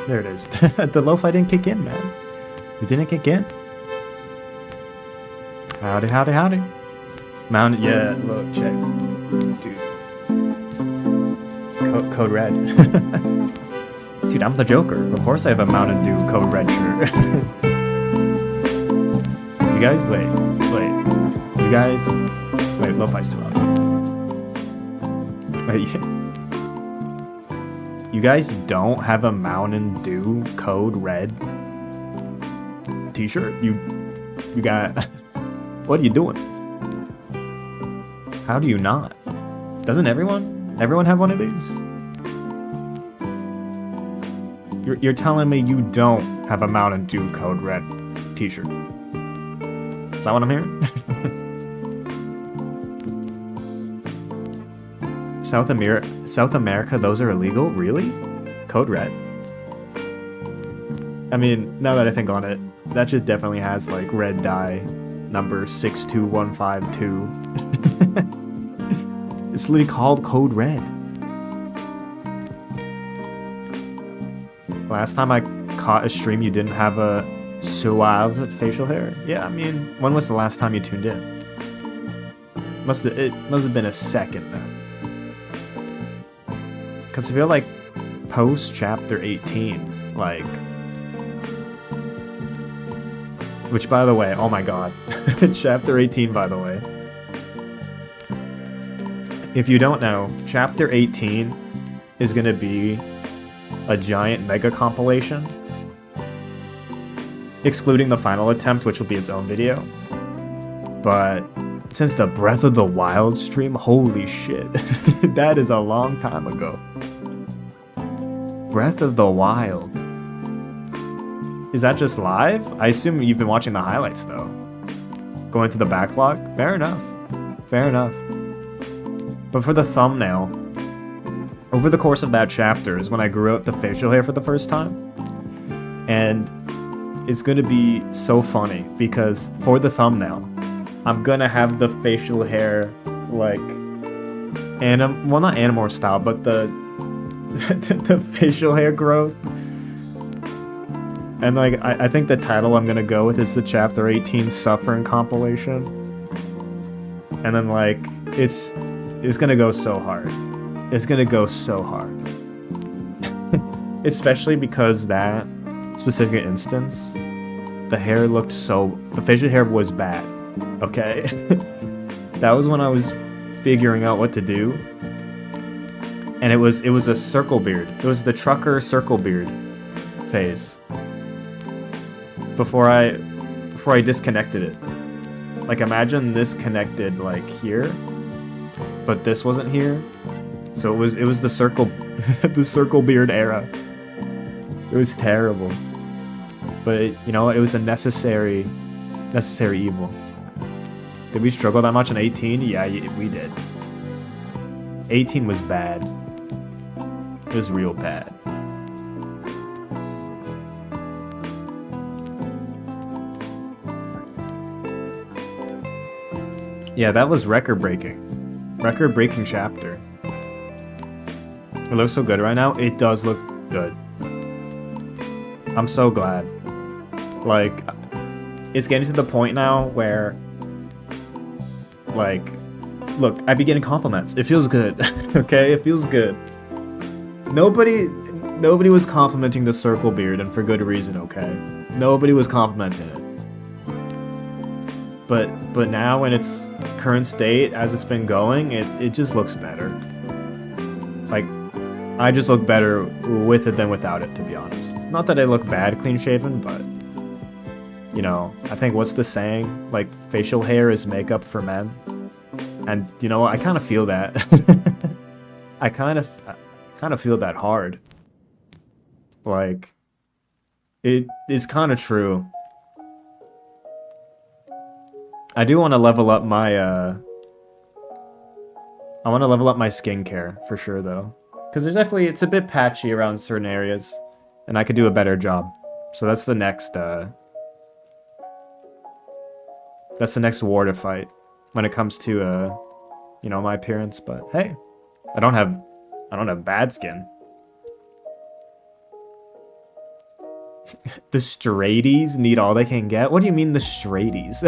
There it is. The lo-fi didn't kick in, man. It didn't kick in. Howdy, howdy, howdy. Mounted, yeah, look, check. Dude. Code Red. Dude, I'm the Joker. Of course I have a Mountain Dew Code Red shirt. You guys, wait. You guys, wait, lo-fi's too loud. Wait, you guys don't have a Mountain Dew Code Red t-shirt? You got, what are you doing? How do you not? Doesn't everyone have one of these? You're telling me you don't have a Mountain Dew Code Red t-shirt? Is that what I'm hearing? South America, those are illegal? Really? Code Red? I mean, now that I think on it, that shit definitely has like red dye number 62152. It's literally called Code Red. Last time I caught a stream, you didn't have a suave facial hair. Yeah, I mean, when was the last time you tuned in? It must have been a second then. Because I feel like post chapter 18, like, which by the way, oh my god, chapter 18 by the way. If you don't know, chapter 18 is gonna be a giant mega compilation, excluding the final attempt, which will be its own video. But since the Breath of the Wild stream, holy shit, that is a long time ago. Breath of the Wild. Is that just live? I assume you've been watching the highlights though. Going through the backlog? Fair enough. Fair enough. But for the thumbnail, over the course of that chapter is when I grew out the facial hair for the first time. And it's gonna be so funny because for the thumbnail, I'm gonna have the facial hair like well, not Animorph style, but the the facial hair growth. And like I think the title I'm gonna go with is the chapter 18 suffering compilation. And then like it's gonna go so hard. It's gonna go so hard. Especially because that specific instance, the facial hair was bad. Okay? That was when I was figuring out what to do. And it was a circle beard. It was the trucker circle beard phase. Before I disconnected it. Like imagine this connected like here, but this wasn't here. So it was the circle the circle beard era. It was terrible. But you know, it was a necessary evil. Did we struggle that much in 18? Yeah, we did. 18 was bad. It was real bad. Yeah, that was record-breaking. Record-breaking chapter. It looks so good right now. It does look good. I'm so glad. Like, it's getting to the point now where, like, look, I be getting compliments. It feels good. Okay, it feels good. Nobody was complimenting the circle beard, and for good reason. Okay, nobody was complimenting it. But now in its current state, as it's been going, it just looks better. Like, I just look better with it than without it, to be honest. Not that I look bad clean shaven, but you know, I think what's the saying? Like, facial hair is makeup for men. And you know, I kind of feel that. I kind of feel that hard. Like, it is kind of true. I do want to level up my skincare for sure though, because it's a bit patchy around certain areas, and I could do a better job. So that's the next war to fight when it comes to you know, my appearance. But hey, I don't have bad skin. The straighties need all they can get? What do you mean the straighties?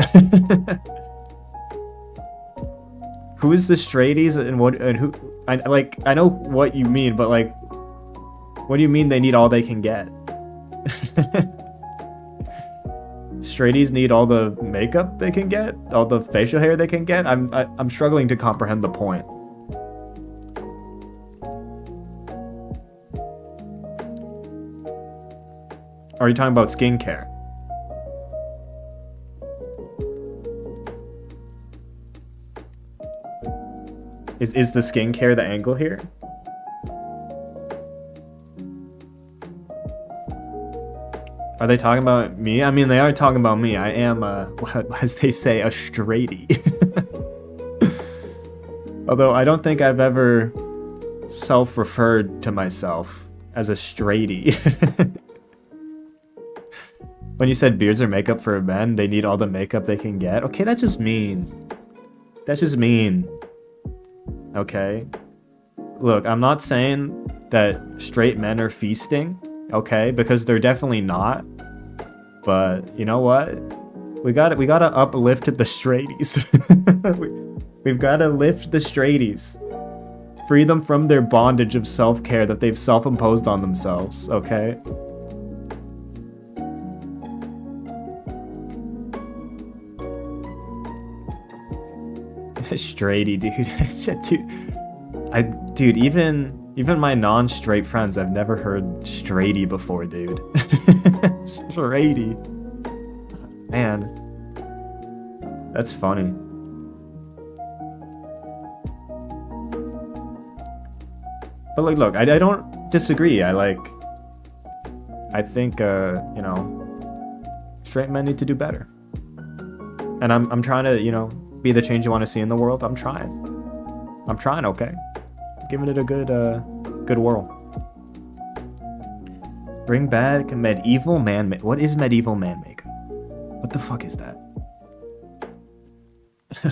Who is the straighties and what and who? I know what you mean, but like, what do you mean they need all they can get? Straighties need all the makeup they can get, all the facial hair they can get. I'm struggling to comprehend the point. Are you talking about skincare? Is the skincare the angle here? Are they talking about me? I mean, they are talking about me. I am, as they say, a straighty. Although I don't think I've ever self-referred to myself as a straighty. When you said beards are makeup for men, they need all the makeup they can get. Okay, that's just mean. That's just mean. Okay? Look, I'm not saying that straight men are feasting, okay? Because they're definitely not. But you know what? We gotta uplift the straighties. We've gotta lift the straighties. Free them from their bondage of self-care that they've self-imposed on themselves, okay? Straighty, dude. Dude, even my non-straight friends, I've never heard straighty before, dude. Straighty. Man. That's funny. But like, look, I don't disagree. I think, you know, straight men need to do better. And I'm trying to, you know, be the change you want to see in the world. I'm trying, okay? Giving it a good whirl. Bring back medieval man. What is medieval man makeup? What the fuck is that?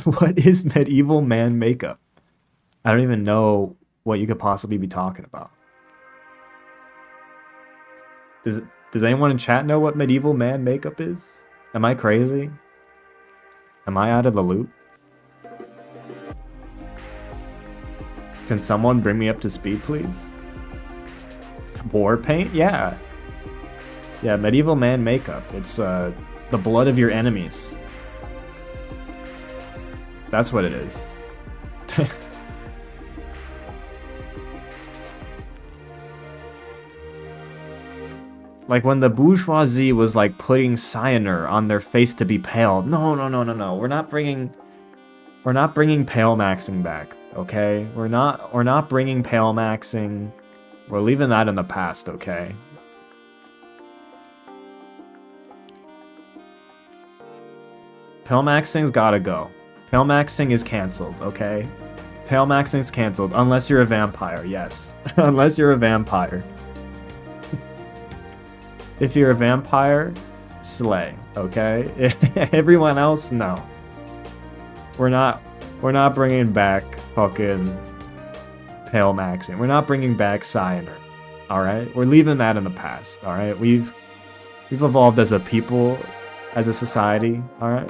What is medieval man makeup? I don't even know what you could possibly be talking about. Does anyone in chat know what medieval man makeup is? Am I crazy? Am I out of the loop? Can someone bring me up to speed, please? War paint? Yeah. Yeah, medieval man makeup. It's the blood of your enemies. That's what it is. Like when the bourgeoisie was like putting cyanide on their face to be pale. No. We're not bringing pale maxing back, okay? We're not bringing pale maxing. We're leaving that in the past, okay? Pale maxing's gotta go. Pale maxing is cancelled, okay? Pale maxing's cancelled unless you're a vampire, yes. Unless you're a vampire. If you're a vampire, slay, okay? Everyone else, no. We're not bringing back fucking pale maxing. We're not bringing back cyanide, all right? We're leaving that in the past, all right? We've evolved as a people, as a society, all right?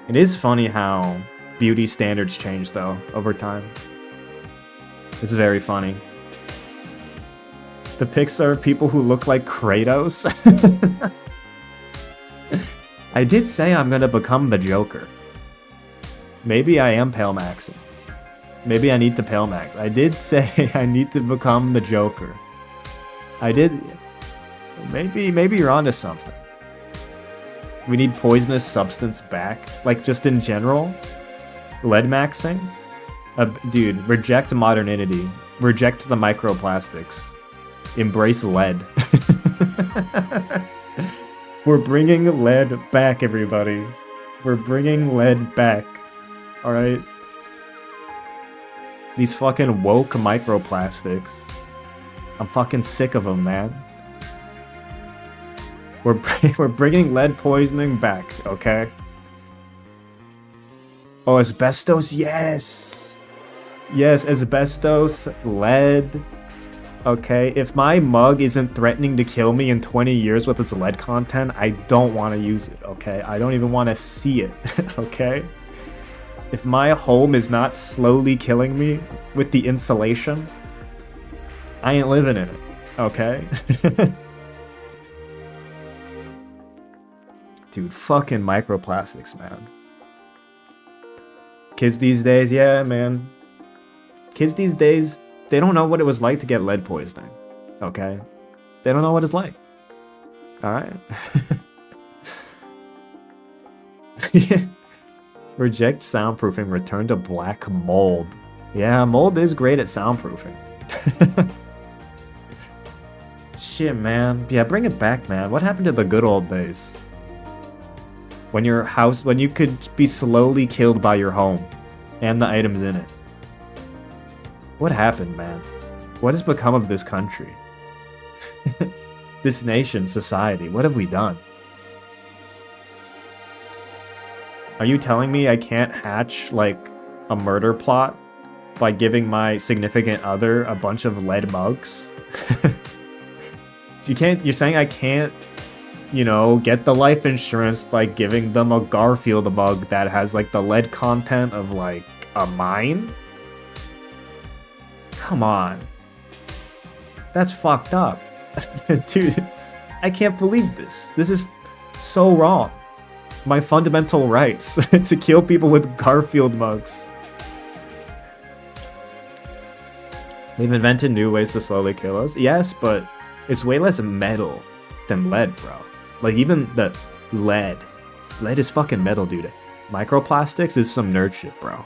It is funny how beauty standards change, though, over time. It's very funny. The pics are people who look like Kratos. I did say I'm gonna become the Joker. Maybe I am pale maxing. Maybe I need to pale max. I did say I need to become the Joker. I did. Maybe you're onto something. We need poisonous substance back, like just in general. Lead maxing. Dude, reject modernity. Reject the microplastics. Embrace lead. We're bringing lead back, everybody. We're bringing lead back. Alright? These fucking woke microplastics. I'm fucking sick of them, man. We're bringing lead poisoning back, okay? Oh, asbestos, yes! Yes, asbestos, lead. Okay, if my mug isn't threatening to kill me in 20 years with its lead content, I don't want to use it, okay? I don't even want to see it, okay? If my home is not slowly killing me with the insulation, I ain't living in it, okay? Dude, fucking microplastics, man. Kids these days, yeah, man. Kids these days, they don't know what it was like to get lead poisoning, okay? They don't know what it's like, alright? Reject soundproofing, return to black mold. Yeah, mold is great at soundproofing. Shit, man. Yeah, bring it back, man. What happened to the good old days? When you could be slowly killed by your home and the items in it. What happened, man? What has become of this country? This nation, society, what have we done? Are you telling me I can't hatch, like, a murder plot by giving my significant other a bunch of lead mugs? You're saying I can't, you know, get the life insurance by giving them a Garfield mug that has, like, the lead content of, like, a mine? Come on. That's fucked up. Dude, I can't believe this. This is so wrong. My fundamental rights to kill people with Garfield mugs. They've invented new ways to slowly kill us. Yes, but it's way less metal than lead, bro. Like, even the lead. Lead is fucking metal, dude. Microplastics is some nerd shit, bro.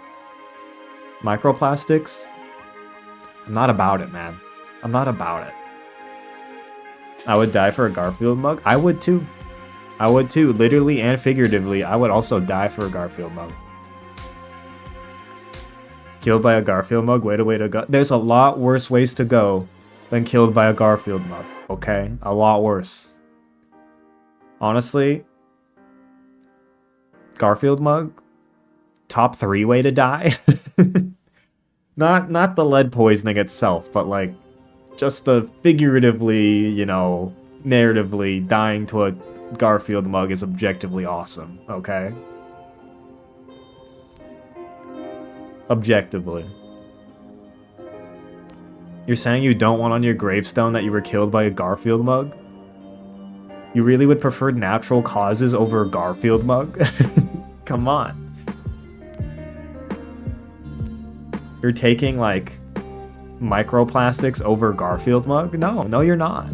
Microplastics? I'm not about it, man. I'm not about it. I would die for a Garfield mug. I would too. I would too. Literally and figuratively, I would also die for a Garfield mug. Killed by a Garfield mug? Way to go. There's a lot worse ways to go than killed by a Garfield mug, okay? A lot worse. Honestly, Garfield mug? Top 3 way to die? Not the lead poisoning itself, but like just the figuratively, you know, narratively dying to a Garfield mug is objectively awesome, okay? Objectively. You're saying you don't want on your gravestone that you were killed by a Garfield mug? You really would prefer natural causes over a Garfield mug? Come on. You're taking, like, microplastics over Garfield mug? No, you're not.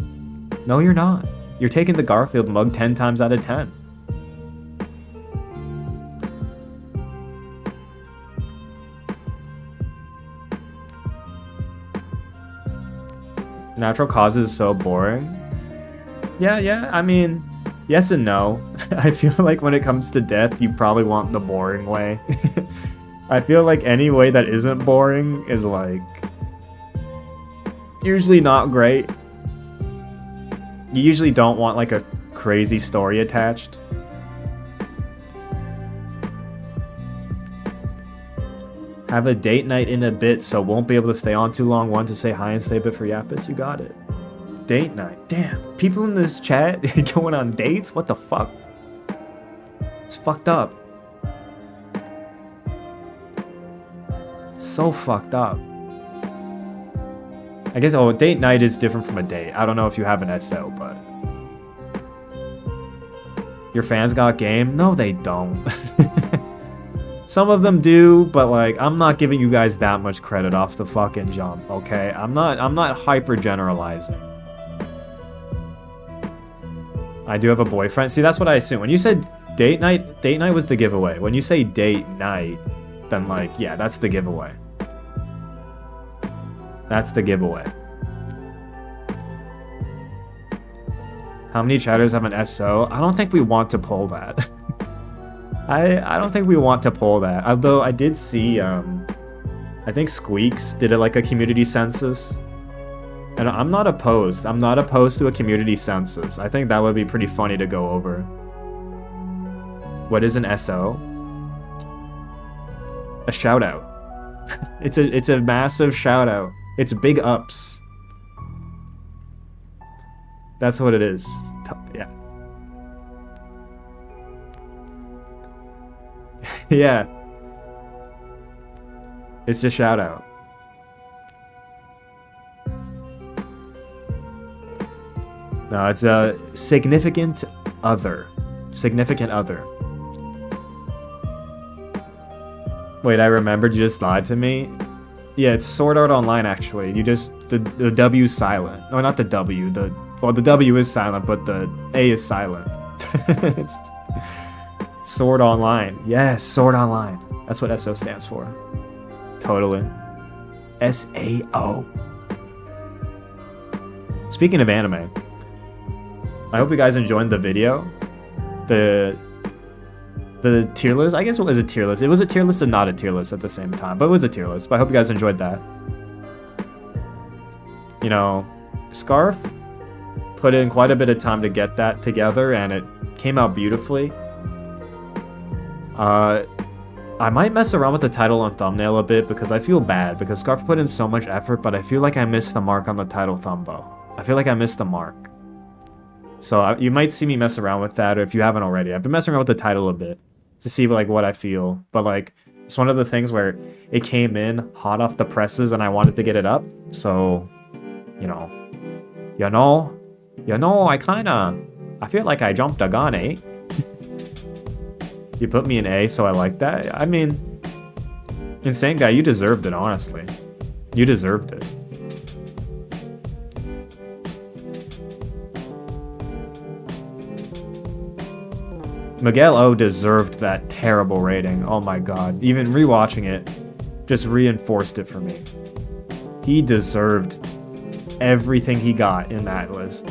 No, you're not. You're taking the Garfield mug 10 times out of 10. Natural causes is so boring. Yeah, I mean, yes and no. I feel like when it comes to death, you probably want the boring way. I feel like any way that isn't boring is, like, usually not great. You usually don't want, like, a crazy story attached. Have a date night in a bit, so won't be able to stay on too long. One to say hi and stay a bit for Yapise. You got it. Date night. Damn. People in this chat going on dates? What the fuck? It's fucked up. So fucked up. I guess, oh, date night is different from a date. I don't know if you have an SO, but... Your fans got game? No, they don't. Some of them do, but, like, I'm not giving you guys that much credit off the fucking jump, okay? I'm not hyper generalizing. I do have a boyfriend. See, that's what I assume. When you said date night was the giveaway. When you say date night, then, like, yeah, that's the giveaway. That's the giveaway. How many chatters have an SO? I don't think we want to pull that. I don't think we want to pull that. Although I did see, I think Squeaks did it like a community census. And I'm not opposed. I'm not opposed to a community census. I think that would be pretty funny to go over. What is an SO? A shout out. It's a massive shout out. It's big ups. That's what it is. Yeah. Yeah. It's a shout out. No, it's a significant other. Significant other. Wait, I remembered you just lied to me. Yeah, it's Sword Art Online actually. You just the W's silent. No, not the W. Well, the W is silent, but the A is silent. It's Sword Online. Yes, Sword Online. That's what SO stands for. Totally. SAO. Speaking of anime, I hope you guys enjoyed the video. The tier list, I guess it was a tier list. It was a tier list and not a tier list at the same time, but it was a tier list. But I hope you guys enjoyed that. You know, Scarf put in quite a bit of time to get that together, and it came out beautifully. I might mess around with the title and thumbnail a bit because I feel bad because Scarf put in so much effort, but I feel like I missed the mark on the title thumbo. I feel like I missed the mark. So you might see me mess around with that, or if you haven't already, I've been messing around with the title a bit to see like what I feel. But like, it's one of the things where it came in hot off the presses and I wanted to get it up. So, you know, I feel like I jumped a gun, eh? You put me in A, so I like that. I mean, Insane Guy, you deserved it, honestly. You deserved it. Miguel O deserved that terrible rating. Oh my god. Even rewatching it just reinforced it for me. He deserved everything he got in that list.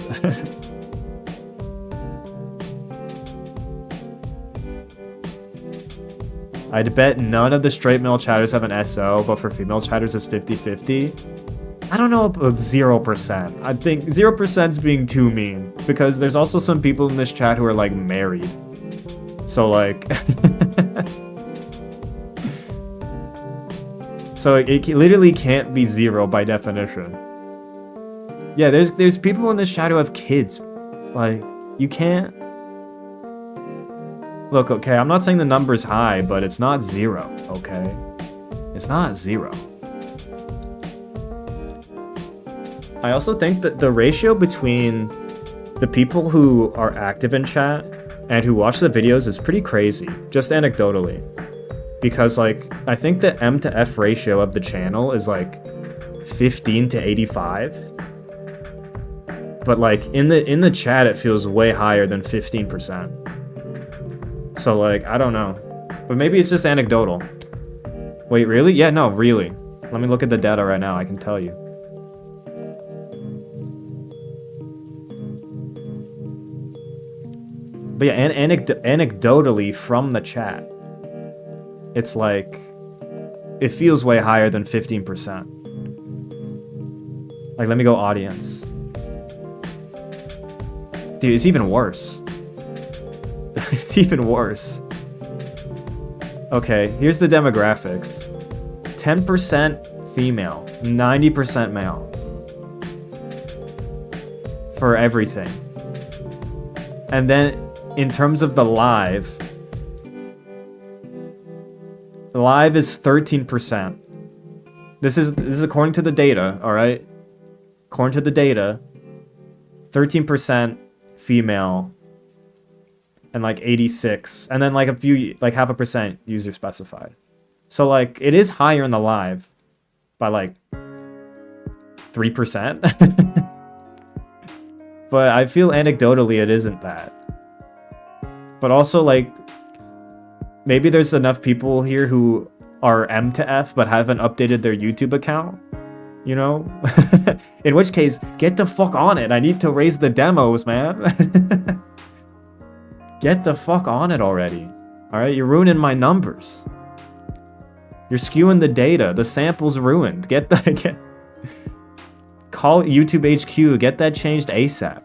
I'd bet none of the straight male chatters have an SO, but for female chatters it's 50-50. I don't know about 0%. I think 0% is being too mean, because there's also some people in this chat who are like married. So like... so it literally can't be 0 by definition. Yeah, there's people in this chat who have kids. Like, you can't... Look, okay, I'm not saying the number's high, but it's not 0, okay? It's not 0. I also think that the ratio between the people who are active in chat and who watch the videos is pretty crazy, just anecdotally. Because, like, I think the M to F ratio of the channel is, like, 15 to 85. But, like, in the chat, it feels way higher than 15%. So, like, I don't know. But maybe it's just anecdotal. Wait, really? Yeah, no, really. Let me look at the data right now, I can tell you. But yeah, anecdotally from the chat, it's like, it feels way higher than 15%. Like, let me go audience. Dude, it's even worse. It's even worse. Okay, here's the demographics. 10% female, 90% male. For everything. And then, in terms of the live is 13%. This is according to the data, alright? According to the data, 13% female and like 86, and then like a few, like 0.5% user specified. So like it is higher in the live by like 3%. But I feel anecdotally it isn't that. But also, like, maybe there's enough people here who are M to F but haven't updated their YouTube account, you know? In which case, get the fuck on it. I need to raise the demos, man. Get the fuck on it already. Alright, you're ruining my numbers. You're skewing the data. The sample's ruined. Call YouTube HQ. Get that changed ASAP.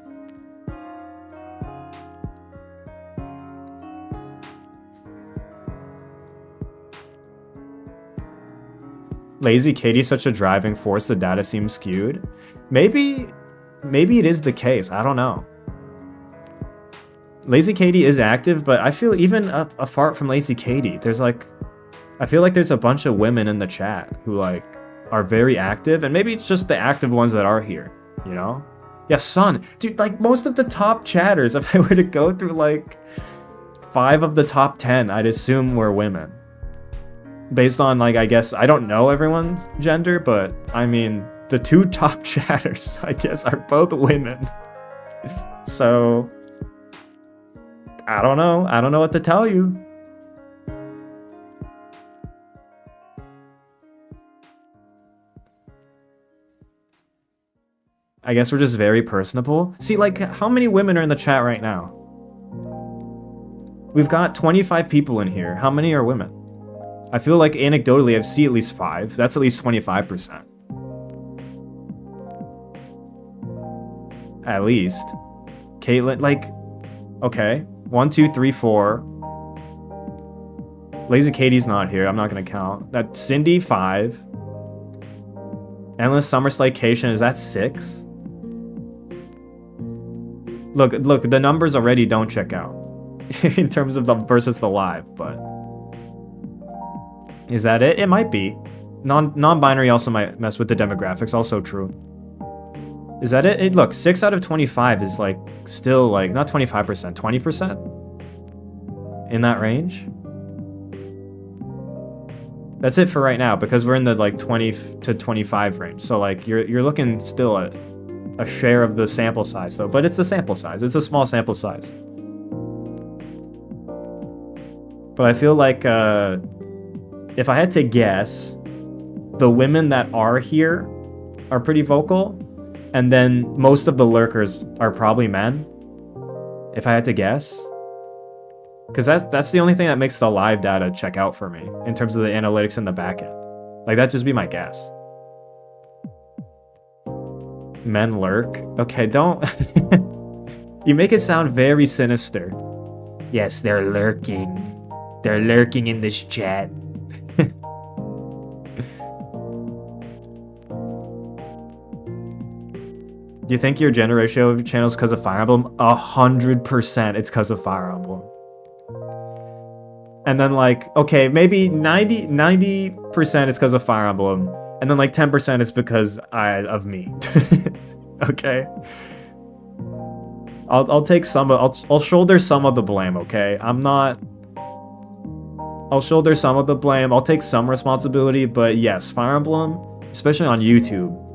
Lazy Katie's such a driving force, the data seems skewed. Maybe maybe it is the case. I don't know. Lazy Katie is active, but I feel even apart from Lazy Katie, there's like, I feel like there's a bunch of women in the chat who like are very active, and maybe it's just the active ones that are here, you know? Yeah, Sun. Dude, like most of the top chatters, if I were to go through like 5 of the top 10, I'd assume were women. Based on like, I guess, I don't know everyone's gender, but I mean, the 2 top chatters, I guess, are both women. So, I don't know. I don't know what to tell you. I guess we're just very personable. See, like, how many women are in the chat right now? We've got 25 people in here. How many are women? I feel like anecdotally I've seen at least 5. That's at least 25%. At least. Caitlyn, like, okay. 1, 2, 3, 4. Lazy Katie's not here. I'm not gonna count. That's Cindy, 5. Endless Summer Slaycation, is that 6? Look, the numbers already don't check out. In terms of the versus the live, but... Is that it? It might be. Non-binary also might mess with the demographics, also true. Is that it? Look, 6 out of 25 is like, still like, not 25%, 20%? In that range? That's it for right now, because we're in the like 20 to 25 range. So like, you're looking still at a share of the sample size though, but it's the sample size. It's a small sample size. But I feel like, if I had to guess, the women that are here are pretty vocal, and then most of the lurkers are probably men, if I had to guess. Because that's the only thing that makes the live data check out for me, in terms of the analytics in the backend. Like, that'd just be my guess. Men lurk? Okay, don't... You make it sound very sinister. Yes, they're lurking. They're lurking in this chat. Do you think your gender ratio of channels because of Fire Emblem? 100% it's because of Fire Emblem. And then like, okay, maybe 90% it's because of Fire Emblem. And then like 10% is because of me. Okay? I'll take some of, I'll shoulder some of the blame, okay? I'll shoulder some of the blame, I'll take some responsibility, but yes, Fire Emblem, especially on YouTube,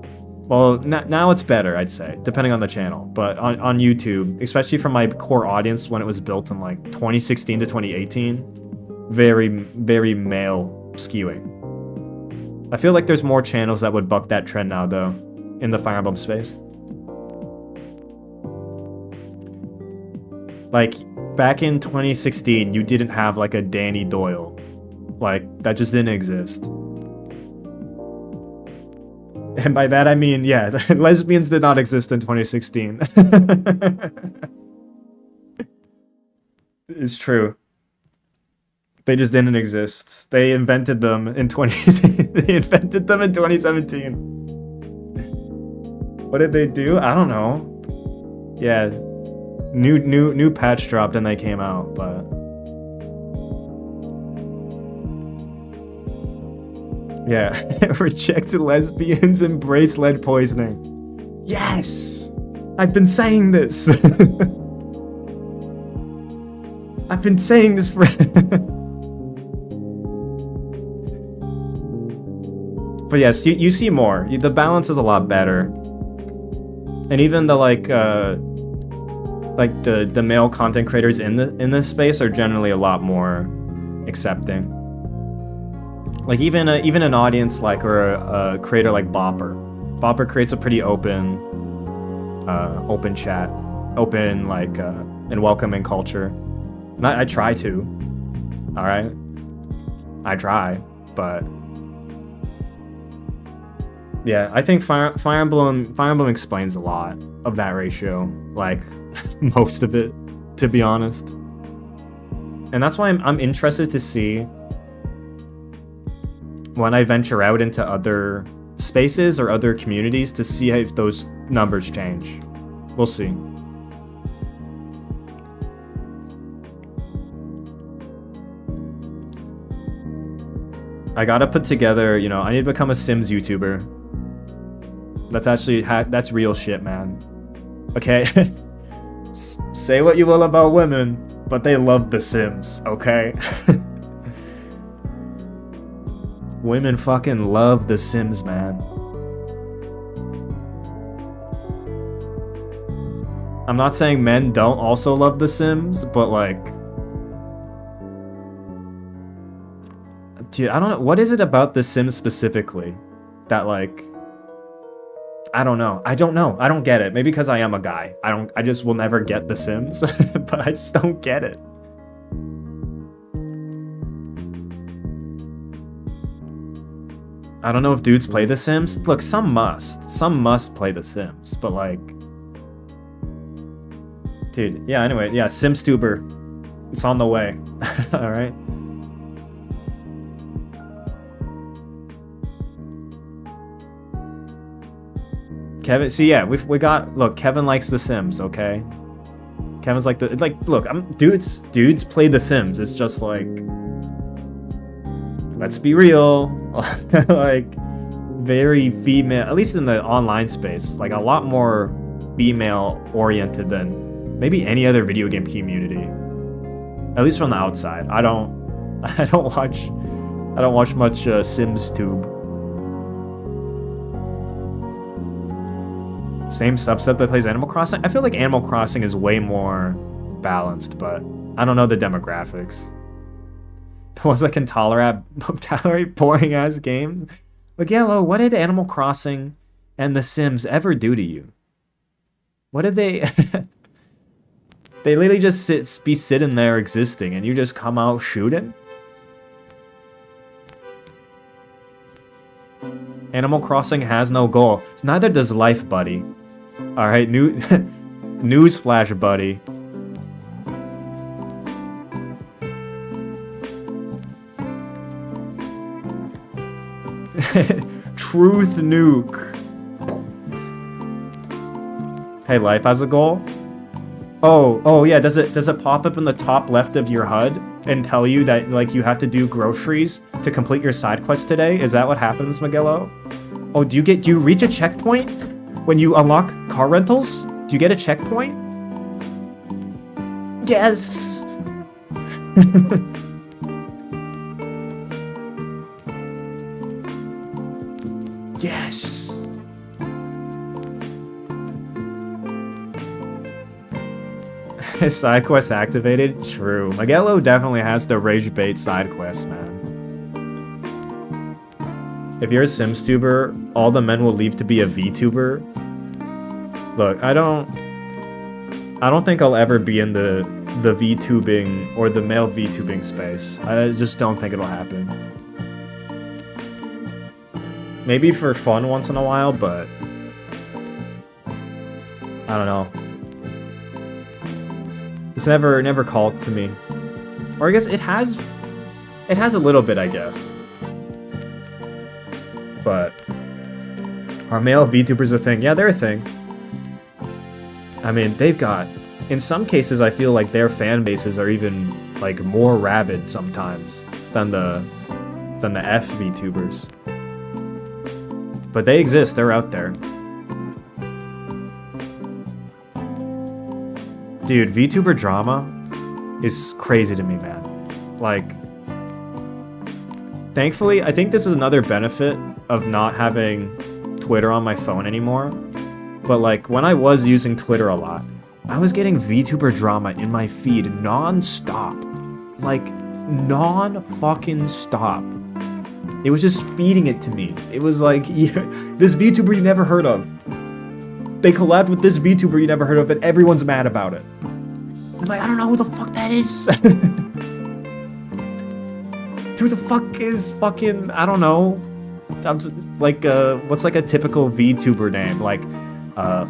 well, now it's better, I'd say, depending on the channel. But on YouTube, especially for my core audience when it was built in like 2016 to 2018, very, very male skewing. I feel like there's more channels that would buck that trend now, though, in the Fire Emblem space. Like, back in 2016, you didn't have like a Danny Doyle. Like, that just didn't exist. And by that I mean, yeah, lesbians did not exist in 2016. It's true. They just didn't exist. They invented them in 2017. What did they do? I don't know. Yeah, new patch dropped and they came out, but yeah. Rejected lesbians, embrace lead poisoning. Yes! I've been saying this. I've been saying this for... But yes, you see more. The balance is a lot better. And even the the male content creators in this space are generally a lot more accepting. Like even an audience like, or a creator like Bopper. Bopper creates a pretty open chat, open like and welcoming culture. And I try to. All right, I try, but yeah, I think Fire Emblem explains a lot of that ratio, like most of it, to be honest. And that's why I'm interested to see when I venture out into other spaces or other communities to see if those numbers change. We'll see. I gotta put together, you know, I need to become a Sims YouTuber. That's actually, that's real shit, man. Okay? Say what you will about women, but they love The Sims, okay? Women fucking love The Sims, man. I'm not saying men don't also love The Sims, but like... Dude, I don't know. What is it about The Sims specifically that like... I don't know. I don't know. I don't get it. Maybe because I am a guy. I just will never get The Sims, but I just don't get it. I don't know if dudes play The Sims. Look, some must. Some must play The Sims, but like... Dude, yeah, anyway, yeah, SimStuber. It's on the way. Alright? Kevin, see, yeah, we got, look, Kevin likes The Sims, okay? Kevin's like, look, dudes play The Sims. It's just like, let's be real. Like, very female, at least in the online space, like a lot more female oriented than maybe any other video game community. At least from the outside. I don't watch much SimsTube. Same subset that plays Animal Crossing? I feel like Animal Crossing is way more balanced, but I don't know the demographics. The ones that can tolerate boring-ass games? Like, Yellow, what did Animal Crossing and The Sims ever do to you? What did they... They literally just be sitting there existing, and you just come out shooting? Animal Crossing has no goal. Neither does life, buddy. Alright, newsflash, buddy. Truth nuke. Hey, life has a goal? Oh yeah, does it pop up in the top left of your HUD and tell you that like you have to do groceries to complete your side quest today? Is that what happens, Miguelo? Oh, do you reach a checkpoint when you unlock car rentals? Do you get a checkpoint? Yes. Yes. Side quest activated? True. Miguelo definitely has the rage bait side quest, man. If you're a SimStuber, all the men will leave to be a VTuber. Look, I don't think I'll ever be in the VTubing or the male VTubing space. I just don't think it'll happen. Maybe for fun once in a while, but I don't know. It's never called to me. Or I guess it has a little bit, I guess. But are male VTubers a thing? Yeah, they're a thing. I mean, they've got, in some cases I feel like their fan bases are even like more rabid sometimes than the F VTubers. But they exist, they're out there. Dude, VTuber drama is crazy to me, man. Like, thankfully, I think this is another benefit of not having Twitter on my phone anymore. But like, when I was using Twitter a lot, I was getting VTuber drama in my feed non-stop. Like, non-fucking-stop. It was just feeding it to me. It was like, yeah, this VTuber you never heard of. They collabed with this VTuber you never heard of, and everyone's mad about it. I'm like, I don't know who the fuck that is. Who the fuck is fucking, I don't know. I'm just, like, what's like a typical VTuber name? Like,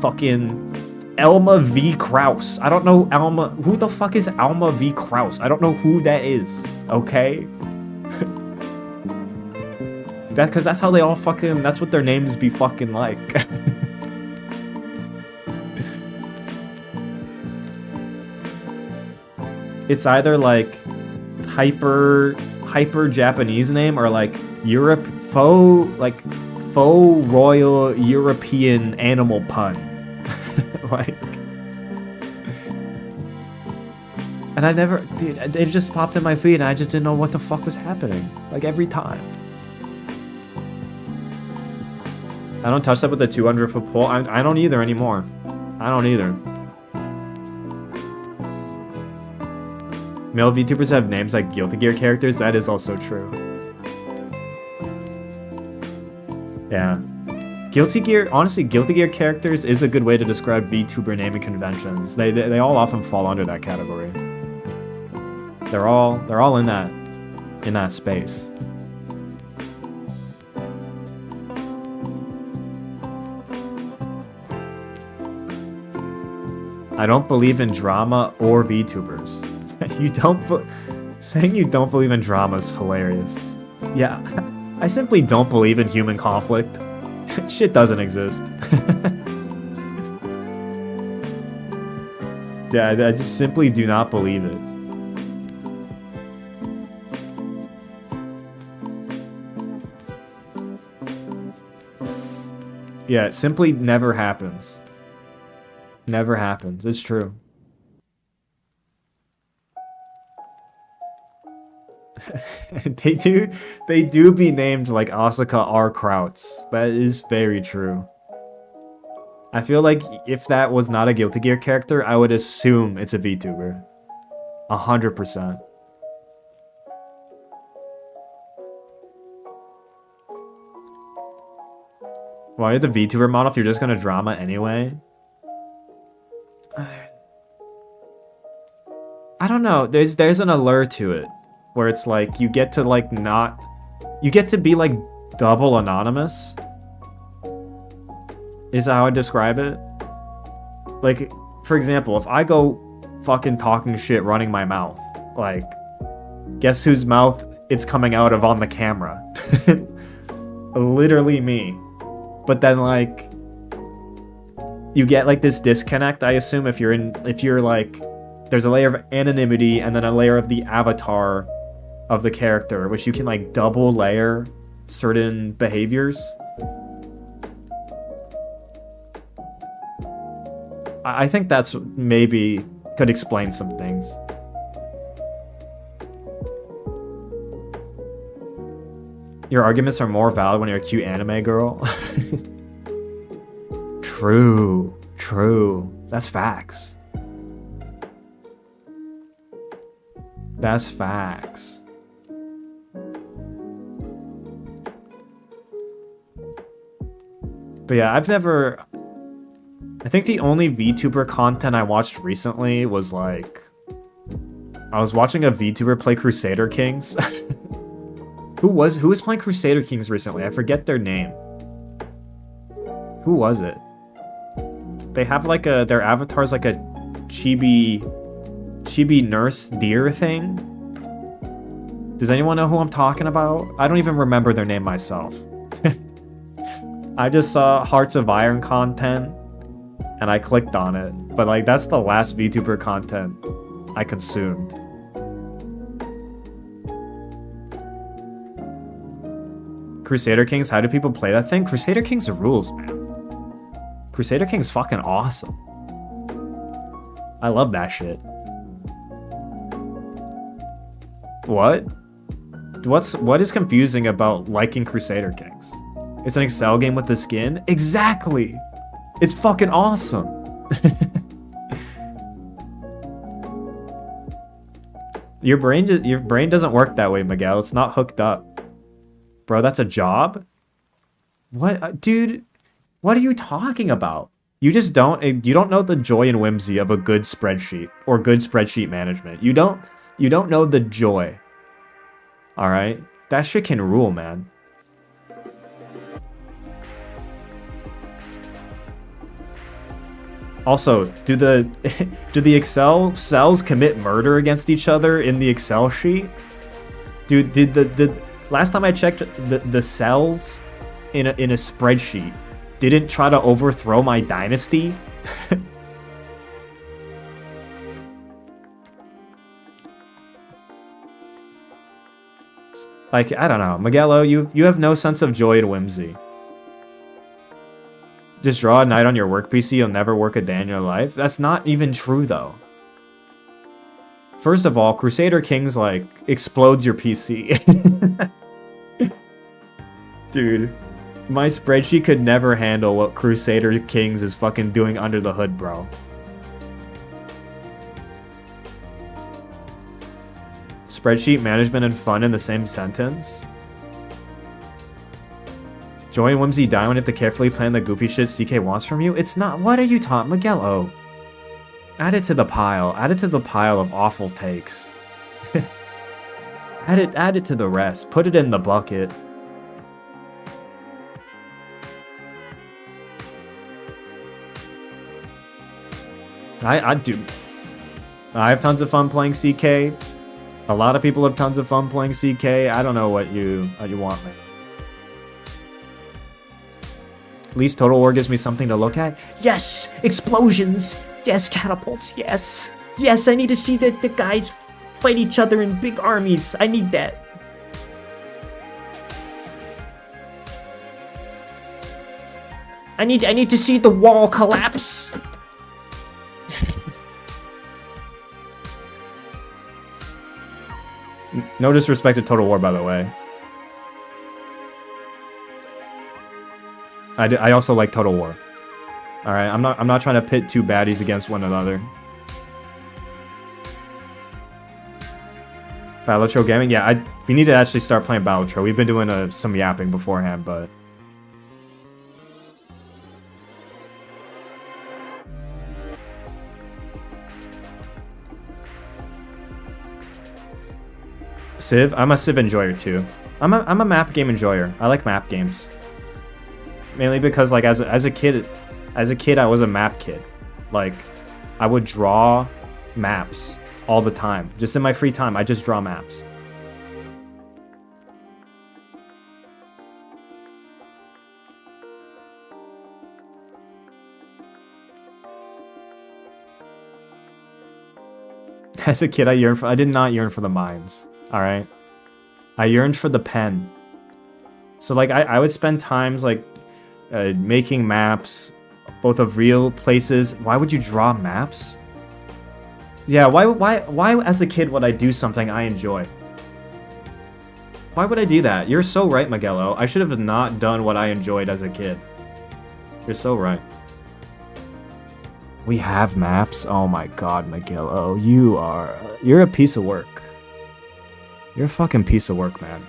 fucking Elma V. Kraus. I don't know Alma. Who the fuck is Alma V. Kraus? I don't know who that is, okay? Because that's how they all fucking, that's what their names be fucking like. it's either like hyper Japanese name or like faux royal European animal pun. Like, and I never, dude, it just popped in my feed and I just didn't know what the fuck was happening. Like every time. I don't touch that with a 200-foot pole. I don't either anymore. I don't either. Male VTubers have names like Guilty Gear characters. That is also true. Yeah. Guilty Gear, honestly, Guilty Gear characters is a good way to describe VTuber naming conventions. They all often fall under that category. They're all in that space. I don't believe in drama or VTubers. Saying you don't believe in drama is hilarious. Yeah, I simply don't believe in human conflict. Shit doesn't exist. Yeah, I just simply do not believe it. Yeah, it simply never happens. Never happens. It's true. They do be named like Asuka R. Krauts. That is very true. I feel like if that was not a Guilty Gear character, I would assume it's a VTuber. 100%. Why are the VTuber model if you're just gonna drama anyway? I don't know. There's an allure to it where it's like you get to like not, you get to be like double anonymous. Is how I describe it. Like, for example, if I go fucking talking shit, running my mouth, like, guess whose mouth it's coming out of on the camera? Literally me. But then like, you get like this disconnect, I assume, if you're like, there's a layer of anonymity and then a layer of the avatar of the character, which you can like double layer certain behaviors. I think that's maybe could explain some things. Your arguments are more valid when you're a cute anime girl. True. That's facts. That's facts. But yeah, I think the only VTuber content I watched recently was like, I was watching a VTuber play Crusader Kings. Who was playing Crusader Kings recently? I forget their name. Who was it? They have like their avatar's like a chibi nurse deer thing. Does anyone know who I'm talking about? I don't even remember their name myself. I just saw Hearts of Iron content and I clicked on it. But like, that's the last VTuber content I consumed. Crusader Kings, how do people play that thing? Crusader Kings rules, man. Crusader Kings fucking awesome. I love that shit. What is confusing about liking Crusader Kings? It's an Excel game with the skin? Exactly! It's fucking awesome! Your brain doesn't work that way, Miguel. It's not hooked up. Bro, that's a job? What? Dude, what are you talking about? You don't know the joy and whimsy of a good spreadsheet or good spreadsheet management. You don't know the joy. All right? That shit can rule, man. Also, do the Excel cells commit murder against each other in the Excel sheet? Dude, did the last time I checked, the cells in a spreadsheet didn't try to overthrow my dynasty? Like, I don't know. Miguelo, you have no sense of joy and whimsy. Just draw a night on your work PC, you'll never work a day in your life? That's not even true, though. First of all, Crusader Kings, like, explodes your PC. Dude, my spreadsheet could never handle what Crusader Kings is fucking doing under the hood, bro. Spreadsheet management and fun in the same sentence? Joy and whimsy die when you have to carefully plan the goofy shit CK wants from you? It's not. What are you talking, Miguel? Add it to the pile. Add it to the pile of awful takes. Add it to the rest. Put it in the bucket. I do. I have tons of fun playing CK. A lot of people have tons of fun playing CK. I don't know what you want, man. At least Total War gives me something to look at. Yes! Explosions! Yes, catapults, yes! Yes, I need to see the guys fight each other in big armies. I need that. I need to see the wall collapse. No disrespect to Total War, by the way. I also like Total War. All right, I'm not trying to pit two baddies against one another. Balatro Gaming, yeah, we need to actually start playing Balatro. We've been doing some yapping beforehand, but Civ, I'm a Civ enjoyer too. I'm a map game enjoyer. I like map games. Mainly because, like, as a kid, I was a map kid. Like, I would draw maps all the time. Just in my free time, I just draw maps. As a kid, I did not yearn for the mines. All right, I yearned for the pen. So, like, I would spend times, like, making maps, both of real places. Why would you draw maps? Yeah, why as a kid would I do something I enjoy? Why would I do that? You're so right, Miguelo. I should have not done what I enjoyed as a kid. You're so right. We have maps? Oh my god, Miguelo. You're a piece of work. You're a fucking piece of work, man.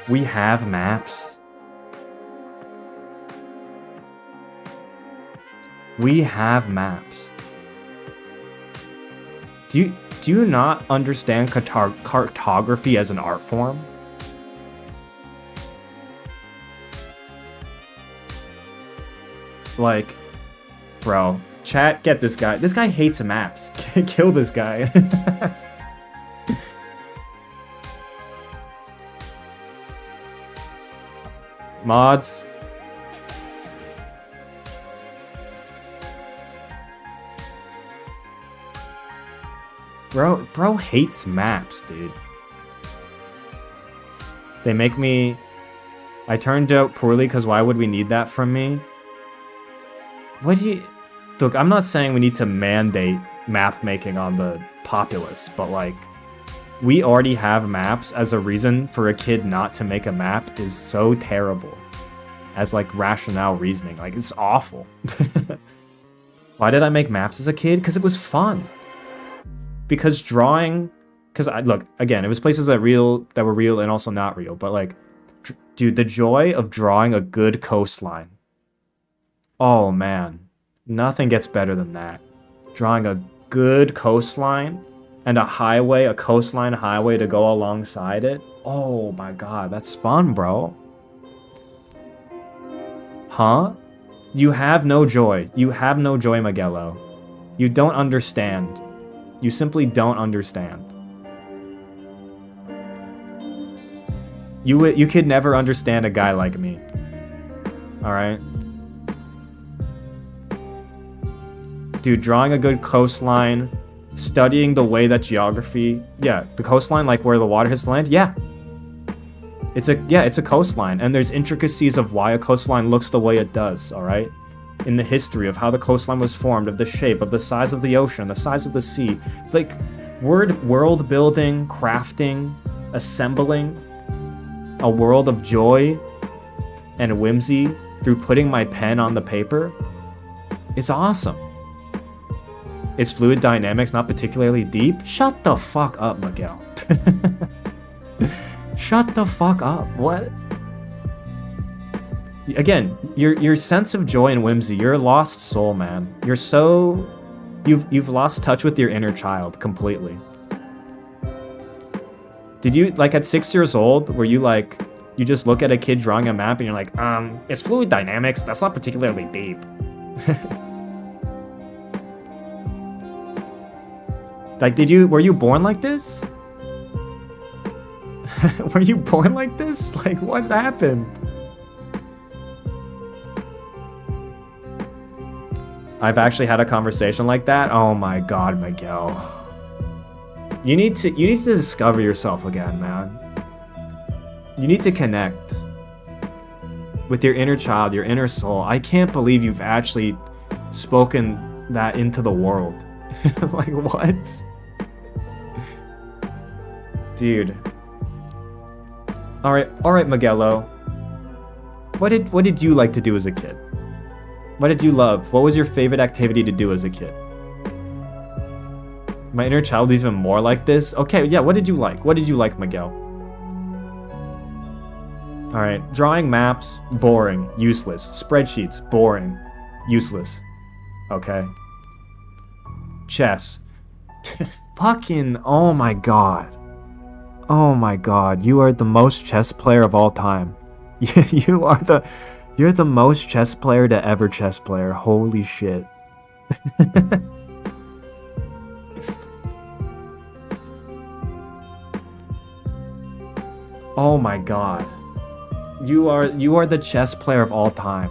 We have maps? We have maps. Do you not understand cartography as an art form? Like, bro, chat, get this guy. This guy hates maps. Kill this guy. Mods. Bro hates maps, dude. They make me... I turned out poorly because why would we need that from me? What do you... Look, I'm not saying we need to mandate map making on the populace, but, like, we already have maps. As a reason for a kid not to make a map is so terrible. As, like, rationale reasoning. Like, it's awful. Why did I make maps as a kid? Because it was fun. Because drawing... Because, look, again, it was places that were real and also not real. But, like, dude, the joy of drawing a good coastline. Oh, man. Nothing gets better than that. Drawing a good coastline and a coastline highway to go alongside it. Oh, my God. That's fun, bro. Huh? You have no joy. You have no joy, Miguelo. You don't understand. You simply don't understand. You could never understand a guy like me. Alright? Dude, drawing a good coastline, studying the way that geography, yeah, the coastline, like where the water hits the land, yeah. It's a coastline, and there's intricacies of why a coastline looks the way it does, all right? In the history of how the coastline was formed, of the shape, of the size of the ocean, the size of the sea. Like, world building, crafting, assembling a world of joy and whimsy through putting my pen on the paper. It's awesome. It's fluid dynamics, not particularly deep. Shut the fuck up, Miguel. Shut the fuck up. What? Again, your sense of joy and whimsy, you're a lost soul, man. You're so... You've lost touch with your inner child completely. Did you, like, at 6 years old, were you like... You just look at a kid drawing a map and you're like, it's fluid dynamics, that's not particularly deep. Like, were you born like this? Were you born like this? Like, what happened? I've actually had a conversation like that. Oh my god, Miguel. You need to discover yourself again, man. You need to connect with your inner child, your inner soul. I can't believe you've actually spoken that into the world. Like, what? Dude. Alright, Miguelo. What did you like to do as a kid? What did you love? What was your favorite activity to do as a kid? My inner child is even more like this? Okay, yeah, what did you like? What did you like, Miguel? Alright, drawing maps, boring, useless. Spreadsheets, boring, useless. Okay. Chess. Fucking, oh my god. Oh my god, you are the most chess player of all time. You're the most chess player to ever chess player. Holy shit. Oh my god. You are the chess player of all time.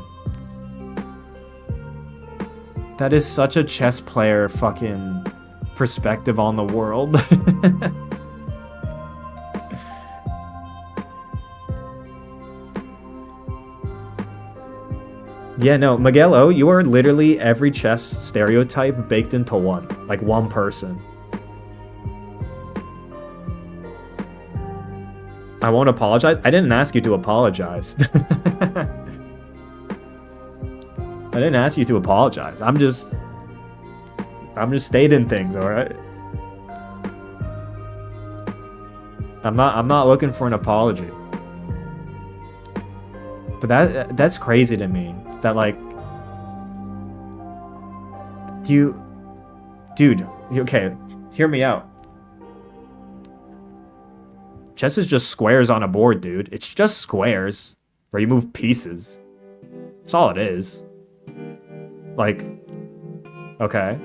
That is such a chess player fucking perspective on the world. Yeah, no, Miguelo, you are literally every chess stereotype baked into one. Like, one person. I won't apologize. I didn't ask you to apologize. I didn't ask you to apologize. I'm just stating things, alright? I'm not looking for an apology. But that's crazy to me. That, like, dude, okay, hear me out. Chess is just squares on a board, dude. It's just squares where you move pieces. That's all it is. Like, okay.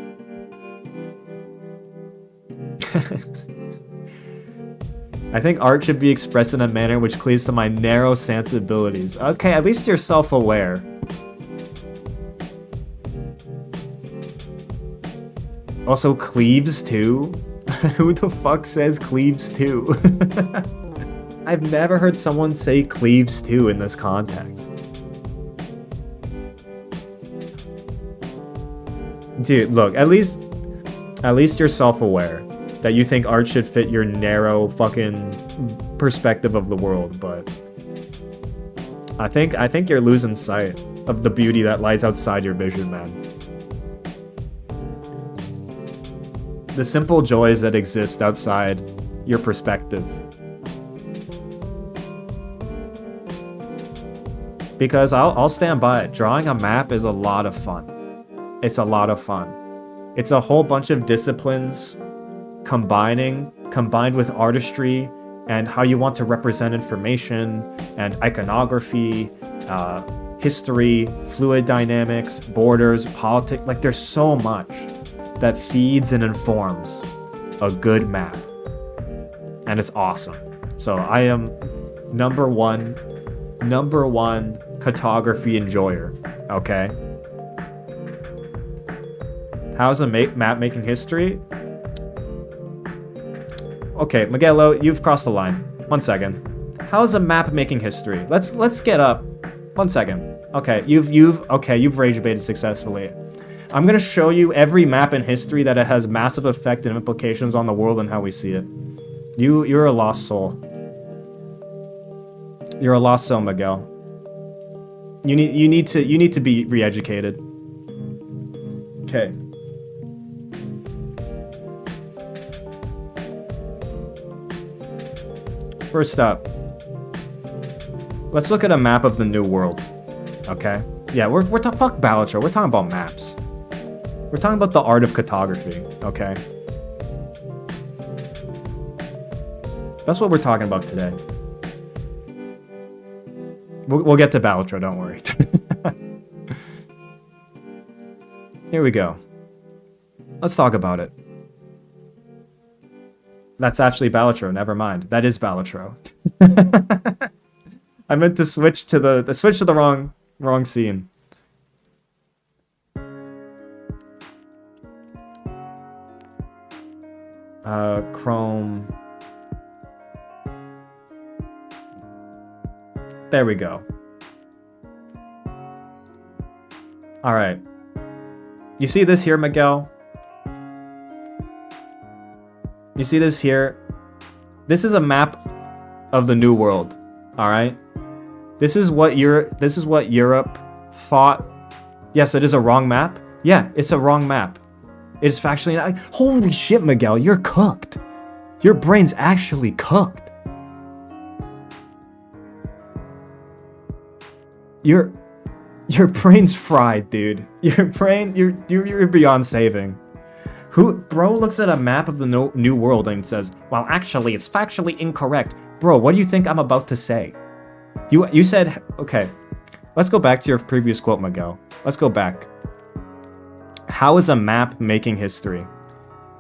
I think art should be expressed in a manner which cleaves to my narrow sensibilities. Okay, at least you're self-aware. Also, cleaves too? Who the fuck says cleaves too? I've never heard someone say cleaves too in this context. Dude, look, at least you're self-aware that you think art should fit your narrow fucking perspective of the world, but I think you're losing sight of the beauty that lies outside your vision, man. The simple joys that exist outside your perspective. Because I'll stand by it. Drawing a map is a lot of fun. It's a lot of fun. It's a whole bunch of disciplines combined with artistry and how you want to represent information and iconography, history, fluid dynamics, borders, politics. Like, there's so much that feeds and informs a good map. And it's awesome. So I am number one cartography enjoyer, okay? How's a map making history? Okay, Miguelo, you've crossed the line. 1 second. How is a map making history? Let's get up. 1 second. Okay, you've rage baited successfully. I'm gonna show you every map in history that it has massive effect and implications on the world and how we see it. You're a lost soul. You're a lost soul, Miguel. You need to be re-educated. Okay. First up, let's look at a map of the New World. Okay? Yeah, we're fuck Balatro. We're talking about maps. We're talking about the art of cartography. Okay? That's what we're talking about today. We'll get to Balatro, don't worry. Here we go. Let's talk about it. That's actually Balatro, never mind. That is Balatro. I meant to switch to the wrong scene. Chrome. There we go. All right. You see this here, Miguel? You see this here? This is a map of the New World. All right. This is what Europe thought. Yes, it is a wrong map. Yeah, it's a wrong map. It's factually not. Holy shit, Miguel, you're cooked. Your brain's actually cooked. Your brain's fried, dude. Your brain, you're beyond saving. Bro looks at a map of the New World and says, well, actually, it's factually incorrect. Bro, what do you think I'm about to say? You said, okay, let's go back to your previous quote, Miguel. Let's go back. How is a map making history?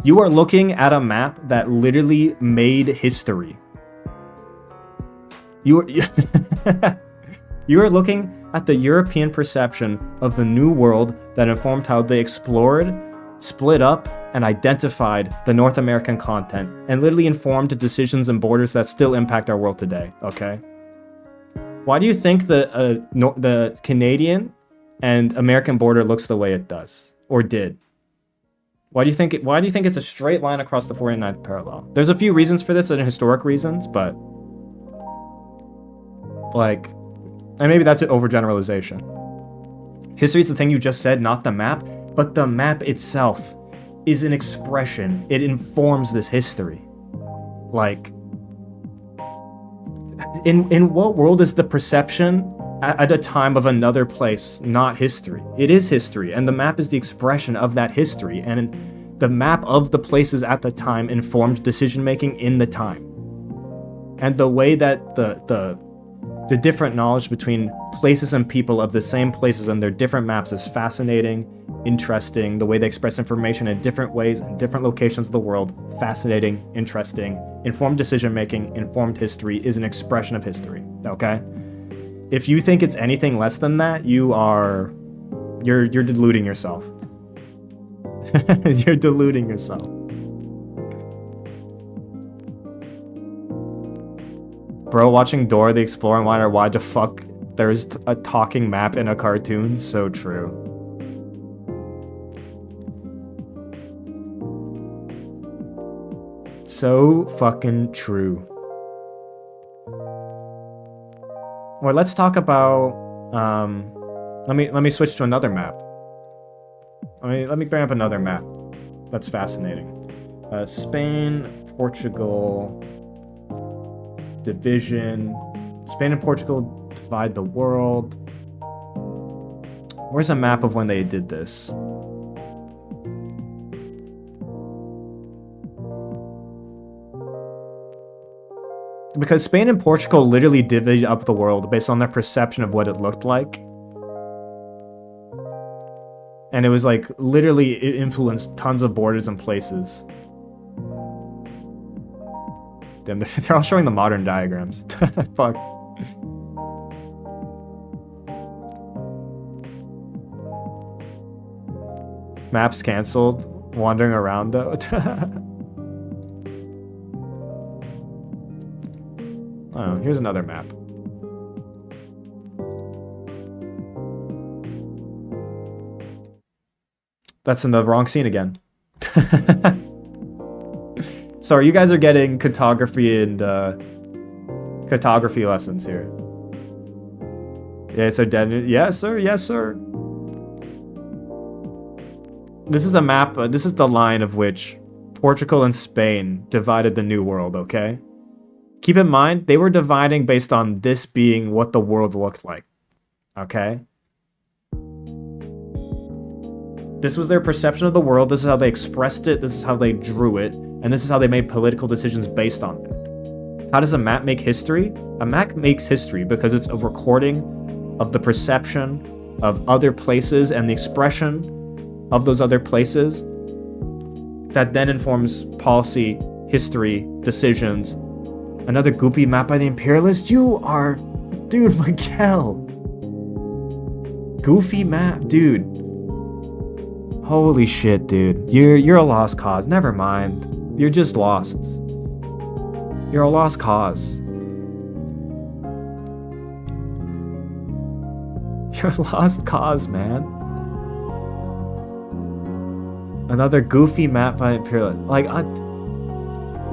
You are looking at a map that literally made history. You are looking at the European perception of the New World that informed how they explored, split up, and identified the North American continent, and literally informed decisions and borders that still impact our world today, okay? Why do you think the Canadian and American border looks the way it does, or did? Why do you think it's a straight line across the 49th parallel? There's a few reasons for this and historic reasons, but like, and maybe that's an overgeneralization. History is the thing you just said, not the map, but the map itself is an expression. It informs this history. Like, in what world is the perception at a time of another place not history? It is history, and the map is the expression of that history, and the map of the places at the time informed decision making in the time. And the way that the different knowledge between places and people of the same places and their different maps is fascinating, interesting. The way they express information in different ways in different locations of the world, fascinating, interesting. Informed decision making, informed history is an expression of history, okay? If you think it's anything less than that, you're deluding yourself. You're deluding yourself. Bro, watching Dora the Explorer and wondering why the fuck there's a talking map in a cartoon? So true. So fucking true. Well, let's talk about let me switch to another map. Let me bring up another map. That's fascinating. Spain, Portugal, division. Spain and Portugal divide the world. Where's a map of when they did this? Because Spain and Portugal literally divvied up the world based on their perception of what it looked like. And it was like, literally, it influenced tons of borders and places. Damn, they're all showing the modern diagrams. Fuck. Maps canceled. Wandering around, though. wrong. Here's another map. That's in the wrong scene again. Sorry, you guys are getting cartography and cartography lessons here. Yeah, so yes, sir. Yes, sir. This is a map. This is the line of which Portugal and Spain divided the New World, okay? Keep in mind, they were dividing based on this being what the world looked like, okay? This was their perception of the world. This is how they expressed it. This is how they drew it. And this is how they made political decisions based on it. How does a map make history? A map makes history because it's a recording of the perception of other places and the expression of those other places that then informs policy, history, decisions. Another goopy map by the imperialists? You are... Dude, Miguel. Goofy map, dude. Holy shit, dude. You're a lost cause. Never mind. You're just lost. You're a lost cause. You're a lost cause, man. Another goofy map by Imperial. Like,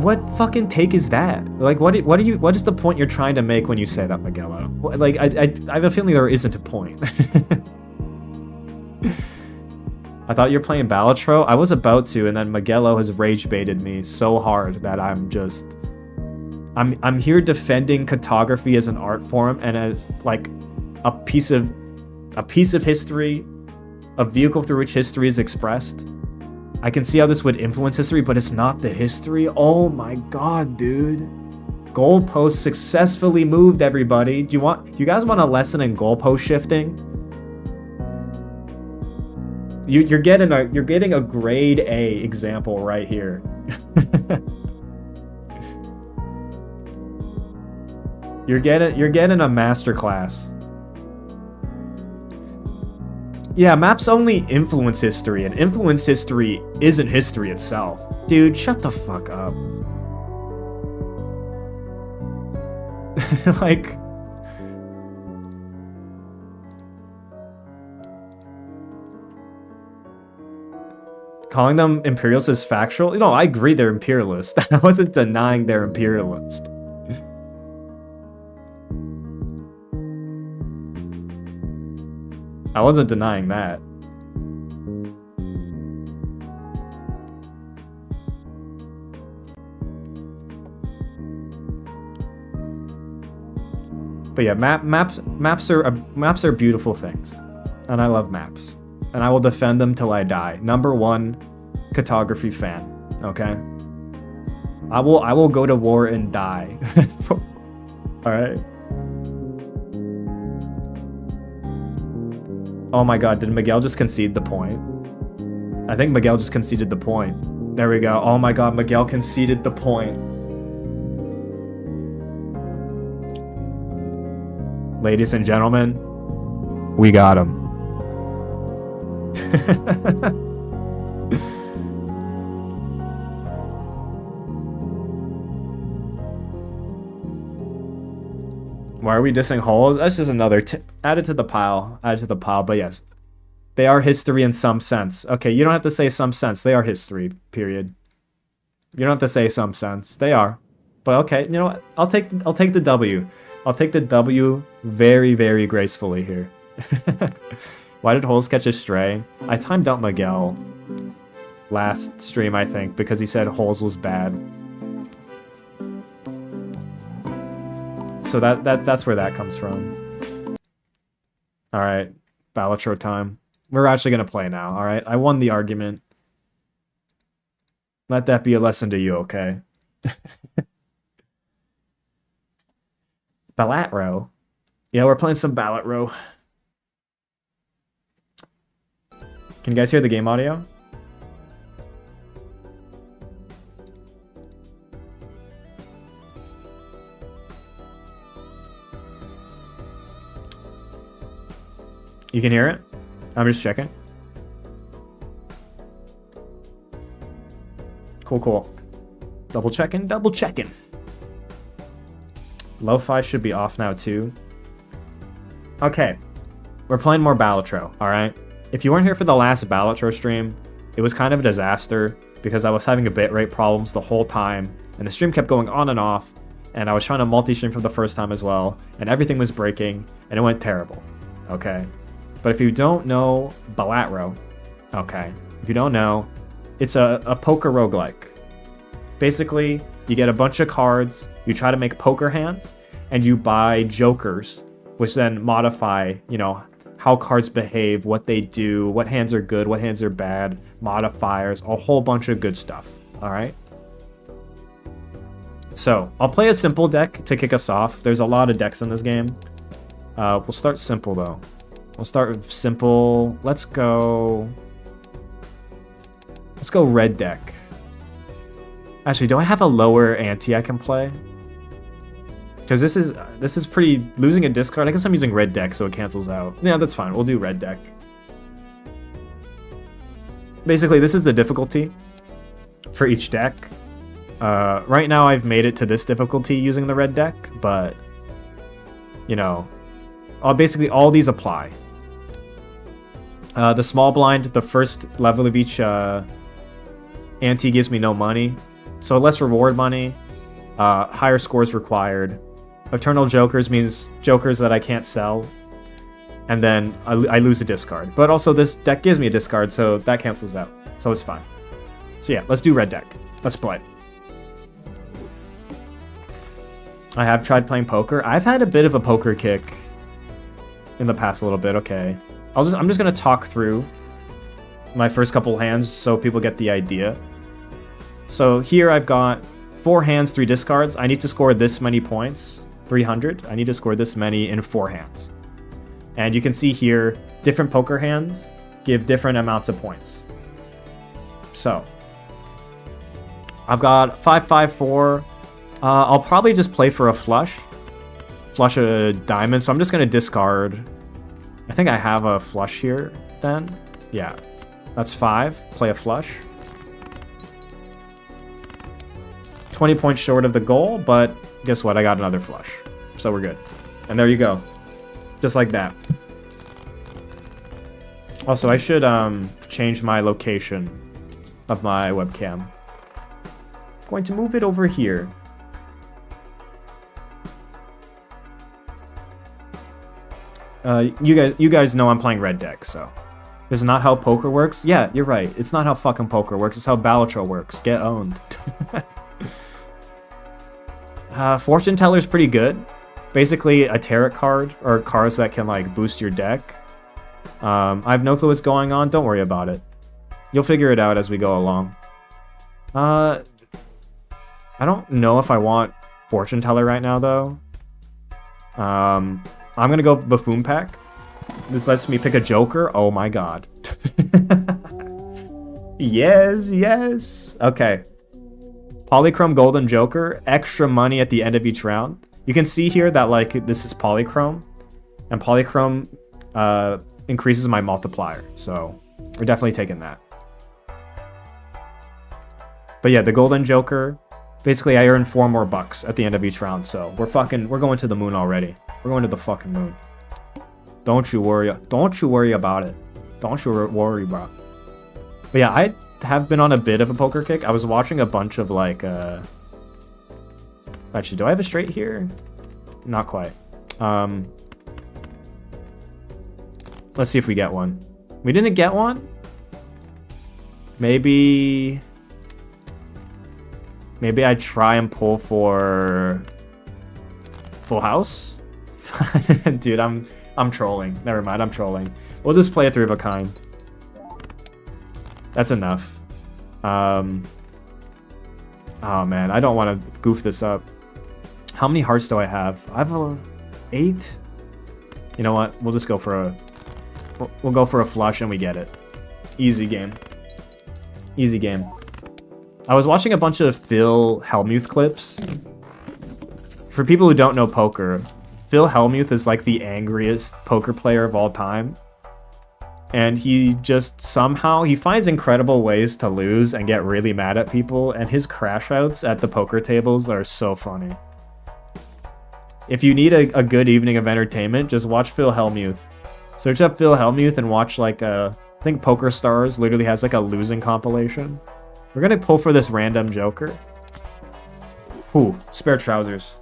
what fucking take is that? Like, what is the point you're trying to make when you say that, Miguelo? Like, I have a feeling there isn't a point. I thought you were playing Balatro. I was about to, and then Miguelo has rage baited me so hard that I'm here defending cartography as an art form and as like a piece of history, a vehicle through which history is expressed. I can see how this would influence history, but it's not the history. Oh my god, dude. Goalpost successfully moved, everybody. Do you guys want a lesson in goalpost shifting? You're getting a grade A example right here. You're getting a masterclass. Yeah, maps only influence history, and influence history isn't history itself. Dude, shut the fuck up. Like... Calling them imperialists is factual? No, I agree they're imperialist. I wasn't denying they're imperialist. I wasn't denying that. But yeah, maps are beautiful things, and I love maps, and I will defend them till I die. #1 cartography fan. Okay. I will go to war and die. All right. Oh my god, did Miguel just concede the point? I think Miguel just conceded the point. There we go. Oh my god, Miguel conceded the point. Ladies and gentlemen, we got him. Why are we dissing holes? That's just another add it to the pile. Add it to the pile. But yes, they are history in some sense. Okay, you don't have to say some sense. They are history, period. You don't have to say some sense. They are. But okay, you know what? I'll take the W. I'll take the W very, very gracefully here. Why did holes catch a stray? I timed out Miguel last stream, I think, because he said holes was bad. So that's where that comes from. Alright, Balatro time. We're actually going to play now, alright? I won the argument. Let that be a lesson to you, okay? Balatro? Yeah, we're playing some Balatro. Can you guys hear the game audio? You can hear it? I'm just checking. Cool, cool. Double checking, double checking. Lo-fi should be off now too. Okay, we're playing more Balatro, alright? If you weren't here for the last Balatro stream, it was kind of a disaster because I was having a bitrate problems the whole time, and the stream kept going on and off, and I was trying to multi-stream for the first time as well, and everything was breaking, and it went terrible, okay? But if you don't know Balatro, okay, if you don't know, it's a poker roguelike. Basically, you get a bunch of cards, you try to make poker hands, and you buy jokers, which then modify, you know, how cards behave, what they do, what hands are good, what hands are bad, modifiers, a whole bunch of good stuff, alright? So, I'll play a simple deck to kick us off. There's a lot of decks in this game. We'll start simple, though. We'll start with simple. Let's go red deck. Actually, do I have a lower ante I can play? Because this is pretty... Losing a discard, I guess I'm using red deck, so it cancels out. Yeah, that's fine. We'll do red deck. Basically, this is the difficulty for each deck. Right now, I've made it to this difficulty using the red deck, but... You know... basically, all these apply. The small blind, the first level of each ante gives me no money. So less reward money, higher scores required. Eternal Jokers means jokers that I can't sell. And then I lose a discard. But also this deck gives me a discard, so that cancels out. So it's fine. So yeah, let's do red deck. Let's play. I have tried playing poker. I've had a bit of a poker kick in the past a little bit, okay. I'm just gonna talk through my first couple hands so people get the idea. So here I've got 4 hands, 3 discards. I need to score this many points, 300. I need to score this many in 4 hands. And you can see here, different poker hands give different amounts of points. So, I've got 5-5-4. I'll probably just play for a flush a diamond, so I'm just gonna discard. I think I have a flush here then. Yeah, that's 5, play a flush. 20 points short of the goal, but guess what? I got another flush. So we're good. And there you go. Just like that. Also, I should change my location of my webcam. Going to move it over here. You guys know I'm playing red deck, so. This is not how poker works? Yeah, you're right. It's not how fucking poker works. It's how Balatro works. Get owned. Fortune Teller's pretty good. Basically, a tarot card, or cards that can, like, boost your deck. I have no clue what's going on. Don't worry about it. You'll figure it out as we go along. I don't know if I want Fortune Teller right now, though. I'm gonna go Buffoon Pack. This lets me pick a Joker. Oh my god. Yes, yes. Okay. Polychrome Golden Joker. Extra money at the end of each round. You can see here that, like, this is Polychrome. And Polychrome increases my multiplier. So, we're definitely taking that. But yeah, the Golden Joker. Basically, I earn 4 more bucks at the end of each round. So, we're going to the moon already. We're going to the fucking moon. Don't you worry about it. Don't you worry about it. But yeah, I have been on a bit of a poker kick. I was watching a bunch of, like, Actually, do I have a straight here? Not quite. Let's see if we get one. We didn't get one? Maybe I try and pull for Full House? Dude, I'm trolling. Never mind, I'm trolling. We'll just play a 3 of a kind. That's enough. Oh man, I don't want to goof this up. How many hearts do I have? I have 8. You know what? We'll just go for we'll go for a flush and we get it. Easy game. Easy game. I was watching a bunch of Phil Hellmuth clips. For people who don't know poker, Phil Hellmuth is like the angriest poker player of all time. And he just somehow, he finds incredible ways to lose and get really mad at people. And his crash outs at the poker tables are so funny. If you need a good evening of entertainment, just watch Phil Hellmuth. Search up Phil Hellmuth and watch like I think Poker Stars literally has like a losing compilation. We're gonna pull for this random Joker. Ooh, spare trousers.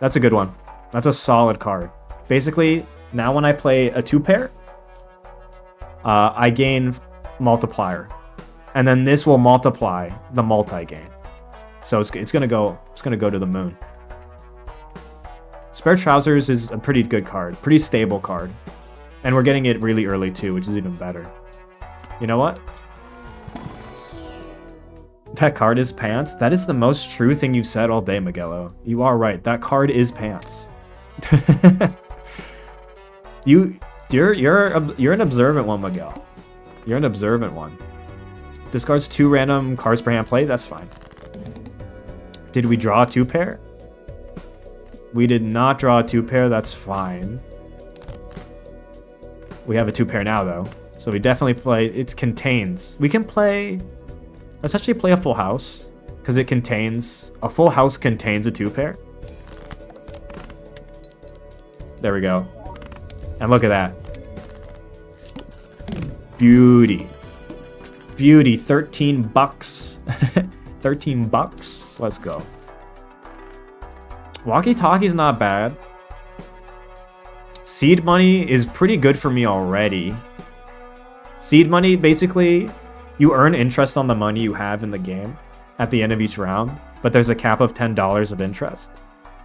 That's a good one. That's a solid card. Basically, now when I play a 2-pair, I gain multiplier, and then this will multiply the multi-gain. So it's gonna go to the moon. Spare trousers is a pretty good card, pretty stable card, and we're getting it really early too, which is even better. You know what? That card is pants. That is the most true thing you've said all day, Miguelo. You are right. That card is pants. You're an observant one, Miguel. You're an observant one. Discards 2 random cards per hand play. That's fine. Did we draw a 2-pair? We did not draw a 2-pair. That's fine. We have a 2-pair now, though. So we definitely play... It contains... We can play... Let's actually play a full house. Because it contains... A full house contains a 2-pair. There we go. And look at that. Beauty. Beauty. 13 bucks. 13 bucks. Let's go. Walkie-talkie's not bad. Seed money is pretty good for me already. Seed money, basically, you earn interest on the money you have in the game at the end of each round, but there's a cap of $10 of interest.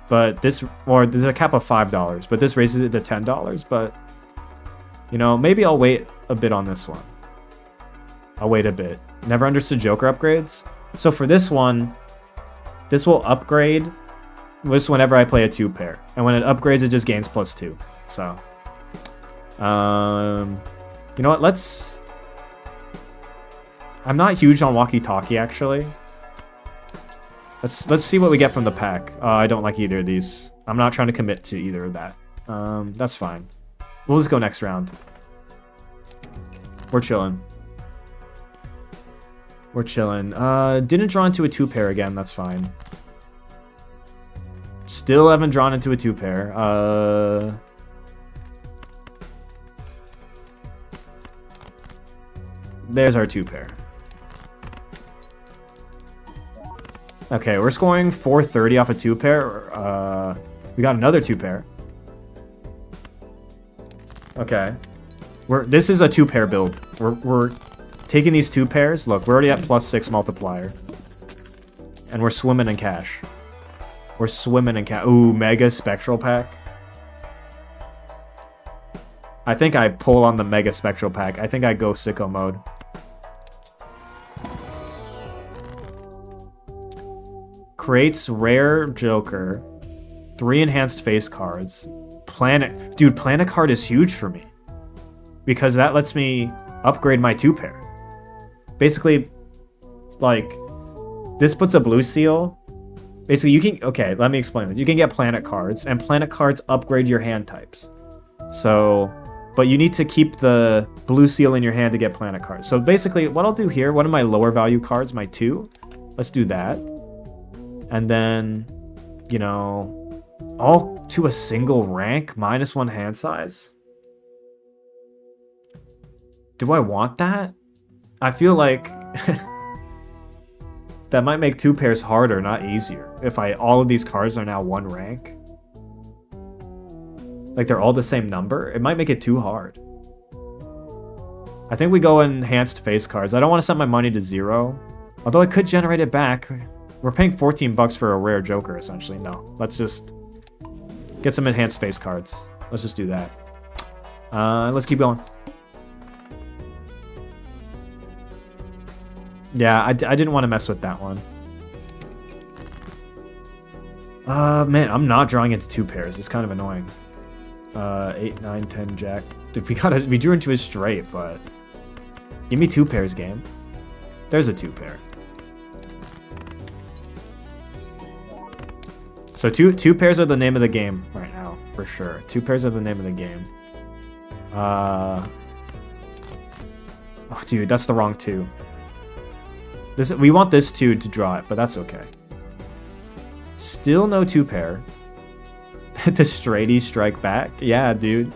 But this, or there's a cap of $5, but this raises it to $10. But, you know, maybe I'll wait a bit on this one. I'll wait a bit. Never understood Joker upgrades. So for this one, this will upgrade this whenever I play a 2-pair. And when it upgrades, it just gains +2. So, you know what? Let's... I'm not huge on walkie-talkie, actually. Let's see what we get from the pack. I don't like either of these. I'm not trying to commit to either of that. That's fine. We'll just go next round. We're chilling. We're chilling. Didn't draw into a 2-pair again. That's fine. Still haven't drawn into a 2-pair. There's our 2-pair. Okay, we're scoring 430 off a 2-pair. We got another 2-pair. Okay. This is a 2-pair build. We're taking these 2-pairs. Look, we're already at +6 multiplier. And we're swimming in cash. We're swimming in cash. Ooh, Mega Spectral Pack. I think I pull on the Mega Spectral Pack. I think I go sicko mode. Creates rare Joker. 3 enhanced face cards. Planet. Dude, Planet card is huge for me. Because that lets me upgrade my 2-pair. Basically, like, this puts a blue seal. Basically, you can... Okay, let me explain this. You can get Planet cards, and Planet cards upgrade your hand types. So... But you need to keep the blue seal in your hand to get Planet cards. So basically, what I'll do here, one of my lower value cards, my 2, let's do that. And then, you know, all to a single rank, -1 hand size. Do I want that? I feel like that might make 2-pairs harder, not easier. If all of these cards are now 1 rank. Like they're all the same number, it might make it too hard. I think we go enhanced face cards. I don't want to set my money to 0. Although I could generate it back. We're paying 14 bucks for a rare Joker, essentially. No, let's just get some enhanced face cards. Let's just do that. Let's keep going. Yeah, I didn't want to mess with that one. Man, I'm not drawing into 2-pairs. It's kind of annoying. 8, 9, 10, Jack. We drew into a straight, but give me 2-pairs, game. There's a 2-pair. So two pairs are the name of the game right now, for sure. 2 pairs are the name of the game. Oh, dude, that's the wrong 2. We want this 2 to draw it, but that's okay. Still no 2-pair. The straighty strike back? Yeah, dude.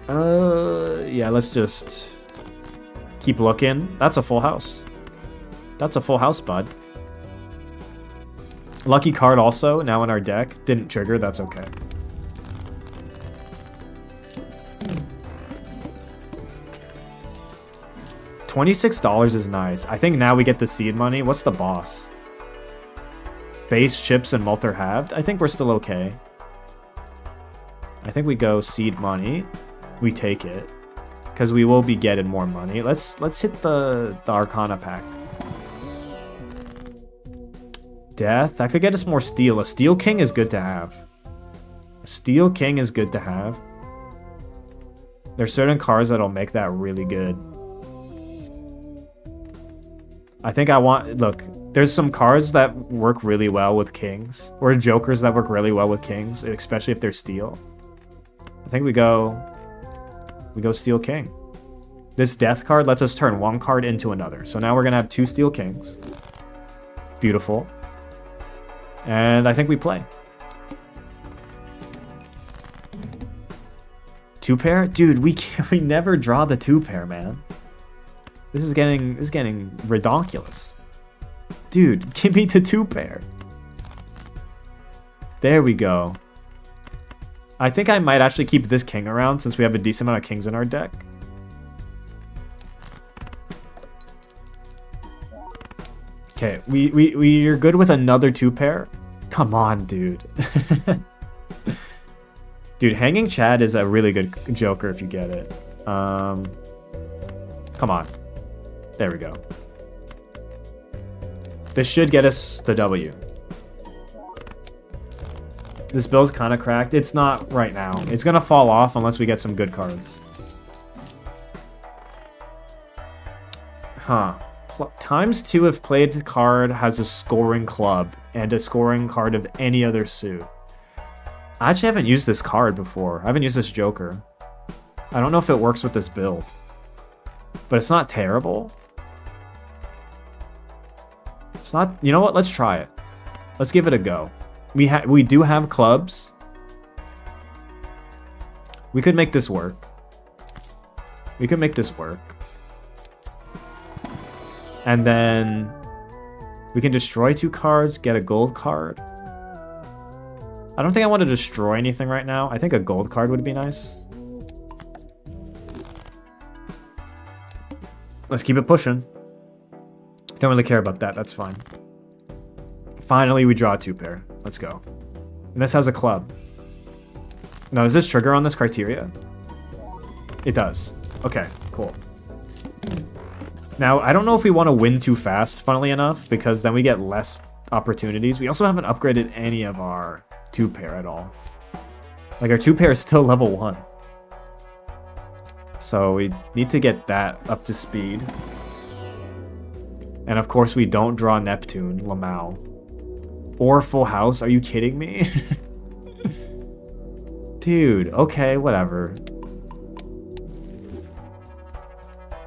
Yeah, let's just keep looking. That's a full house. That's a full house, bud. Lucky card also, now in our deck. Didn't trigger, that's okay. $26 is nice. I think now we get the seed money. What's the boss? Base, chips, and multi halved. I think we're still okay. I think we go seed money. We take it. Because we will be getting more money. Let's hit the Arcana pack. Death. That could get us more steel. A Steel King is good to have. A Steel King is good to have. There's certain cards that'll make that really good. I think I want... Look, there's some cards that work really well with kings. Or jokers that work really well with kings, especially if they're steel. I think we go Steel King. This Death card lets us turn one card into another. So now we're going to have 2 Steel Kings. Beautiful. And I think we play. 2-pair? Dude, we never draw the 2-pair, man. This is getting redonkulous. Dude, give me the 2-pair. There we go. I think I might actually keep this king around since we have a decent amount of kings in our deck. Okay, we're good with another 2-pair. Come on, dude. Dude, Hanging Chad is a really good joker if you get it. Come on. There we go. This should get us the W. This build's kind of cracked. It's not right now. It's going to fall off unless we get some good cards. Huh. ×2 if played card has a scoring club and a scoring card of any other suit. I actually haven't used this card before. I haven't used this joker. I don't know if it works with this build. But it's not terrible. It's not... You know what? Let's try it. Let's give it a go. We do have clubs. We could make this work. We could make this work. And then we can destroy 2 cards, get a gold card. I don't think I want to destroy anything right now. I think a gold card would be nice. Let's keep it pushing. Don't really care about that. That's fine. Finally, we draw a 2-pair. Let's go. And this has a club. Now, does this trigger on this criteria? It does. Okay, cool. Now, I don't know if we want to win too fast, funnily enough, because then we get less opportunities. We also haven't upgraded any of our 2-pair at all. Like, our 2-pair is still level 1. So we need to get that up to speed. And of course, we don't draw Neptune, Lamau. Or Full House. Are you kidding me? Dude, okay, whatever.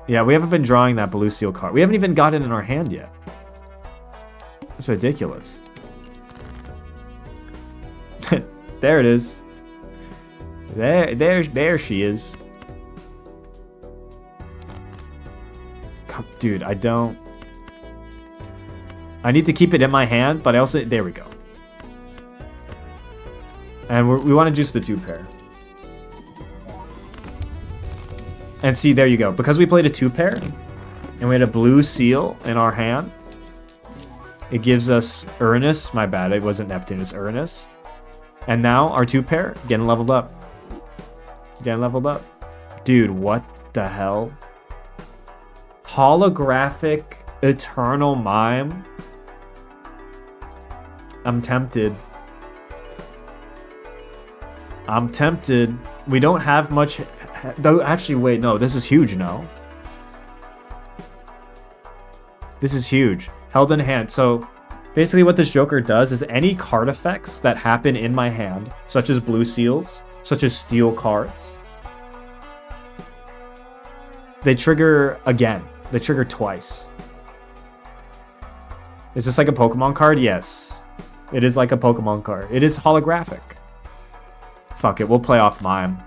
Yeah, we haven't been drawing that blue seal card. We haven't even got it in our hand yet. That's ridiculous. There it is. There she is. Dude, I don't... I need to keep it in my hand, but I also... There we go. And we want to juice the 2-pair. And see, there you go. Because we played a 2-pair, and we had a blue seal in our hand, it gives us Uranus. My bad, it wasn't Neptune, it's Uranus. And now, our 2-pair, getting leveled up. Getting leveled up. Dude, what the hell? Holographic Eternal Mime. I'm tempted. I'm tempted. We don't have much... Though, actually, wait, no. This is huge, no? This is huge. Held in hand. So, basically what this Joker does is any card effects that happen in my hand, such as blue seals, such as steel cards, they trigger again. They trigger twice. Is this like a Pokemon card? Yes. It is like a Pokemon card. It is holographic. Fuck it, we'll play off Mime.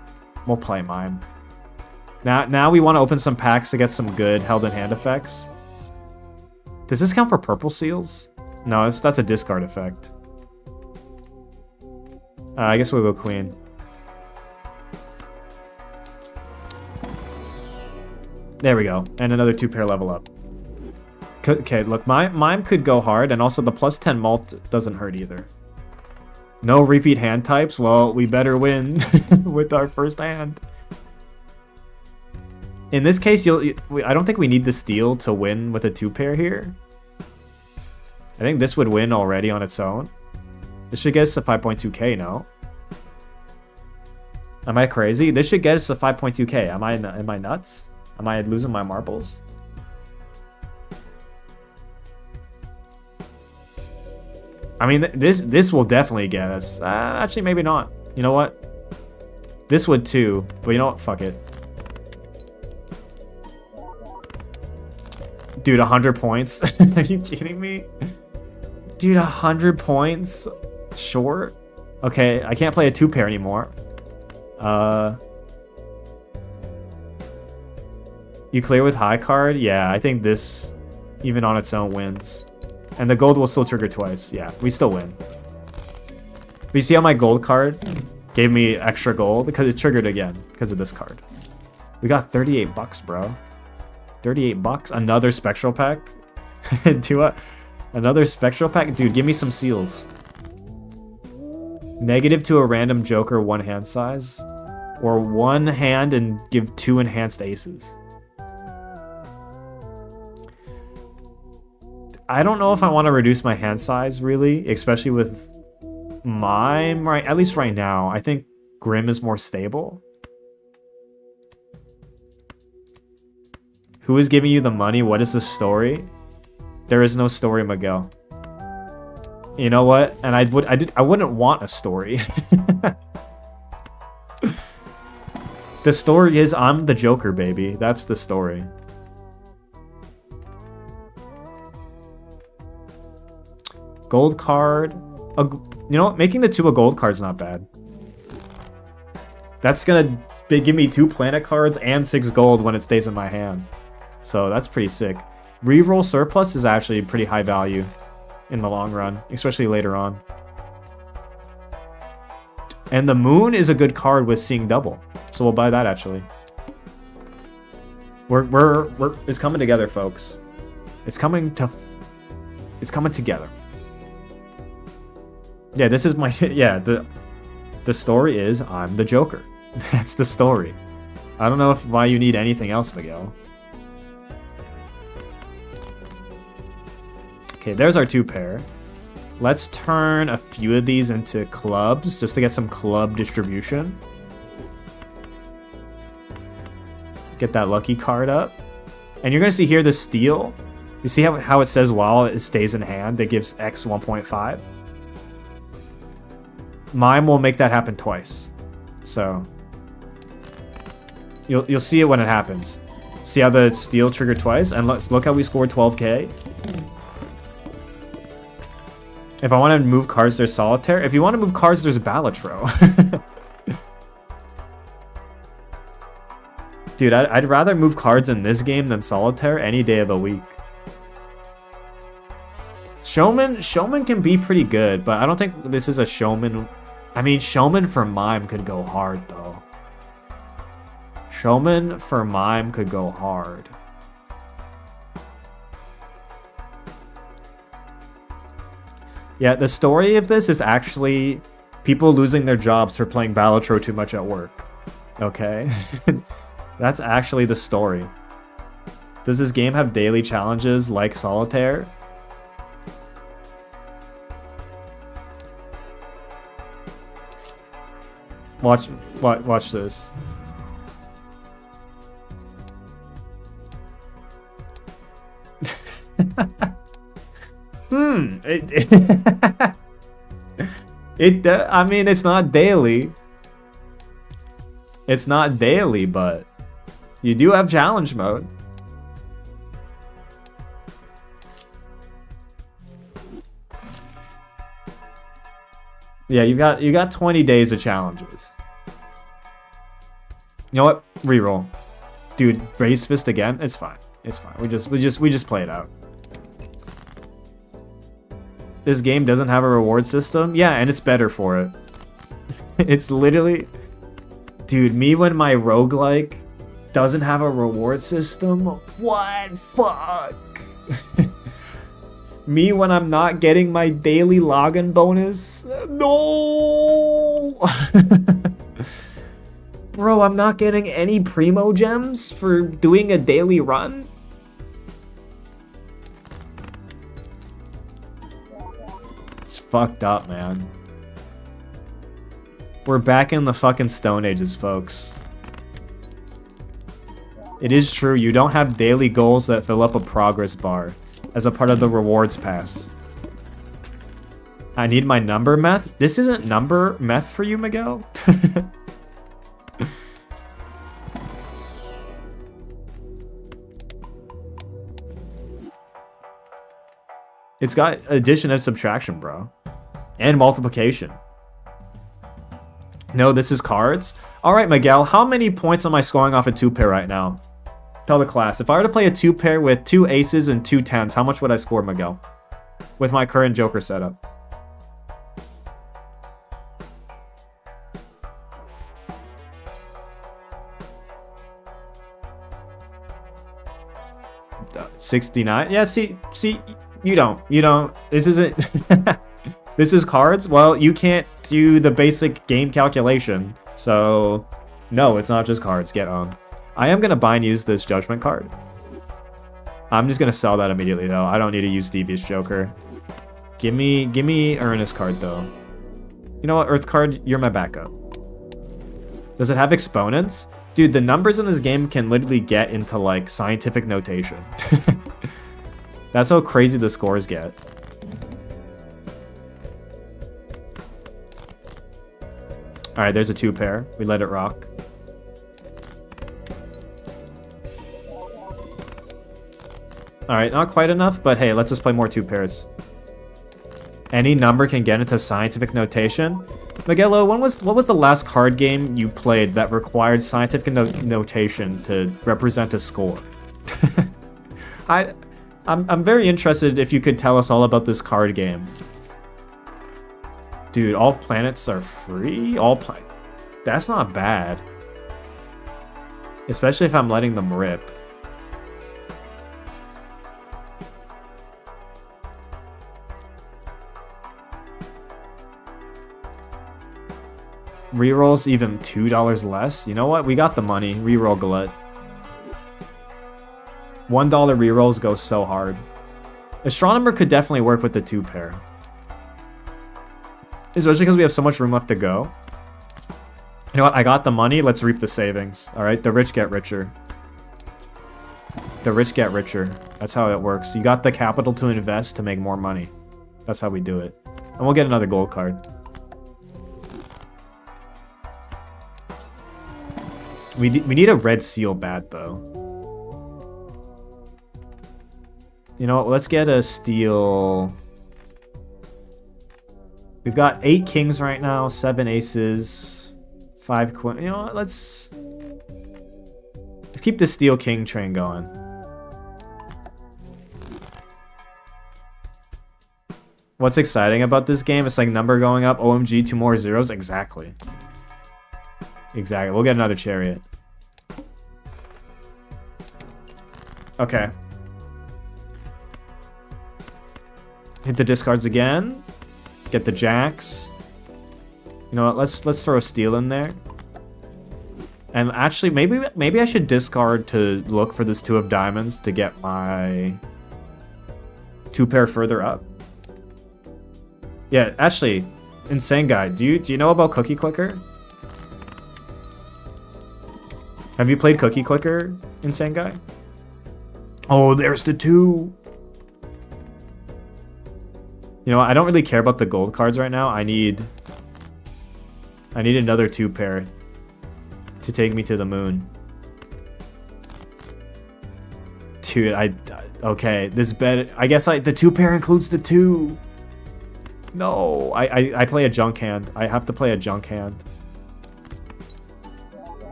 We'll play Mime. Now we want to open some packs to get some good held in hand effects. Does this count for purple seals? No, that's a discard effect. I guess we'll go Queen. There we go. And another 2-pair level up. Okay, look, Mime could go hard, and also the plus 10 mult doesn't hurt either. No repeat hand types? Well, we better win with our first hand. In this case, I don't think we need the steal to win with a 2-pair here. I think this would win already on its own. This should get us to 5.2k, no? Am I crazy? This should get us to 5.2k. Am I nuts? Am I losing my marbles? I mean, this will definitely get us. Actually, maybe not. You know what? This would too. But you know what? Fuck it. Dude, 100 points? Are you kidding me? Dude, 100 points? Short? Okay, I can't play a 2-pair anymore. You clear with high card? Yeah, I think this, even on its own, wins. And the gold will still trigger twice. Yeah, we still win. But you see how my gold card gave me extra gold? Because it triggered again, because of this card. We got 38 bucks, bro. 38 bucks? Another spectral pack? Another spectral pack? Dude, give me some seals. Negative to a random joker, 1 hand size. Or 1 hand and give 2 enhanced aces. I don't know if I want to reduce my hand size, really. Especially with Mime, right? At least right now. I think Grim is more stable. Who is giving you the money? What is the story? There is no story, Miguel. You know what? And I wouldn't want a story. The story is I'm the Joker, baby. That's the story. Gold card. You know what? Making the 2 a gold card is not bad. That's gonna give me 2 planet cards and 6 gold when it stays in my hand. So that's pretty sick. Reroll surplus is actually pretty high value in the long run, especially later on. And the moon is a good card with seeing double, so we'll buy that actually. It's coming together, folks. It's coming together. Yeah, this is my yeah. The story is I'm the Joker. That's the story. I don't know why you need anything else, Miguel. Okay, there's our 2-pair. Let's turn a few of these into clubs just to get some club distribution. Get that lucky card up. And you're going to see here the steal. You see how it says while it stays in hand, it gives X 1.5? Mime will make that happen twice. So you'll see it when it happens. See how the steal triggered twice? And let's look how we scored 12k. If I want to move cards, there's Solitaire. If you want to move cards, there's Balatro. Dude, I'd rather move cards in this game than Solitaire any day of the week. Showman can be pretty good, but I don't think this is a Showman. I mean, Showman for Mime could go hard, though. Showman for Mime could go hard. Yeah, the story of this is actually people losing their jobs for playing Balatro too much at work. Okay? That's actually the story. Does this game have daily challenges like Solitaire? Watch this. I mean, it's not daily. It's not daily, but you do have challenge mode. Yeah, you got 20 days of challenges. You know what? Reroll. Dude, raise fist again? It's fine. It's fine. We just play it out. This game doesn't have a reward system? Yeah, and it's better for it. It's literally... Dude, me when my roguelike doesn't have a reward system? What? Fuck! Me when I'm not getting my daily login bonus? No! Bro, I'm not getting any primo gems for doing a daily run? It's fucked up, man. We're back in the fucking Stone Ages, folks. It is true, you don't have daily goals that fill up a progress bar as a part of the rewards pass. I need my number meth? This isn't number meth for you, Miguel? It's got addition and subtraction, bro. And multiplication. No, this is cards? Alright, Miguel, how many points am I scoring off a 2-pair right now? Tell the class. If I were to play a 2-pair with 2 aces and 2 tens, how much would I score, Miguel? With my current Joker setup. $69? Yeah, see, you don't. This isn't... This is cards? Well, you can't do the basic game calculation. So, no, it's not just cards. Get on. I am going to buy and use this Judgment card. I'm just going to sell that immediately, though. I don't need to use Devious Joker. Give me Earnest card, though. You know what, Earth card? You're my backup. Does it have exponents? Dude, the numbers in this game can literally get into, like, scientific notation. That's how crazy the scores get. Alright, there's a 2-pair. We let it rock. Alright, not quite enough, but hey, let's just play more 2-pairs. Any number can get into scientific notation. Miguelo, what was the last card game you played that required scientific notation to represent a score? I'm very interested if you could tell us all about this card game. Dude, all planets are free? That's not bad. Especially if I'm letting them rip. Rerolls even $2 less? You know what? We got the money. Reroll Glut. $1 rerolls go so hard. Astronomer could definitely work with the 2-pair. Especially because we have so much room left to go. You know what? I got the money. Let's reap the savings. Alright? The rich get richer. The rich get richer. That's how it works. You got the capital to invest to make more money. That's how we do it. And we'll get another gold card. We need a red seal bad, though. You know what? Let's get a steel... We've got 8 kings right now, 7 aces, 5 queen. You know what? Let's keep the steel king train going. What's exciting about this game? It's like number going up. OMG, 2 more zeros. Exactly. Exactly. We'll get another chariot. Okay. Hit the discards again. Get the jacks. You know what? Let's throw a steel in there. And actually, maybe I should discard to look for this 2 of diamonds to get my 2-pair further up. Yeah, actually, insane guy. Do you know about Cookie Clicker? Have you played Cookie Clicker, insane guy? Oh, there's the 2. You know, I don't really care about the gold cards right now. I need another 2-pair to take me to the moon. Dude, okay, this bet. I guess the 2-pair includes the 2. No, I play a junk hand. I have to play a junk hand.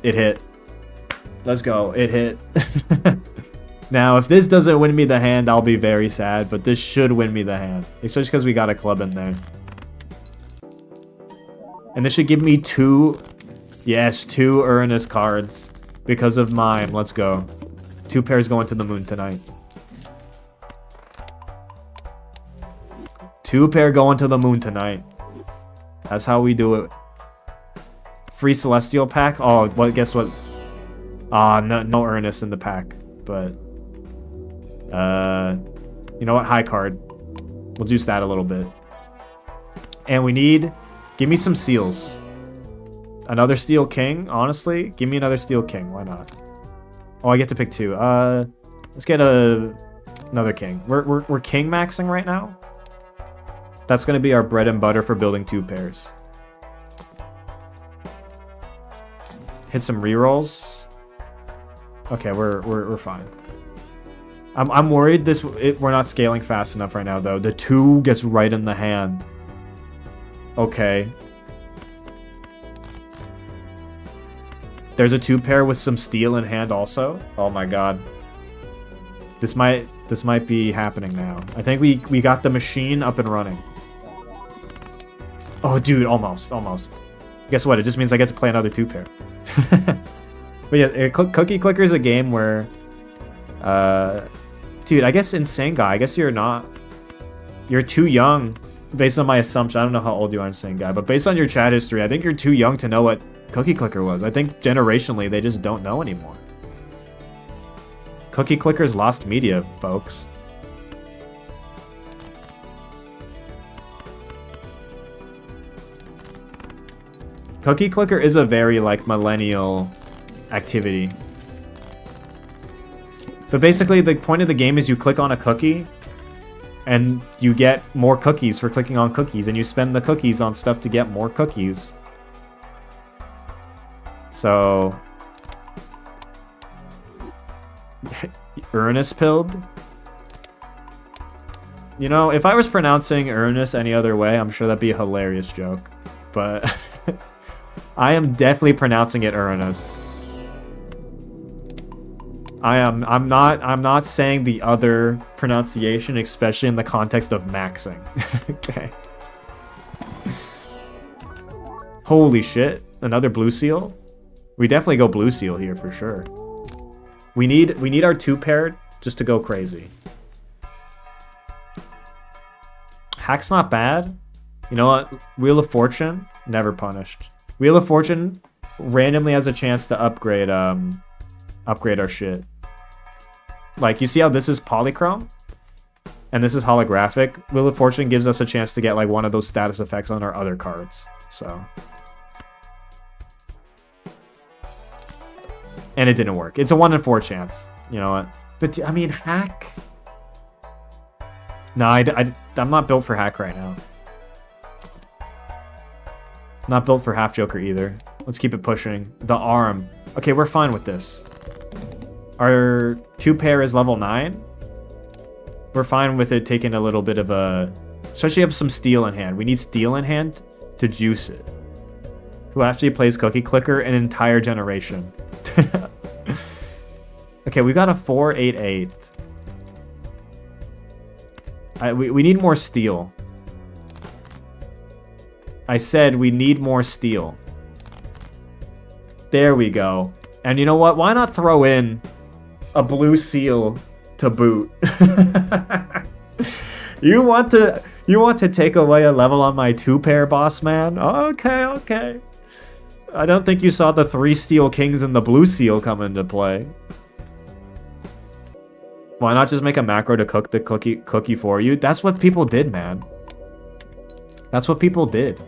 It hit. Let's go. It hit. Now, if this doesn't win me the hand, I'll be very sad. But this should win me the hand. Especially because we got a club in there. And this should give me 2... Yes, 2 Uranus cards. Because of mime. Let's go. 2 pairs going to the moon tonight. 2 pair going to the moon tonight. That's how we do it. Free Celestial pack? Oh, well, guess what? No Uranus in the pack. But, you know what? High card. We'll juice that a little bit. And we need... Give me some seals. Another Steel King, honestly. Give me another Steel King. Why not? Oh, I get to pick 2. Let's get another King. We're King maxing right now. That's going to be our bread and butter for building 2 pairs. Hit some rerolls. Okay, we're fine. I'm worried we're not scaling fast enough right now though. The 2 gets right in the hand. Okay. There's a 2 pair with some steel in hand also. Oh my god. This might be happening now. I think we got the machine up and running. Oh dude, almost. Guess what? It just means I get to play another 2 pair. But yeah, Cookie Clicker is a game where dude, I guess Insane Guy, I guess you're too young based on my assumption. I don't know how old you are, Insane Guy, but based on your chat history, I think you're too young to know what Cookie Clicker was. I think generationally they just don't know anymore. Cookie Clicker's lost media, folks. Cookie Clicker is a very, like, millennial activity. But basically, the point of the game is you click on a cookie, and you get more cookies for clicking on cookies, and you spend the cookies on stuff to get more cookies. So... Uranus pilled? You know, if I was pronouncing Uranus any other way, I'm sure that'd be a hilarious joke. But... I am definitely pronouncing it Uranus. I'm not saying the other pronunciation, especially in the context of maxing. Okay. Holy shit. Another blue seal? We definitely go blue seal here for sure. We need our 2 pair just to go crazy. Hack's not bad. You know what? Wheel of Fortune, never punished. Wheel of Fortune randomly has a chance to upgrade our shit. Like, you see how this is polychrome? And this is holographic? Wheel of Fortune gives us a chance to get, like, one of those status effects on our other cards. So. And it didn't work. It's a 1 in 4 chance. You know what? But, I mean, hack? No, I'm not built for hack right now. Not built for half Joker either. Let's keep it pushing. The arm. Okay, we're fine with this. Our 2 pair is level 9. We're fine with it taking a little bit of a... Especially if some steel in hand. We need steel in hand to juice it. Who actually plays Cookie Clicker an entire generation. Okay, we got a 4-8-8. We need more steel. I said we need more steel. There we go. And you know what? Why not throw in a blue seal to boot? You want to take away a level on my 2 pair, boss man? Okay. I don't think you saw the 3 Steel Kings and the blue seal come into play. Why not just make a macro to cook the cookie for you? That's what people did, man. That's what people did.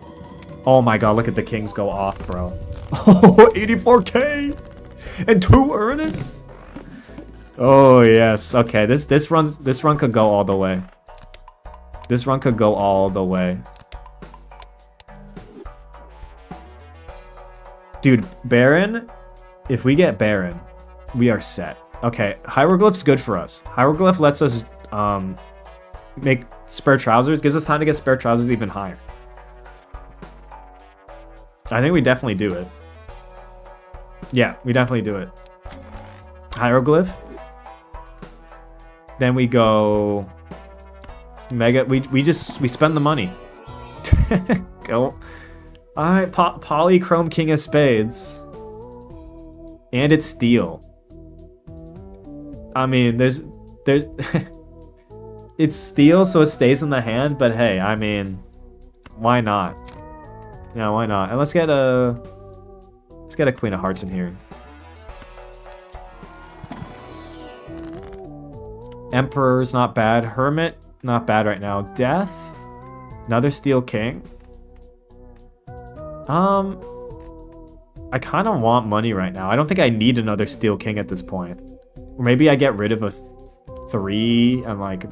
Oh my god, look at the kings go off, bro. Oh, 84k! And 2 Uranus? Oh yes. Okay, this run could go all the way. This run could go all the way. Dude, Baron, if we get Baron, we are set. Okay, Hieroglyph's good for us. Hieroglyph lets us make spare trousers. Gives us time to get spare trousers even higher. I think we definitely do it. Yeah, we definitely do it. Hieroglyph. Then we go mega. We spend the money. Go. All right, polychrome king of spades. And it's steel. I mean, there's it's steel, so it stays in the hand. But hey, I mean, why not? Yeah, why not? And let's get a queen of hearts in here. Emperor's not bad. Hermit, not bad right now. Death, another steel king. I kind of want money right now. I don't think I need another steel king at this point. Or maybe I get rid of a 3 and like...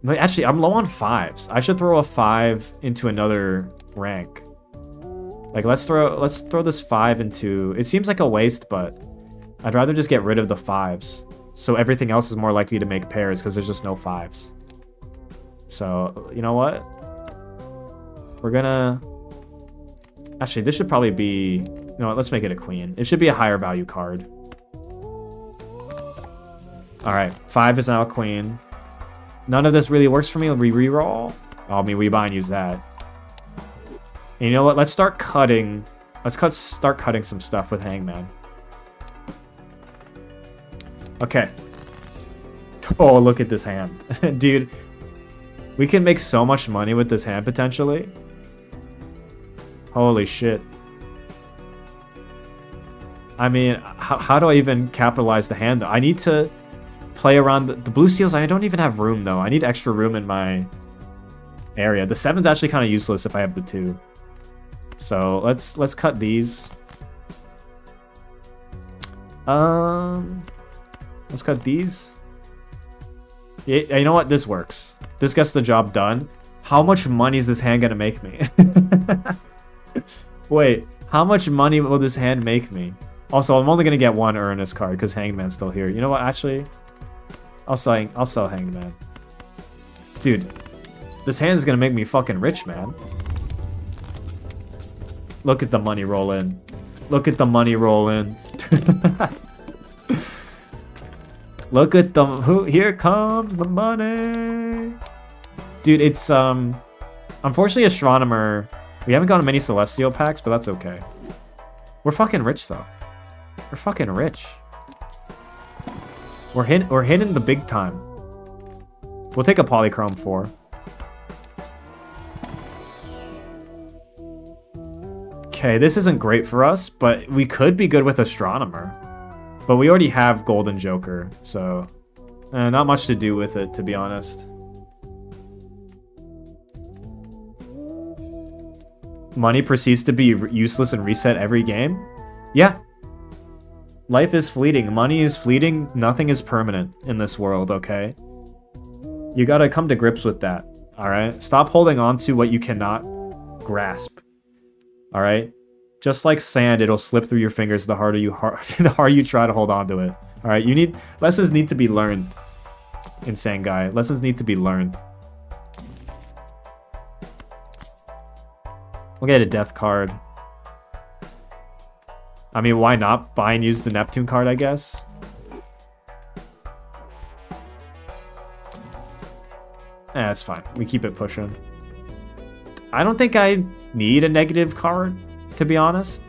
Actually, I'm low on 5s. I should throw a 5 into another rank. Like, let's throw this 5 into... It seems like a waste, but I'd rather just get rid of the 5s. So everything else is more likely to make pairs because there's just no 5s. So, you know what? We're gonna... Actually, this should probably be... You know what? Let's make it a queen. It should be a higher value card. Alright, 5 is now a queen. None of this really works for me. We reroll. Oh, I mean, we buy and use that. And you know what? Let's start cutting. Start cutting some stuff with Hangman. Okay. Oh, look at this hand. Dude, we can make so much money with this hand, potentially. Holy shit. I mean, how do I even capitalize the hand, though? I need to play around the blue seals. I don't even have room, though. I need extra room in my area. The 7's actually kind of useless if I have the 2. So let's cut these. Let's cut these. Yeah, you know what? This works. This gets the job done. How much money is this hand gonna make me? Wait, how much money will this hand make me? Also, I'm only gonna get 1 Uranus card because Hangman's still here. You know what? Actually, I'll sell Hangman. Dude, this hand is gonna make me fucking rich, man. Look at the money roll in. Look at the money roll in. Look at the... Here comes the money. Dude, it's... Unfortunately, Astronomer... We haven't gotten many Celestial packs, but that's okay. We're fucking rich, though. We're fucking rich. We're hitting the big time. We'll take a Polychrome 4. Okay, this isn't great for us, but we could be good with Astronomer. But we already have Golden Joker, so... not much to do with it, to be honest. Money proceeds to be useless and reset every game? Yeah. Life is fleeting. Money is fleeting. Nothing is permanent in this world, okay? You gotta come to grips with that, alright? Stop holding on to what you cannot grasp. Alright? Just like sand, it'll slip through your fingers the harder you try to hold on to it. Alright? Lessons need to be learned. Insane guy. Lessons need to be learned. We'll get a death card. I mean, why not buy and use the Neptune card, I guess? That's fine. We keep it pushing. I don't think I need a negative card, to be honest.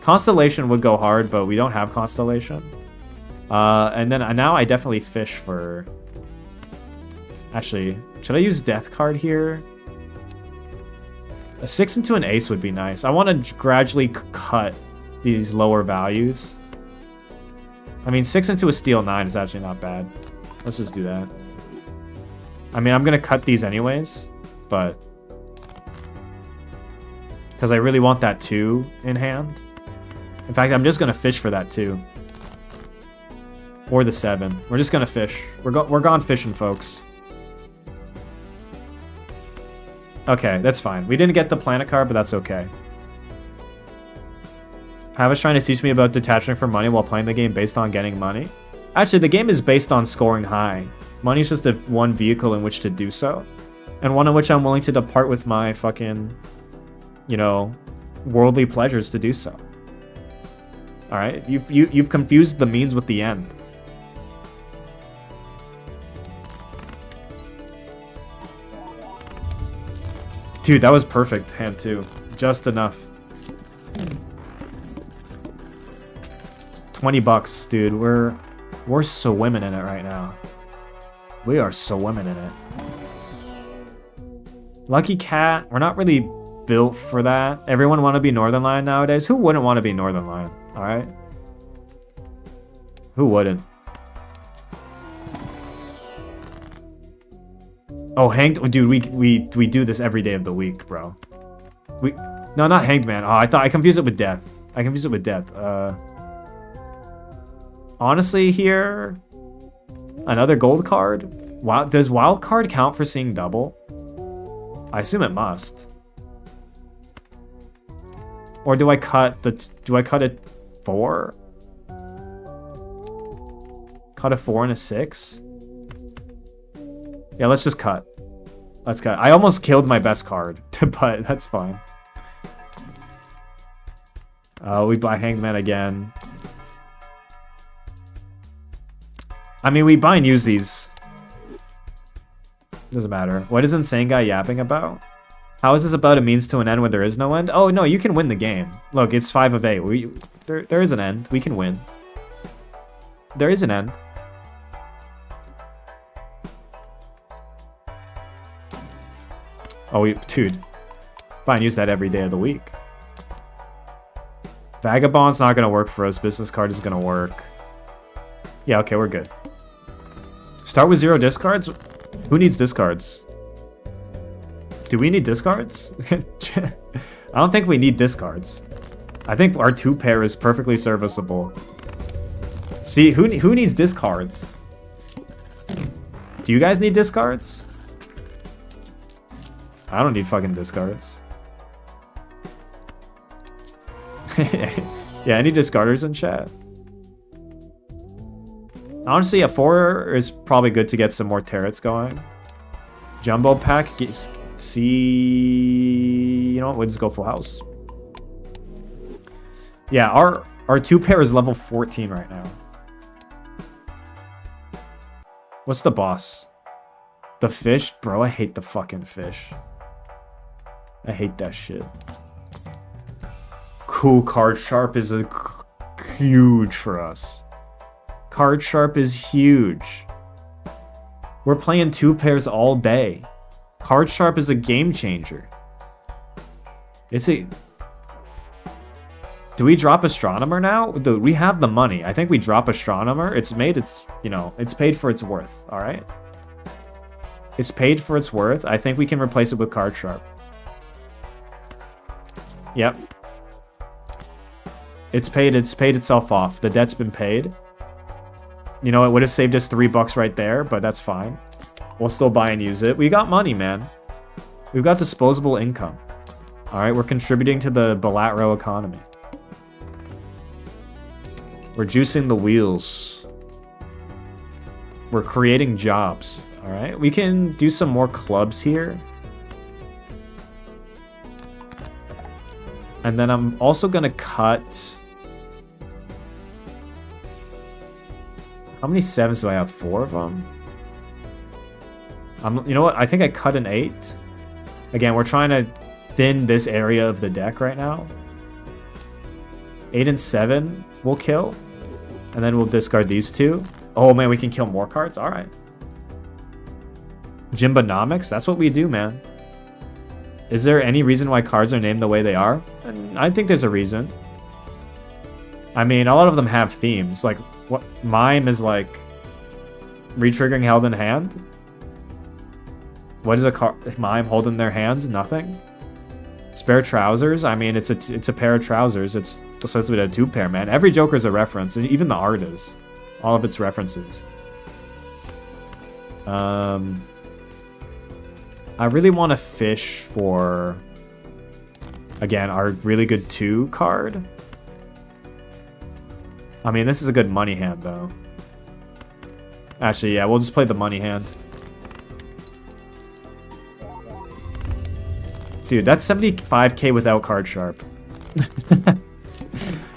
Constellation would go hard, but we don't have Constellation. And then now I definitely fish for... Actually, should I use Death card here? A 6 into an ace would be nice. I want to gradually cut these lower values. I mean, 6 into a steel 9 is actually not bad. Let's just do that. I mean, I'm going to cut these anyways, but... Because I really want that 2 in hand. In fact, I'm just going to fish for that 2. Or the 7. We're just going to fish. We're gone fishing, folks. Okay, that's fine. We didn't get the planet card, but that's okay. Pavish trying to teach me about detaching from money while playing the game based on getting money. Actually, the game is based on scoring high. Money's just one vehicle in which to do so. And one in which I'm willing to depart with my fucking, you know, worldly pleasures to do so. Alright? You've confused the means with the end. Dude, that was perfect hand too. Just enough. 20 bucks, dude. We're swimming in it right now. We are swimming in it. Lucky Cat. We're not really built for that. Everyone want to be Northern Lion nowadays. Who wouldn't want to be Northern Lion? All right. Who wouldn't? Oh, hanged, dude. We do this every day of the week, bro. No, not hanged man. Oh, I confused it with death. I confused it with death. Honestly, here, another gold card. Wow, does wild card count for seeing double? I assume it must. Or do I cut it 4? Cut a 4 and a 6? Yeah, let's just cut. Let's cut. I almost killed my best card, but that's fine. We buy Hangman again. I mean, we buy and use these. Doesn't matter. What is Insane Guy yapping about? How is this about a means to an end when there is no end? Oh, no, you can win the game. Look, it's 5 of 8. There is an end. We can win. There is an end. Oh, dude. Fine, use that every day of the week. Vagabond's not going to work for us. Business card is going to work. Yeah, okay, we're good. Start with 0 discards? Who needs discards? Do we need discards? I don't think we need discards. I think our 2 pair is perfectly serviceable. See, who needs discards? Do you guys need discards? I don't need fucking discards. Yeah, any discarders in chat? Honestly, a 4 is probably good to get some more turrets going. Jumbo pack, see... You know what, we'll just go full house. Yeah, our 2 pair is level 14 right now. What's the boss? The fish? Bro, I hate the fucking fish. I hate that shit. Cool, card sharp is huge for us. Card sharp is huge. We're playing 2 pairs all day. Card sharp is a game changer. Do we drop Astronomer now? Dude, we have the money. I think we drop Astronomer. It's paid for its worth, alright? It's paid for its worth. I think we can replace it with Card Sharp. Yep. It's paid itself off. The debt's been paid. You know, it would have saved us $3 right there, but that's fine. We'll still buy and use it. We got money, man. We've got disposable income. Alright, we're contributing to the Balatro economy. We're juicing the wheels. We're creating jobs. Alright, we can do some more clubs here. And then I'm also gonna cut... How many 7s do I have? 4 of them? You know what? I think I cut an 8. Again, we're trying to thin this area of the deck right now. 8 and 7 we'll kill. And then we'll discard these 2. Oh man, we can kill more cards? Alright. Jimbonomics? That's what we do, man. Is there any reason why cards are named the way they are? And I think there's a reason. I mean, a lot of them have themes. Like, what Mime is like re-triggering held in hand? What is a card Mime holding their hands? Nothing. Spare trousers? I mean, it's a pair of trousers. It's associated with a 2 pair, man. Every Joker's a reference. Even the art is. All of its references. I really want to fish for, again, our really good 2 card. I mean, this is a good money hand, though. Actually, yeah, we'll just play the money hand. Dude, that's 75k without card sharp.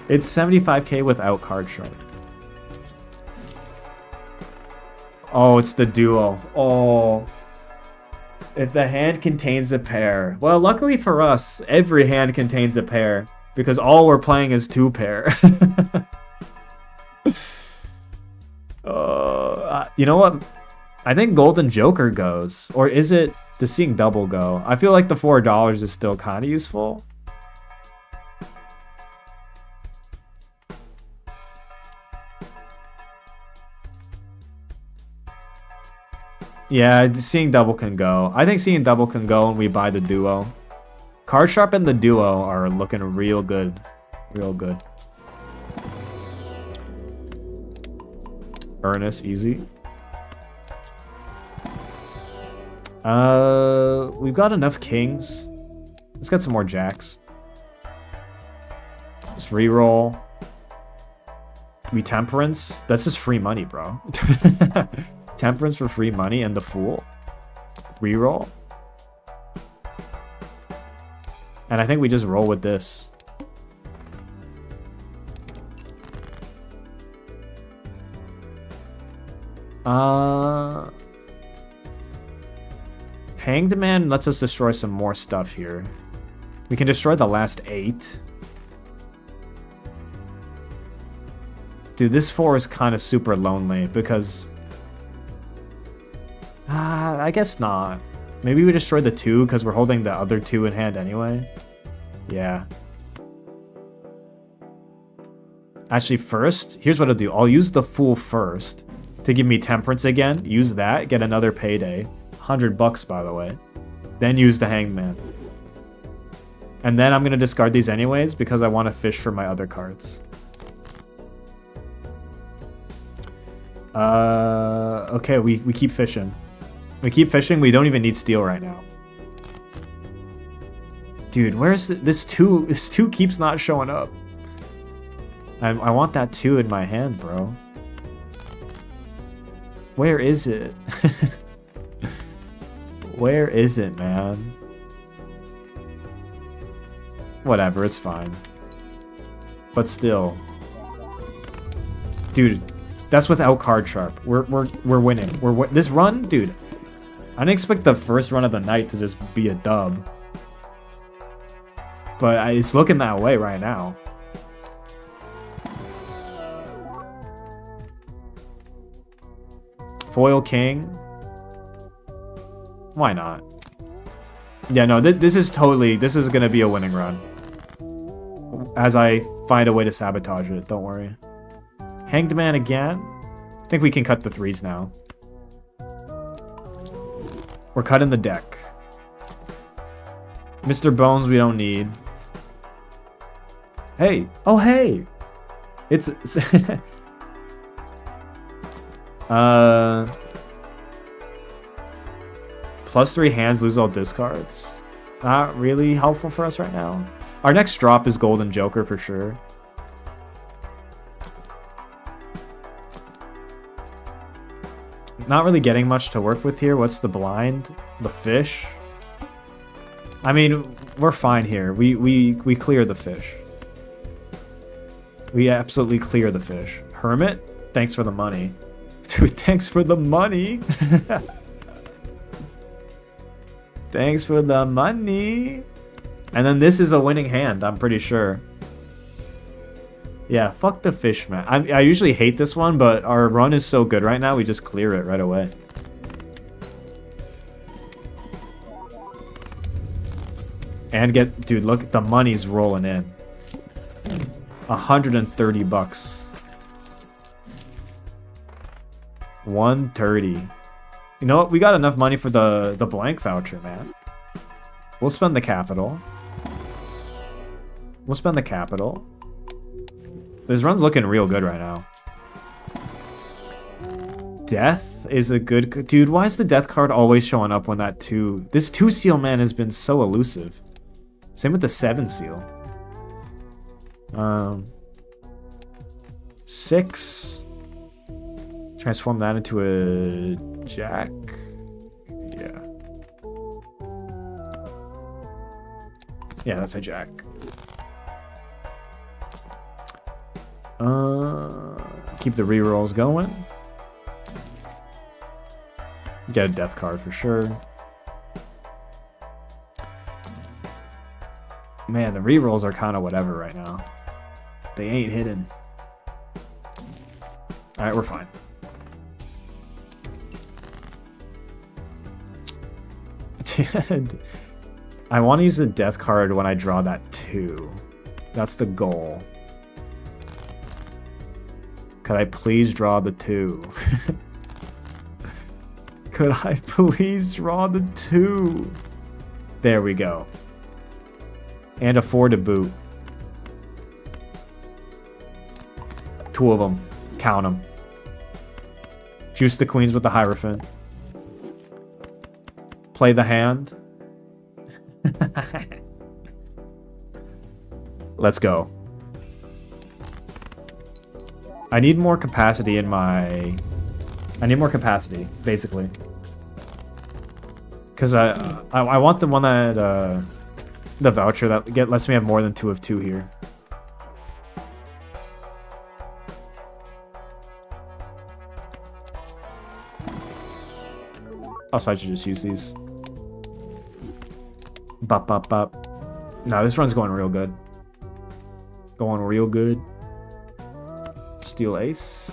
It's 75k without card sharp. Oh, it's the duo. Oh. If the hand contains a pair. Well, luckily for us, every hand contains a pair. Because all we're playing is 2 pair. You know what? I think Golden Joker goes. Or is it does Seeing Double go? I feel like the $4 is still kind of useful. Yeah, Seeing Double can go. I think Seeing Double can go and we buy the duo. Card Sharp and the duo are looking real good. Real good. Ernest, easy. We've got enough kings. Let's get some more jacks. Just reroll. We temperance. That's just free money, bro. Temperance for free money and the fool. Reroll. And I think we just roll with this. Hanged Man lets us destroy some more stuff here. We can destroy the last 8. Dude, this 4 is kind of super lonely because... I guess not. Maybe we destroy the 2 because we're holding the other 2 in hand anyway. Yeah. Actually, first, here's what I'll do. I'll use the Fool first to give me Temperance again. Use that, get another payday. $100, by the way. Then use the Hanged Man. And then I'm going to discard these anyways because I want to fish for my other cards. Okay, we keep fishing. We keep fishing. We don't even need steel right now. Dude, where's this 2? This 2 keeps not showing up. I want that 2 in my hand, bro. Where is it? Where is it, man? Whatever, it's fine. But still. Dude, that's without card sharp. We're winning. This run, dude. I didn't expect the first run of the night to just be a dub. But it's looking that way right now. Foil King. Why not? Yeah, no, this is going to be a winning run. As I find a way to sabotage it, don't worry. Hanged Man again? I think we can cut the 3s now. We're cutting the deck. Mr. Bones we don't need. Hey! Oh, hey! It's... +3 hands, lose all discards. Not really helpful for us right now. Our next drop is Golden Joker for sure. Not really getting much to work with here. What's the blind? The fish? I mean, we're fine here. We clear the fish. We absolutely clear the fish. Hermit? Thanks for the money. Dude, thanks for the money. Thanks for the money. And then this is a winning hand, I'm pretty sure. Yeah, fuck the fish, man. I usually hate this one, but our run is so good right now, we just clear it right away. And dude, look, the money's rolling in. $130. 130. You know what? We got enough money for the blank voucher, man. We'll spend the capital. We'll spend the capital. This run's looking real good right now. Death is a good... Dude, why is the death card always showing up when that 2... This 2 seal, man, has been so elusive. Same with the 7 seal. 6... Transform that into a jack. Yeah. Yeah, that's a jack. Keep the rerolls going. Get a death card for sure. Man, the rerolls are kind of whatever right now. They ain't hidden. Alright, we're fine. I want to use the death card when I draw that 2. That's the goal. Could I please draw the 2? Could I please draw the 2? There we go. And a 4 to boot. 2 of them. Count them. Juice the queens with the Hierophant. Play the hand. Let's go. I need more capacity in my... I need more capacity, basically. Because I want the one that... the voucher that lets me have more than 2 of 2 here. Also, I should just use these. Bop, bop, bop. No, this run's going real good. Going real good. Steel ace.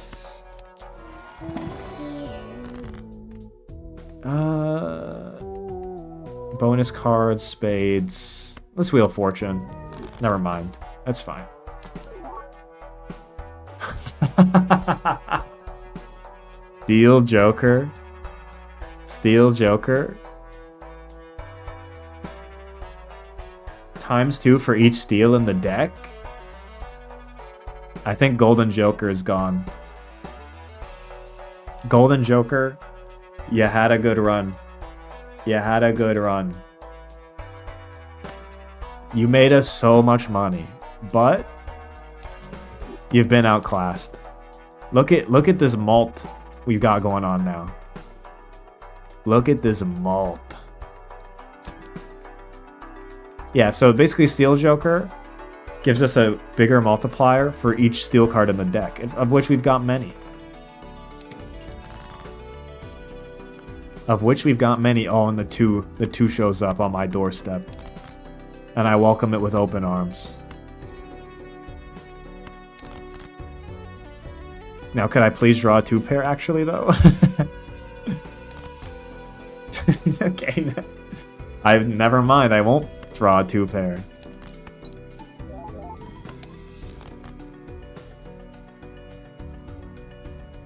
Bonus cards, spades. Let's wheel fortune. Never mind. That's fine. Steel Joker. Steel Joker. ×2 for each steel in the deck. I think Golden Joker is gone. Golden Joker, you had a good run. You had a good run. You made us so much money, but you've been outclassed. Look at this malt we've got going on now. Look at this malt. Yeah, so basically Steel Joker gives us a bigger multiplier for each steel card in the deck, of which we've got many. Of which we've got many. Oh, and the two shows up on my doorstep. And I welcome it with open arms. Now, could I please draw a 2-pair, actually, though? Okay. Never mind. I won't draw a 2-pair.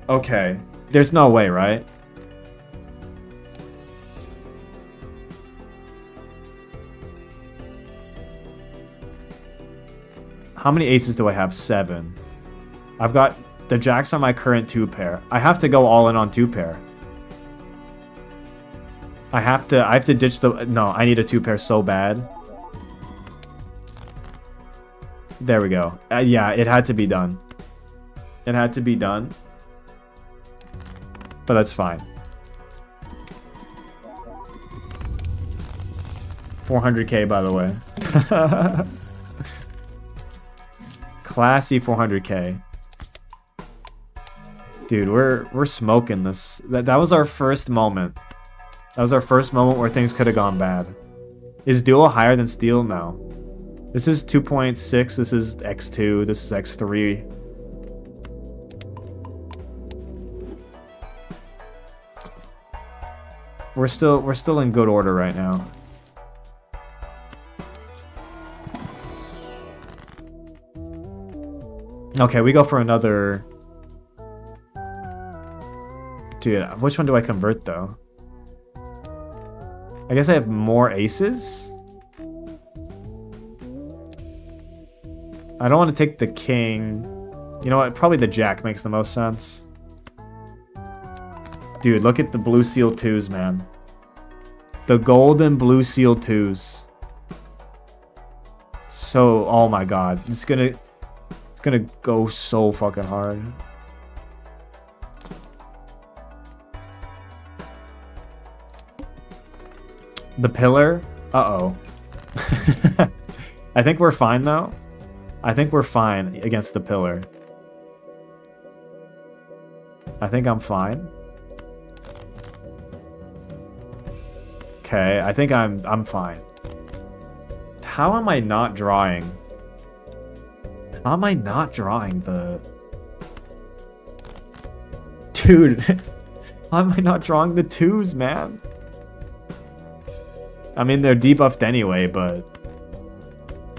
Okay. There's no way, right? How many aces do I have? 7. I've got the jacks on my current 2-pair. I have to go all in on 2-pair. I have to ditch the... No, I need a 2-pair so bad. There we go. Yeah, it had to be done. It had to be done. But that's fine. 400k, by the way. Classy 400k. Dude, we're smoking this. That was our first moment. That was our first moment where things could have gone bad. Is duo higher than steel? No. This is 2.6. This is x2. This is x3. We're still in good order right now. Okay, we go for another... Dude, which one do I convert, though? I guess I have more aces? I don't want to take the king. You know what? Probably the jack makes the most sense. Dude, look at the blue seal 2s, man. The golden blue seal 2s. So, oh my god. It's gonna go so fucking hard. The pillar? Uh-oh. I think we're fine, though. I think we're fine against the pillar. I think I'm fine. Okay, I think I'm fine. How am I not drawing? How am I not drawing the... Dude, how am I not drawing the 2s, man? I mean, they're debuffed anyway, but...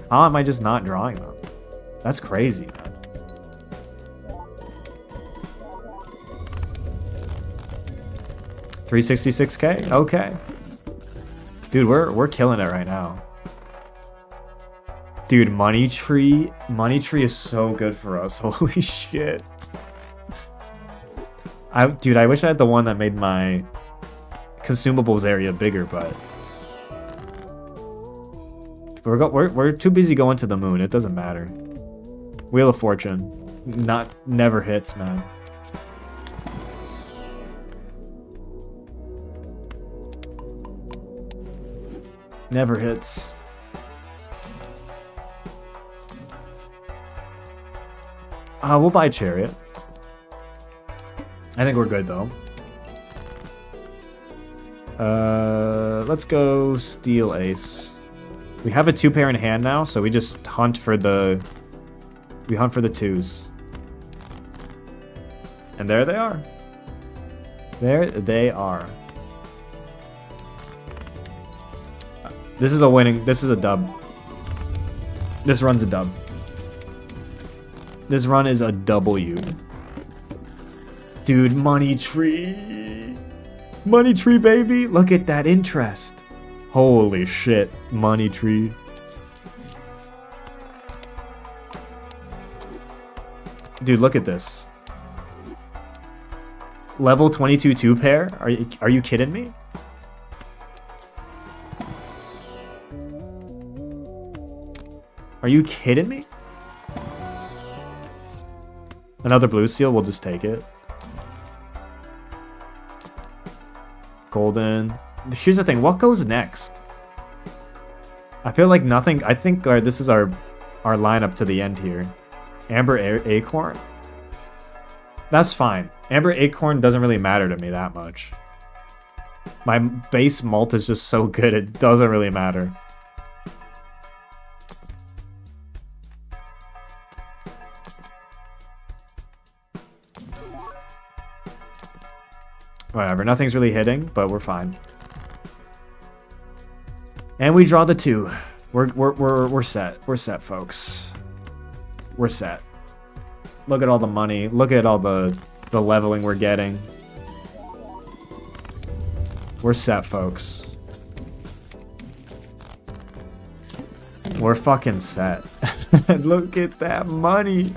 How am I just not drawing them? That's crazy, man. $366K? Okay. Dude, we're killing it right now. Dude, Money Tree is so good for us. Holy shit. Dude, I wish I had the one that made my consumables area bigger, but we're too busy going to the moon. It doesn't matter. Wheel of Fortune, never hits, man. Never hits. We'll buy Chariot. I think we're good, though. Let's go Steel Ace. We have a 2-pair in hand now, so we just hunt for the... We hunt for the 2s. And there they are. There they are. This is a winning... This is a dub. This run's a dub. This run is a W. Dude, Money Tree. Money Tree, baby. Look at that interest. Holy shit. Money Tree. Dude, look at this. Level 22 2-pair? Are you kidding me? Are you kidding me? Another blue seal, we'll just take it. Golden. Here's the thing, what goes next? I feel like nothing. I think this is our lineup to the end here. Amber Acorn? That's fine. Amber Acorn doesn't really matter to me that much. My base mult is just so good, it doesn't really matter. Whatever, nothing's really hitting, but we're fine. And we draw the 2. We're set. We're set, folks. We're set. Look at all the money. Look at all the leveling we're getting. We're set, folks. We're fucking set. Look at that money.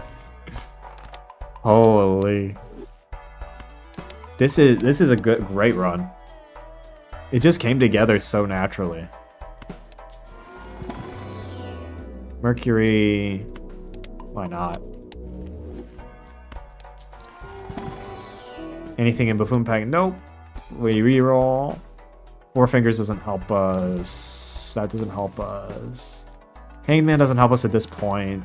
Holy. This is a great run. It just came together so naturally. Mercury, why not? Anything in Buffoon Pack? Nope. We reroll. Four Fingers doesn't help us. That doesn't help us. Hangman doesn't help us at this point.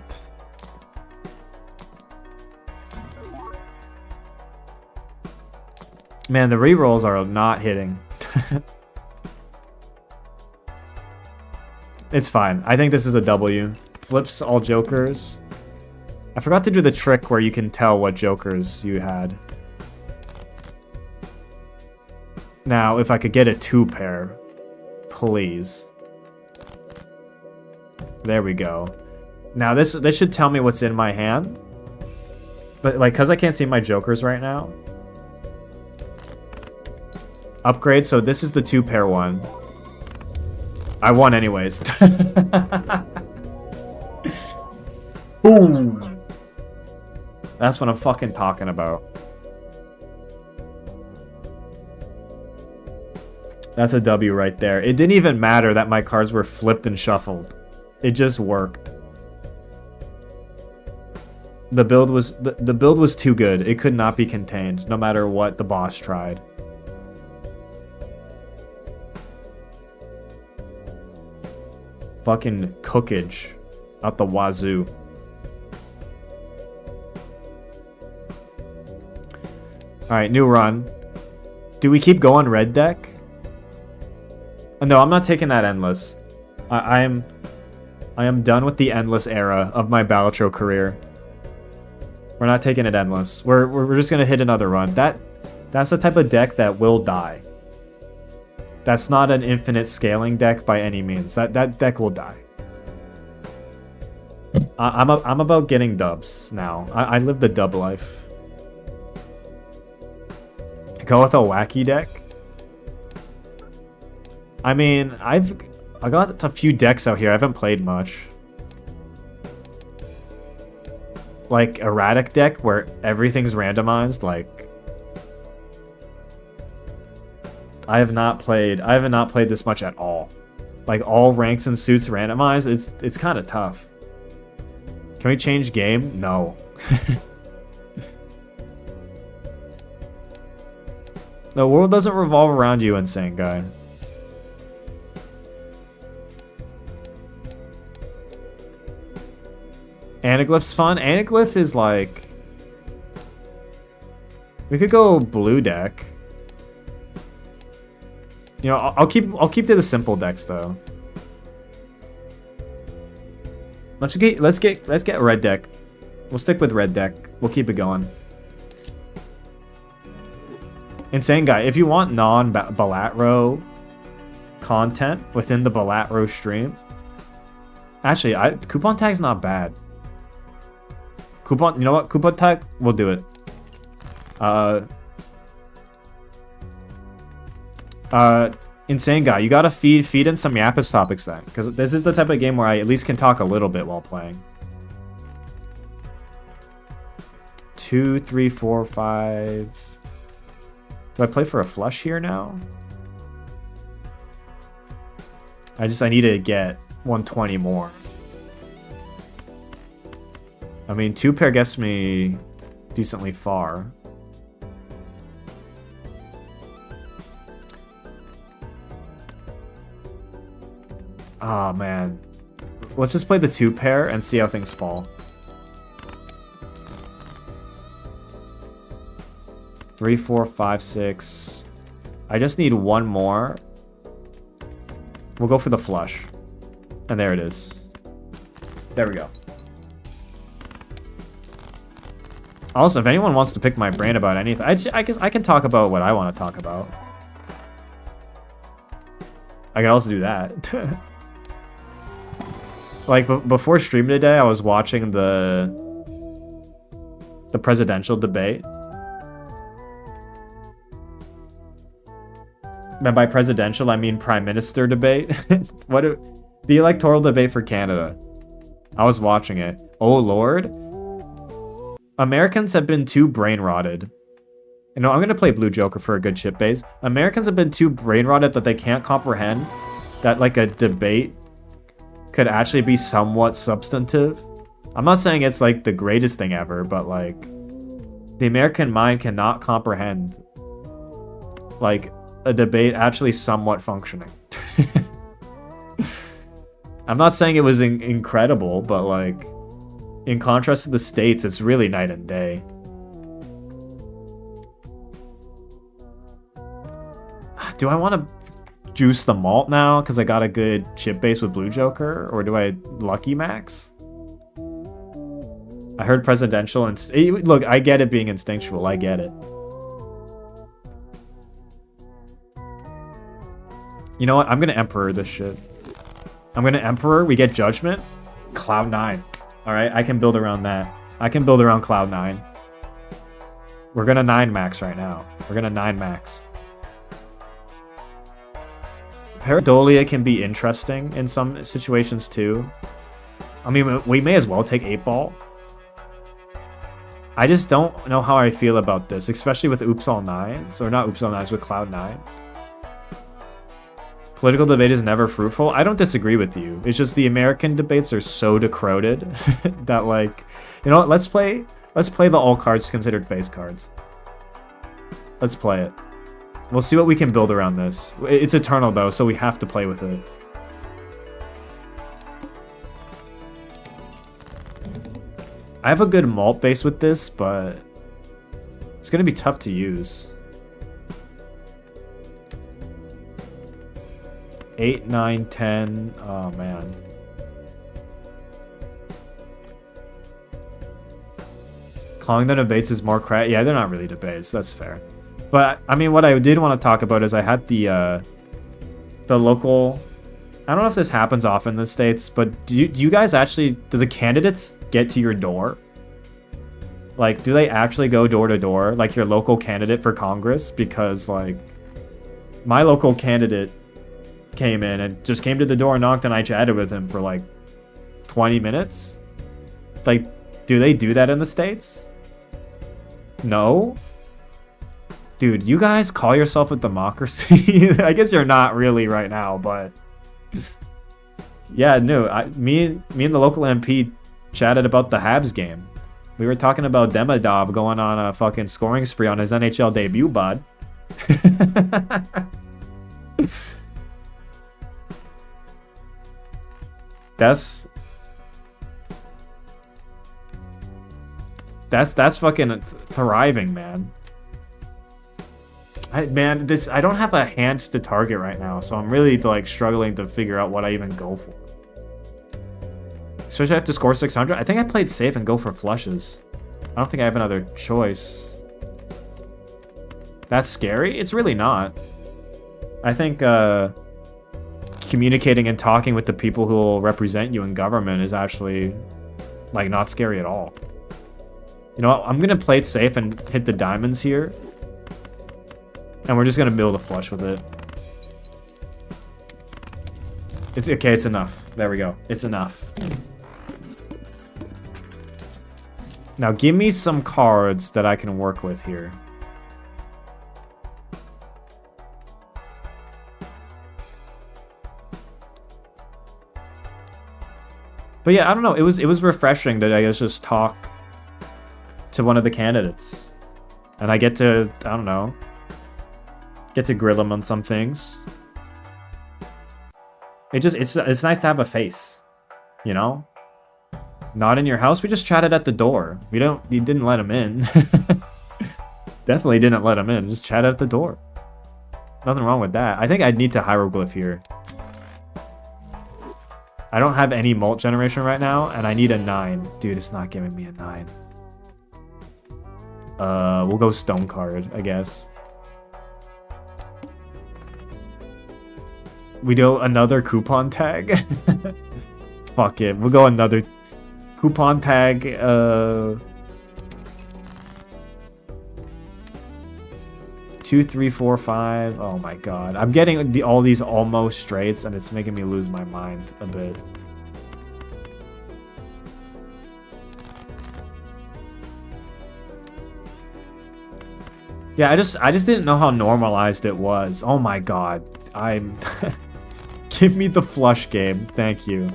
Man, the rerolls are not hitting. It's fine. I think this is a W. Flips all jokers. I forgot to do the trick where you can tell what jokers you had. Now, if I could get a 2-pair, please. There we go. Now, this should tell me what's in my hand. But, like, because I can't see my jokers right now. Upgrade, so this is the 2-pair one. I won anyways. Boom! That's what I'm fucking talking about. That's a W right there. It didn't even matter that my cards were flipped and shuffled. It just worked. The build was too good. It could not be contained, no matter what the boss tried. fucking cookage out the wazoo. Alright, new run. Do we keep going red deck? No, I'm not taking that endless. I am done with the endless era of my Balatro career. We're not taking it endless. We're just gonna hit another run. That's the type of deck that will die. That's not an infinite scaling deck by any means. That deck will die. I'm about getting dubs now. I live the dub life. Go with a wacky deck. I mean, I got a few decks out here. I haven't played much. Like erratic deck where everything's randomized. Like I have not played this much at all. Like all ranks and suits randomized. It's kind of tough. Can we change game? No. The world doesn't revolve around you, insane guy. Anaglyph's fun. Anaglyph is like... We could go blue deck. You know, I'll keep to the simple decks though. Let's get red deck. We'll stick with red deck. We'll keep it going. Insane guy, if you want non-Balatro content within the Balatro stream, actually, coupon tag's not bad. You know what? Coupon tag, we'll do it. Insane guy, you gotta feed in some Yapise topics then, because this is the type of game where I at least can talk a little bit while playing. 2, 3, 4, 5. Do I play for a flush here now? I need to get 120 more. I mean, 2 pair gets me decently far. Oh man. Let's just play the 2 pair and see how things fall. 3, 4, 5, 6. I just need 1 more. We'll go for the flush. And there it is. There we go. Also, if anyone wants to pick my brain about anything, I guess I can talk about what I want to talk about. I can also do that. Like, before stream today, I was watching the presidential debate. And by presidential, I mean prime minister debate. The electoral debate for Canada. I was watching it. Oh lord. Americans have been too brain rotted. You know, I'm gonna play Blue Joker for a good chip base. Americans have been too brain rotted that they can't comprehend that like a debate could actually be somewhat substantive. I'm not saying it's like the greatest thing ever, but like the American mind cannot comprehend like a debate actually somewhat functioning. I'm not saying it was incredible, but like in contrast to the States, it's really night and day. Do I want to juice the malt now because I got a good chip base with Blue Joker, or do I lucky max? I heard presidential and look, I get it being instinctual. I get it. You know what? I'm gonna Emperor this shit. I'm gonna Emperor. We get Judgment. Cloud 9. All right, I can build around that. I can build around Cloud 9. We're gonna 9 max right now. We're gonna 9 max. Paradolia can be interesting in some situations too. I mean, we may as well take 8-ball. I just don't know how I feel about this, especially with Oops All 9s, or not Oops All 9s, with Cloud 9. Political debate is never fruitful. I don't disagree with you. It's just the American debates are so decrowed that, like, you know what? Let's play the all cards considered face cards. Let's play it. We'll see what we can build around this. It's eternal though, so we have to play with it. I have a good malt base with this, but it's gonna be tough to use. 8, 9, 10. Oh man. Calling them debates is more crap. Yeah, they're not really debates. That's fair. But I mean, what I did want to talk about is I had the local. I don't know if this happens often in the States, but do you guys actually, do the candidates get to your door? Like, do they actually go door to door, like your local candidate for Congress? Because like, my local candidate came in and just came to the door and knocked, and I chatted with him for like 20 minutes. Like, do they do that in the States? No? Dude, you guys call yourself a democracy? I guess you're not really right now, but yeah, no. Me and the local MP chatted about the Habs game. We were talking about Demidov going on a fucking scoring spree on his NHL debut, bud. That's fucking thriving, man. I don't have a hand to target right now, so I'm really like struggling to figure out what I even go for. Especially I have to score 600. I think I played safe and go for flushes. I don't think I have another choice. That's scary? It's really not. I think communicating and talking with the people who will represent you in government is actually like not scary at all. You know what? I'm gonna play it safe and hit the diamonds here. And we're just gonna build a flush with it. It's okay, it's enough. There we go. It's enough. Now give me some cards that I can work with here. But yeah, I don't know. It was refreshing that I guess just talk to one of the candidates. And I get to, I don't know, get to grill him on some things. It's nice to have a face, you know? Not in your house. We just chatted at the door. You didn't let him in. Definitely didn't let him in. Just chatted at the door. Nothing wrong with that. I think I'd need to hieroglyph here. I don't have any malt generation right now, and I need a 9. Dude, it's not giving me a 9. We'll go stone card, I guess. We do another coupon tag. Fuck it. We'll go another coupon tag. 2, 3, 4, 5. Oh my god. I'm getting all these almost straights, and it's making me lose my mind a bit. Yeah, I just didn't know how normalized it was. Oh my god. I'm give me the flush game. Thank you.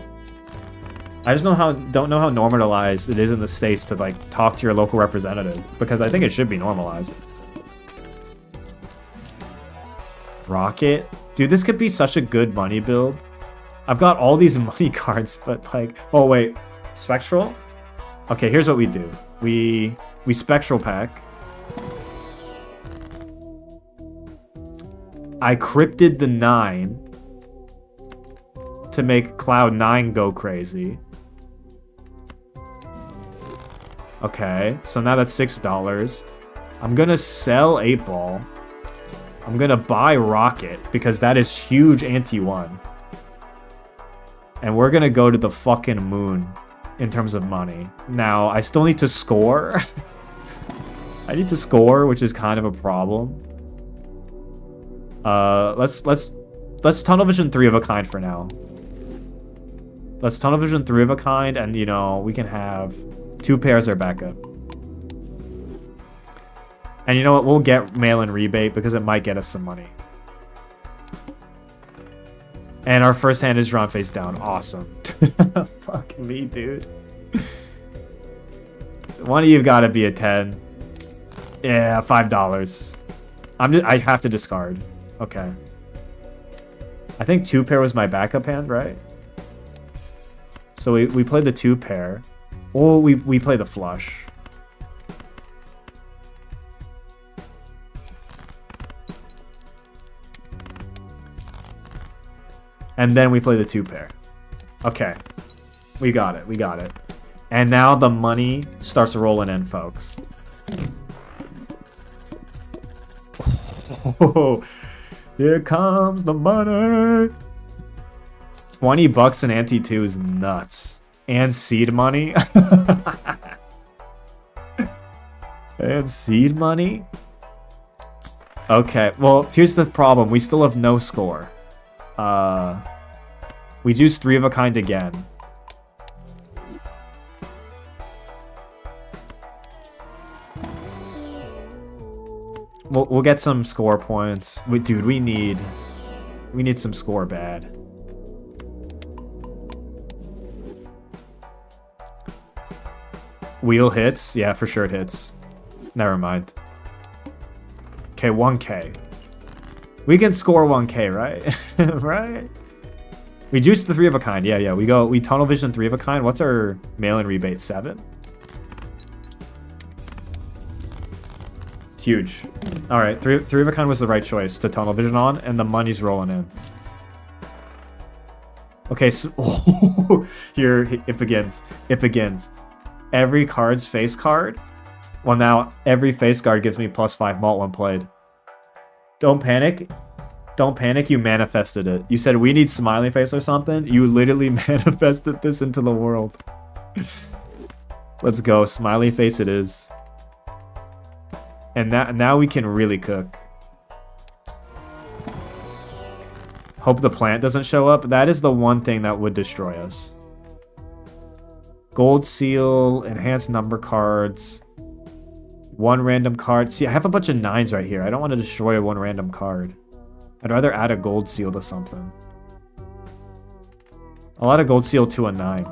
I just don't know how normalized it is in the States to like talk to your local representative, because I think it should be normalized. Rocket. Dude, this could be such a good money build. I've got all these money cards, but like, oh wait, Spectral? Okay, here's what we do. We Spectral pack. I cryptid the 9 to make Cloud 9 go crazy. Okay, so now that's $6. I'm gonna sell 8-Ball. I'm gonna buy Rocket because that is huge anti-1. And we're gonna go to the fucking moon in terms of money. Now, I still need to score. I need to score, which is kind of a problem. Let's tunnel vision 3 of a kind for now. Let's tunnel vision 3 of a kind, and you know, we can have 2 pairs our backup. And you know what? We'll get mail-in rebate because it might get us some money. And our first hand is drawn face down. Awesome. Fuck me, dude. One of you gotta be a 10. Yeah, $5. I have to discard. Okay. I think 2 pair was my backup hand, right? So we played the 2 pair. Oh, we play the flush. And then we play the 2-pair. Okay. We got it. We got it. And now the money starts rolling in, folks. Oh, here comes the money. 20 bucks in ante 2 is nuts. And seed money. And seed money. Okay, well, here's the problem. We still have no score. We use 3 of a kind again. We'll get some score points. Dude, we need some score bad. Wheel hits? Yeah, for sure it hits. Never mind. Okay, 1K. We can score 1K, right? Right? We juiced the 3 of a kind. Yeah. We tunnel vision 3 of a kind. What's our mail-in rebate? 7? It's huge. Alright, 3 of a kind was the right choice to tunnel vision on, and the money's rolling in. Okay, so here it begins. It begins. Every card's face card. Well, now every face card gives me +5 malt when played. Don't panic. Don't panic, you manifested it. You said we need smiley face or something. You literally manifested this into the world. Let's go. Smiley face it is. And now we can really cook. Hope the plant doesn't show up. That is the one thing that would destroy us. Gold seal, enhanced number cards. 1 random card. See, I have a bunch of 9s right here. I don't want to destroy 1 random card. I'd rather add a gold seal to something. I'll add a gold seal to a 9.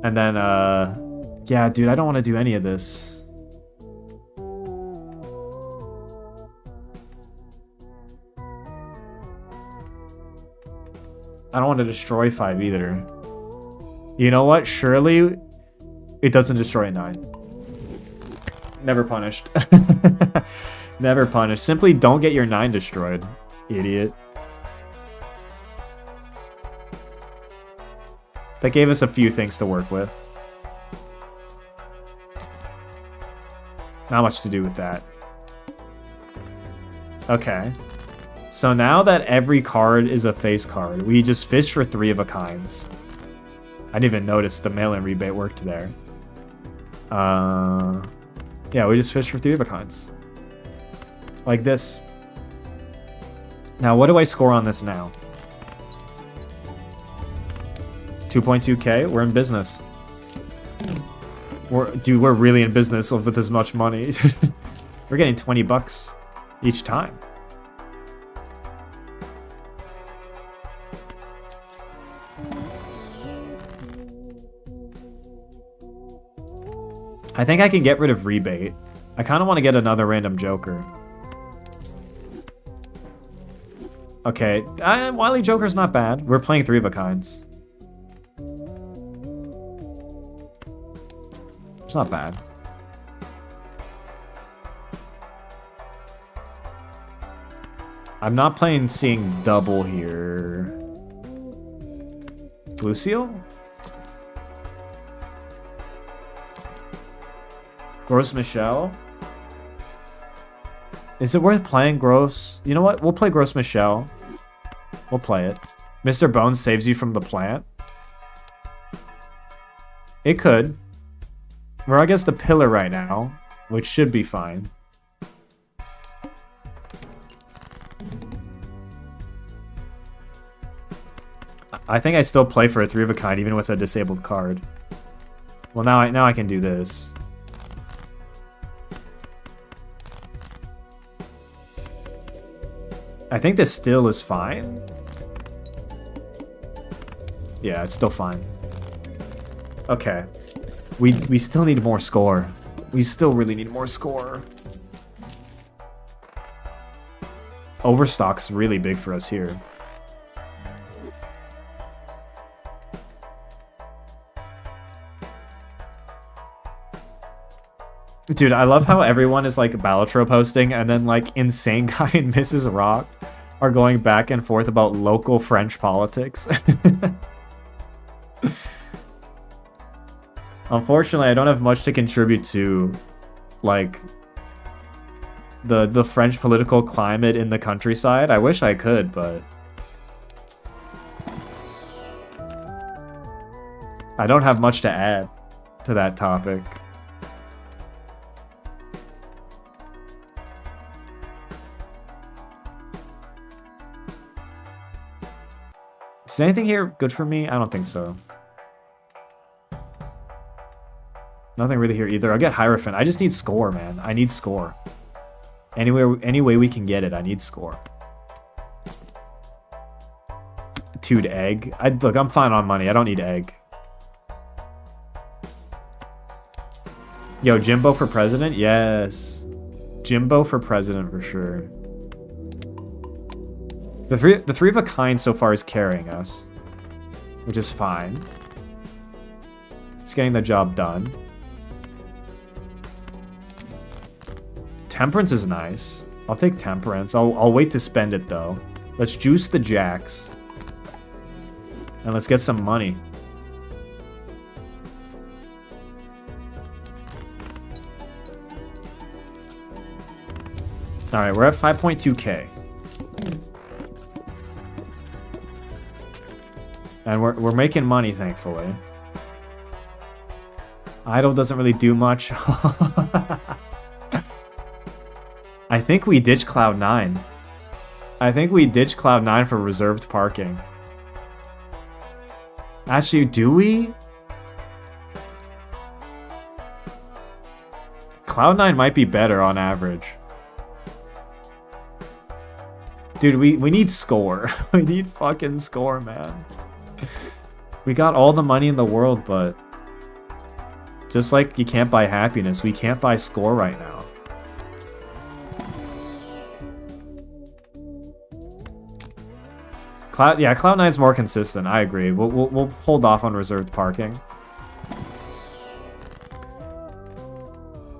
And then, yeah, dude, I don't want to do any of this. I don't want to destroy 5 either. You know what? Surely it doesn't destroy a 9. Never punished. Never punished. Simply don't get your 9 destroyed, idiot. That gave us a few things to work with. Not much to do with that. Okay. So now that every card is a face card, we just fish for 3 of a kinds. I didn't even notice the mail-in rebate worked there. Yeah, we just fish for 3 of a kinds. Like this. Now, what do I score on this now? 2.2k? We're in business. Dude, we're really in business with this much money. We're getting 20 bucks each time. I think I can get rid of rebate. I kind of want to get another random joker. Okay, Wily Joker's not bad. We're playing 3 of a kinds. It's not bad. I'm not playing seeing double here. Blue seal? Gross Michelle? Is it worth playing Gross? You know what? We'll play Gross Michelle. We'll play it. Mr. Bones saves you from the plant. It could. We're against the pillar right now, which should be fine. I think I still play for a 3 of a kind even with a disabled card. Well, now I can do this. I think this still is fine. Yeah, it's still fine. Okay. We still need more score. We still really need more score. Overstock's really big for us here. Dude, I love how everyone is like Balatro posting, and then like Insane Guy and Mrs. Rock are going back and forth about local French politics. Unfortunately, I don't have much to contribute to, like, the French political climate in the countryside. I wish I could, but I don't have much to add to that topic. Is anything here good for me? I don't think so. Nothing really here either. I'll get Hierophant. I just need score, man. I need score. Any way we can get it, I need score. Dude, egg. Look, I'm fine on money. I don't need egg. Yo, Jimbo for president? Yes. Jimbo for president for sure. The three of a kind so far is carrying us, which is fine. It's getting the job done. Temperance is nice. I'll take Temperance. I'll wait to spend it though. Let's juice the jacks. And let's get some money. Alright, we're at 5.2k. And we're making money, thankfully. Idle doesn't really do much. I think we ditch Cloud9. I think we ditch Cloud9 for reserved parking. Actually, do we? Cloud9 might be better on average. Dude, we need score. We need fucking score, man. We got all the money in the world, but just like you can't buy happiness, we can't buy score right now. Yeah, Cloud9's more consistent. I agree. We'll hold off on reserved parking.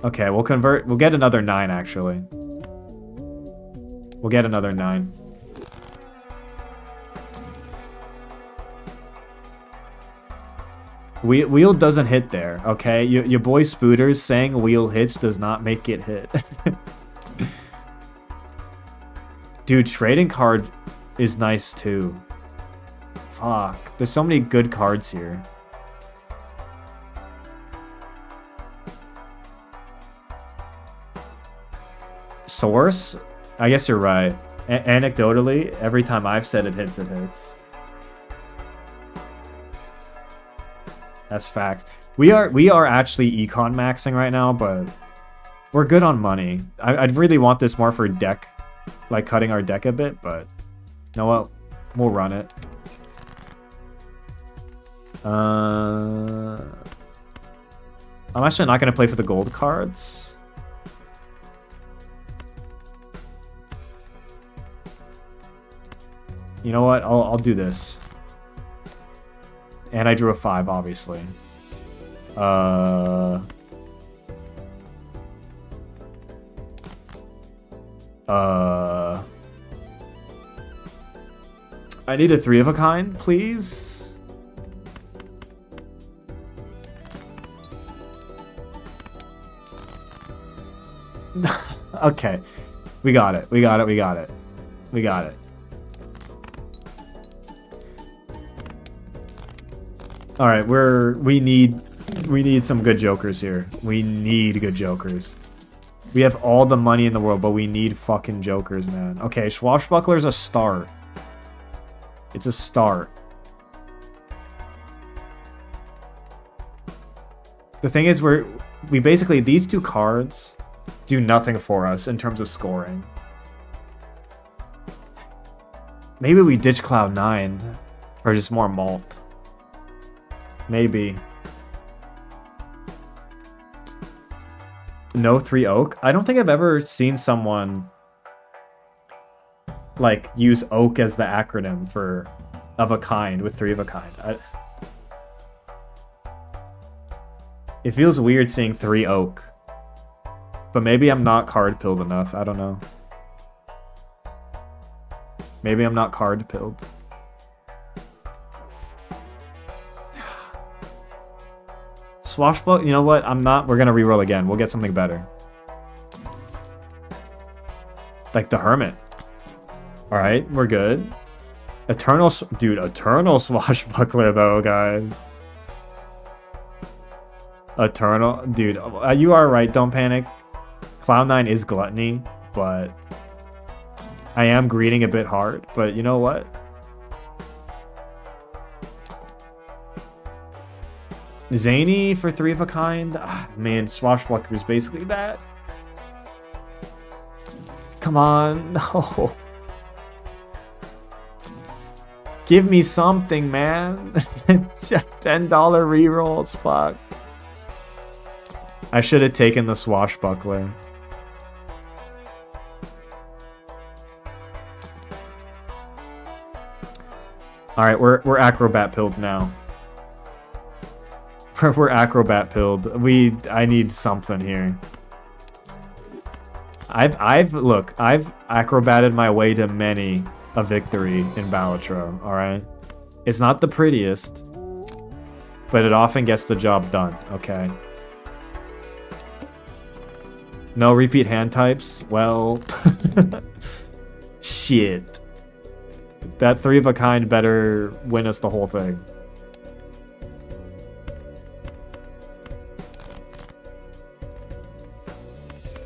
Okay, we'll convert. We'll get another 9 actually. We'll get another 9. Wheel doesn't hit there, okay? Your boy Spooters saying wheel hits does not make it hit. Dude, trading card is nice too. Fuck, there's so many good cards here. Source? I guess you're right. Anecdotally, every time I've said it hits, it hits. That's fact. We are actually econ maxing right now, but we're good on money. I'd really want this more for deck, like cutting our deck a bit, but you know what? We'll run it. I'm actually not gonna play for the gold cards. You know what? I'll do this. And I drew a 5, obviously. I need a 3 of a kind, please. Okay. We got it. We got it. We got it. We got it. All right, we need some good jokers here. We need good jokers. We have all the money in the world, but we need fucking jokers, man. Okay, Swashbuckler's a start. It's a start. The thing is, we basically, these 2 cards do nothing for us in terms of scoring. Maybe we ditch Cloud9 for just more malt. Maybe. No 3 oak? I don't think I've ever seen someone like use oak as the acronym for of a kind with 3 of a kind. It feels weird seeing 3 oak. But maybe I'm not card pilled enough. I don't know. Maybe I'm not card pilled. Swashbuckler, you know what? I'm not. We're gonna reroll again. We'll get something better. Like the Hermit. Alright, we're good. Eternal Swashbuckler though, guys. Eternal, dude, you are right, don't panic. Cloud9 is gluttony, but I am greeting a bit hard, but you know what? Zany for 3 of a kind? Ah, man, Swashbuckler is basically that. Come on, no. Give me something, man. $10 rerolls, fuck. I should have taken the Swashbuckler. Alright, we're acrobat pilled now. We're acrobat pilled. I need something here. I've acrobated my way to many a victory in Balatro, alright? It's not the prettiest, but it often gets the job done, okay? No repeat hand types? Well, shit. That 3 of a kind better win us the whole thing.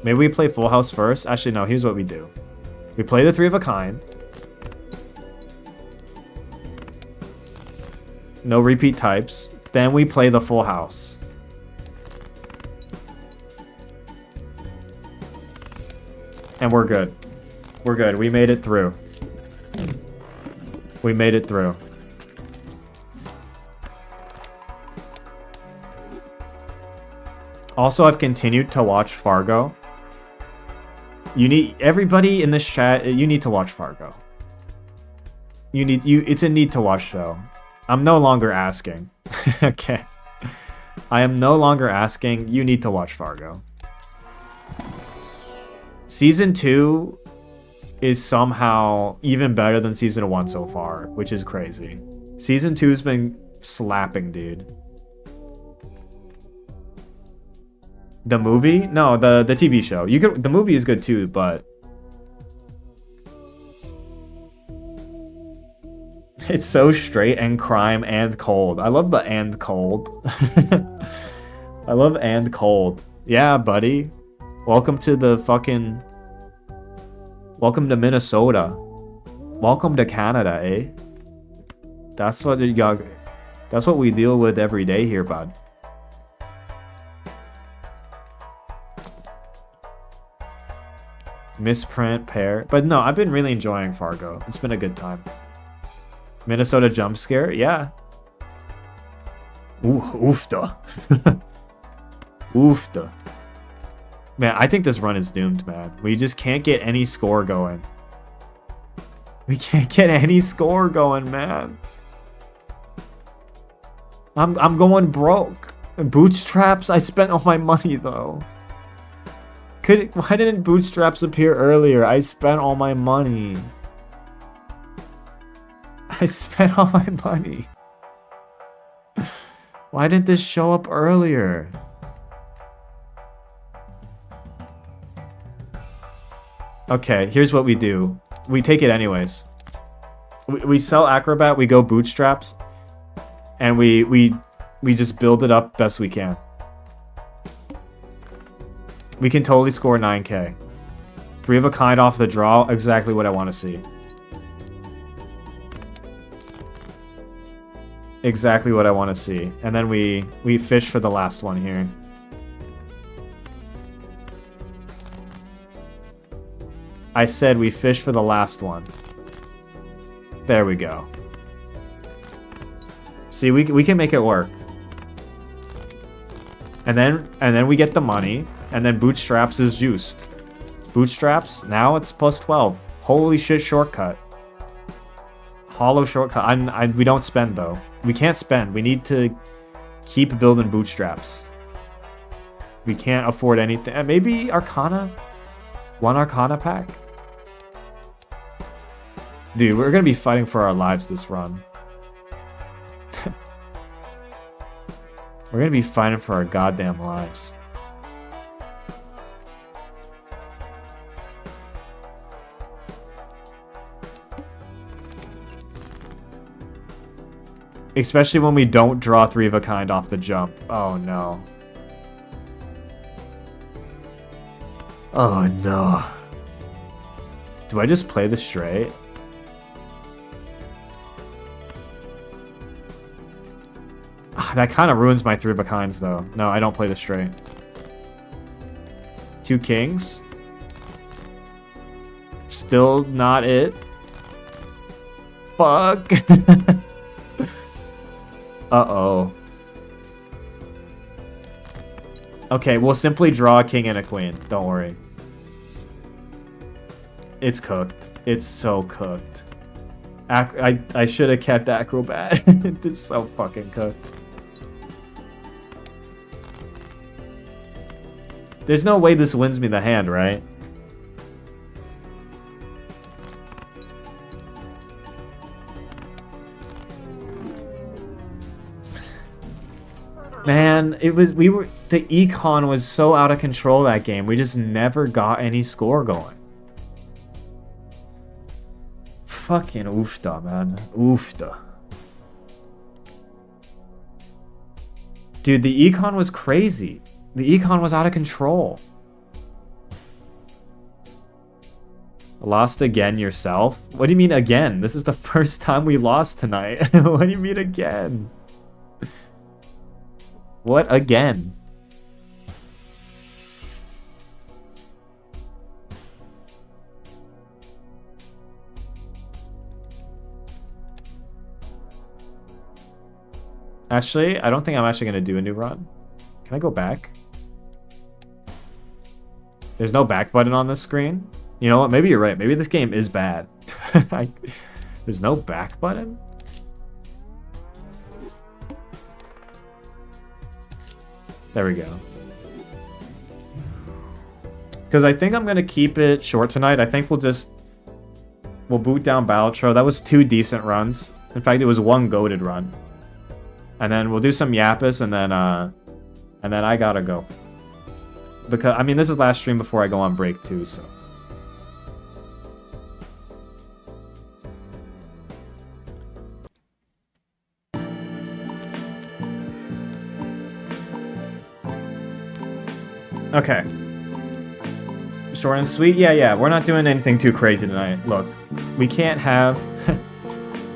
Maybe we play full house first? Actually, no, here's what we do. We play the 3 of a kind. No repeat types. Then we play the full house. And we're good. We're good. We made it through. We made it through. Also, I've continued to watch Fargo. Everybody in this chat, you need to watch Fargo. It's a need to watch show. I'm no longer asking. Okay. I am no longer asking. You need to watch Fargo. Season 2 is somehow even better than Season 1 so far, which is crazy. Season 2's been slapping, dude. The movie? No, the TV show. The movie is good too, but it's so straight and crime and cold. I love the and cold. I love and cold. Yeah, buddy. Welcome to Minnesota. Welcome to Canada, eh? That's what we deal with every day here, bud. Misprint pair. But no, I've been really enjoying Fargo. It's been a good time. Minnesota jump scare? Yeah. Ooh, oofda. Oofda. Man, I think this run is doomed, man. We just can't get any score going. We can't get any score going, man. I'm going broke. Bootstraps? I spent all my money, though. Why didn't Bootstraps appear earlier? I spent all my money. I spent all my money. Why didn't this show up earlier? Okay, here's what we do. We take it anyways. We sell Acrobat, we go Bootstraps, and we just build it up best we can. We can totally score 9k. 3 of a kind off the draw, exactly what I want to see. Exactly what I want to see. And then we fish for the last one here. I said we fish for the last one. There we go. See, we can make it work. And then we get the money. And then Bootstraps is juiced. Bootstraps, now it's plus 12. Holy shit, shortcut. Hollow shortcut. We don't spend, though. We can't spend. We need to keep building Bootstraps. We can't afford anything. Maybe Arcana? One Arcana pack? Dude, we're gonna be fighting for our lives this run. We're gonna be fighting for our goddamn lives. Especially when we don't draw 3 of a kind off the jump. Oh no. Oh no. Do I just play this straight? That kind of ruins my 3 of a kinds though. No, I don't play this straight. 2 kings. Still not it. Fuck. Uh-oh. Okay, we'll simply draw a king and a queen. Don't worry. It's cooked. It's so cooked. I should have kept Acrobat. It's so fucking cooked. There's no way this wins me the hand, right? Man, the econ was so out of control that game. We just never got any score going. Fucking oofda, man. Oofda. Dude, the econ was crazy. The econ was out of control. Lost again yourself? What do you mean again? This is the first time we lost tonight. What do you mean again? What again? Actually, I don't think I'm actually going to do a new run. Can I go back? There's no back button on this screen. You know what? Maybe you're right. Maybe this game is bad. There's no back button? There we go. Because I think I'm going to keep it short tonight. I think we'll boot down Balatro. That was 2 decent runs. In fact, it was 1 goated run. And then we'll do some Yapise, and then I gotta go. Because, I mean, this is last stream before I go on break too, so. Okay. Short and sweet? Yeah. We're not doing anything too crazy tonight. Look, we can't have...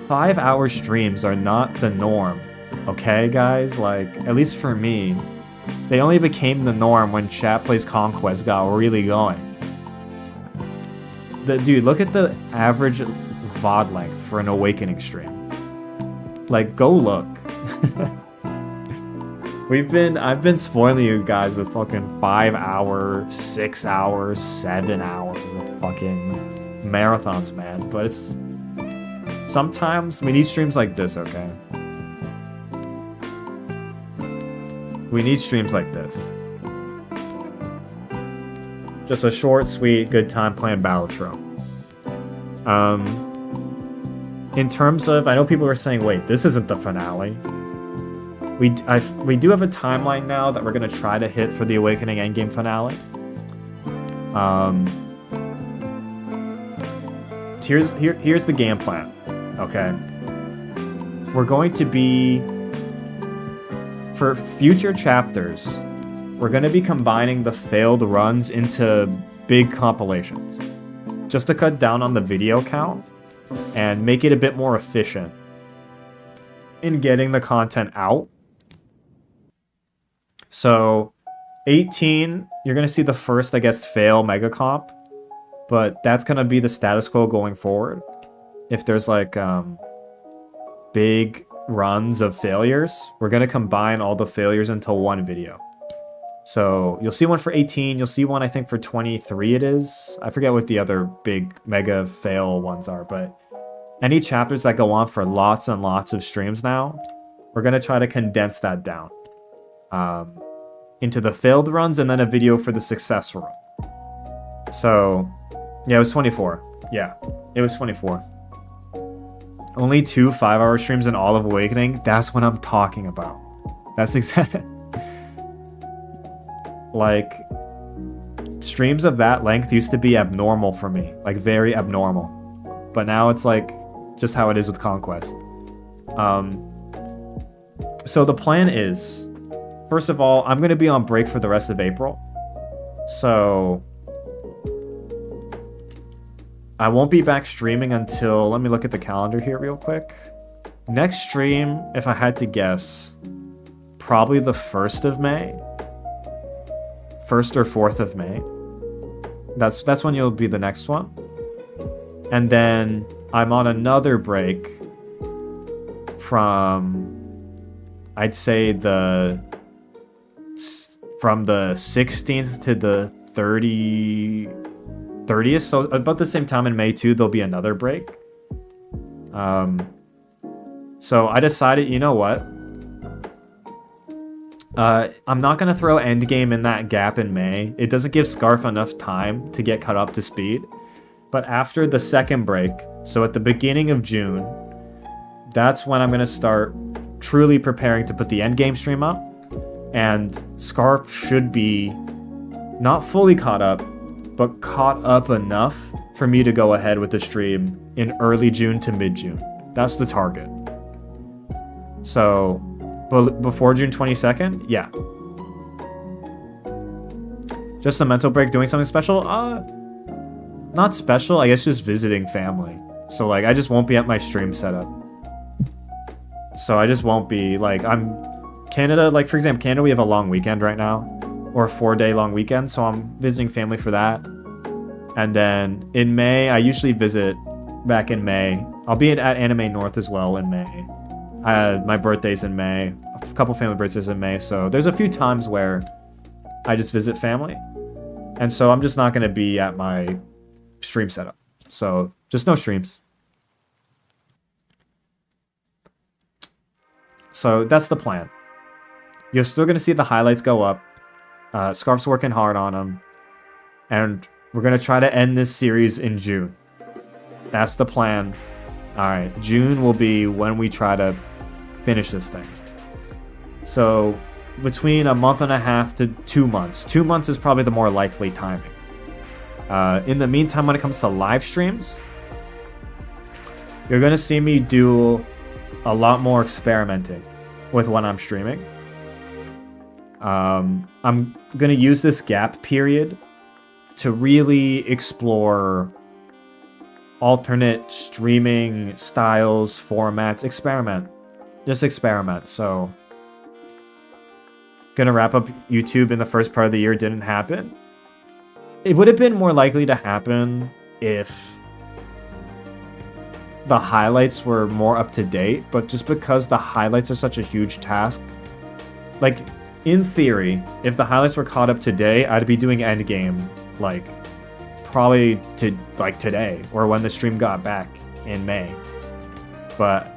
5-hour streams are not the norm. Okay, guys? Like, at least for me, they only became the norm when Chat Plays Conquest got really going. Dude, look at the average VOD length for an Awakening stream. Like, go look. I've been spoiling you guys with fucking 5-hour, 6-hour, 7-hour fucking marathons, man. But it's... Sometimes we need streams like this, okay? We need streams like this. Just a short, sweet, good time playing Balatro. In terms of... I know people are saying, wait, this isn't the finale. We do have a timeline now that we're going to try to hit for the Awakening endgame finale. Here's the game plan, okay? We're going to be... For future chapters, we're going to be combining the failed runs into big compilations. Just to cut down on the video count and make it a bit more efficient in getting the content out. So, 18, you're going to see the first, I guess, fail mega comp. But that's going to be the status quo going forward. If there's, like, big runs of failures, we're going to combine all the failures into one video. So, you'll see one for 18. You'll see one, I think, for 23 it is. I forget what the other big mega fail ones are. But any chapters that go on for lots and lots of streams now, we're going to try to condense that down. into the failed runs, and then a video for the success run. So, yeah, it was 24. Yeah, it was 24. Only 2 5-hour streams in all of Awakening. That's what I'm talking about. That's exactly... like, streams of that length used to be abnormal for me. Like, very abnormal. But now it's like, just how it is with Conquest. So the plan is, first of all, I'm going to be on break for the rest of April. So I won't be back streaming until, let me look at the calendar here real quick. Next stream, if I had to guess, probably the 1st of May. 1st or 4th of May. That's when you'll be the next one. And then I'm on another break from, I'd say from the 16th to the 30th, so about the same time in May too, there'll be another break. So I decided, you know what? I'm not going to throw Endgame in that gap in May. It doesn't give Scarf enough time to get caught up to speed. But after the second break, so at the beginning of June, that's when I'm going to start truly preparing to put the Endgame stream up. And Scarf should be not fully caught up, but caught up enough for me to go ahead with the stream in early June to mid-June. That's the target. So, before June 22nd? Yeah. Just a mental break doing something special? Not special, I guess just visiting family. So, like, I just won't be at my stream setup. So I just won't be, like, Canada, like, for example, Canada, we have a long weekend right now. Or a 4-day long weekend, so I'm visiting family for that. And then in May, I usually visit back in May. I'll be at Anime North as well in May. My birthday's in May. A couple family birthdays in May. So there's a few times where I just visit family. And so I'm just not going to be at my stream setup. So just no streams. So that's the plan. You're still going to see the highlights go up. Scarf's working hard on them. And we're going to try to end this series in June. That's the plan. Alright, June will be when we try to finish this thing. So, between a month and a half to 2 months. 2 months is probably the more likely timing. In the meantime, when it comes to live streams, you're going to see me do a lot more experimenting with when I'm streaming. I'm going to use this gap period to really explore alternate streaming styles, formats, experiment. Just experiment. So, gonna wrap up YouTube in the first part of the year didn't happen. It would have been more likely to happen if the highlights were more up to date, but just because the highlights are such a huge task, like, in theory, if the highlights were caught up today, I'd be doing Endgame, like, probably today, or when the stream got back in May. But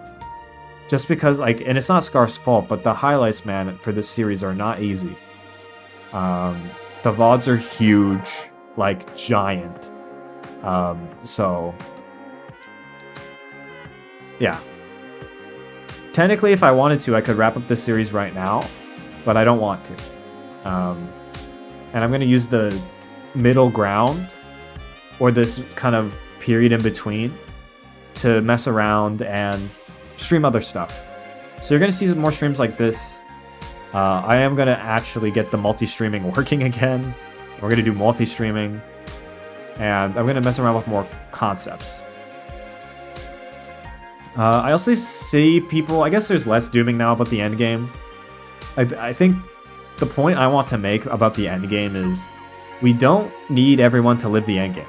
just because, like, and it's not Scarf's fault, but the highlights, man, for this series are not easy. The VODs are huge, like, giant. So, yeah. Technically, if I wanted to, I could wrap up this series right now, but I don't want to. And I'm going to use the middle ground, or this kind of period in between, to mess around and stream other stuff. So you're going to see more streams like this. I am going to actually get the multi-streaming working again. We're going to do multi-streaming. And I'm going to mess around with more concepts. I also see people, I guess there's less dooming now about the endgame. I think the point I want to make about the endgame is we don't need everyone to live the endgame.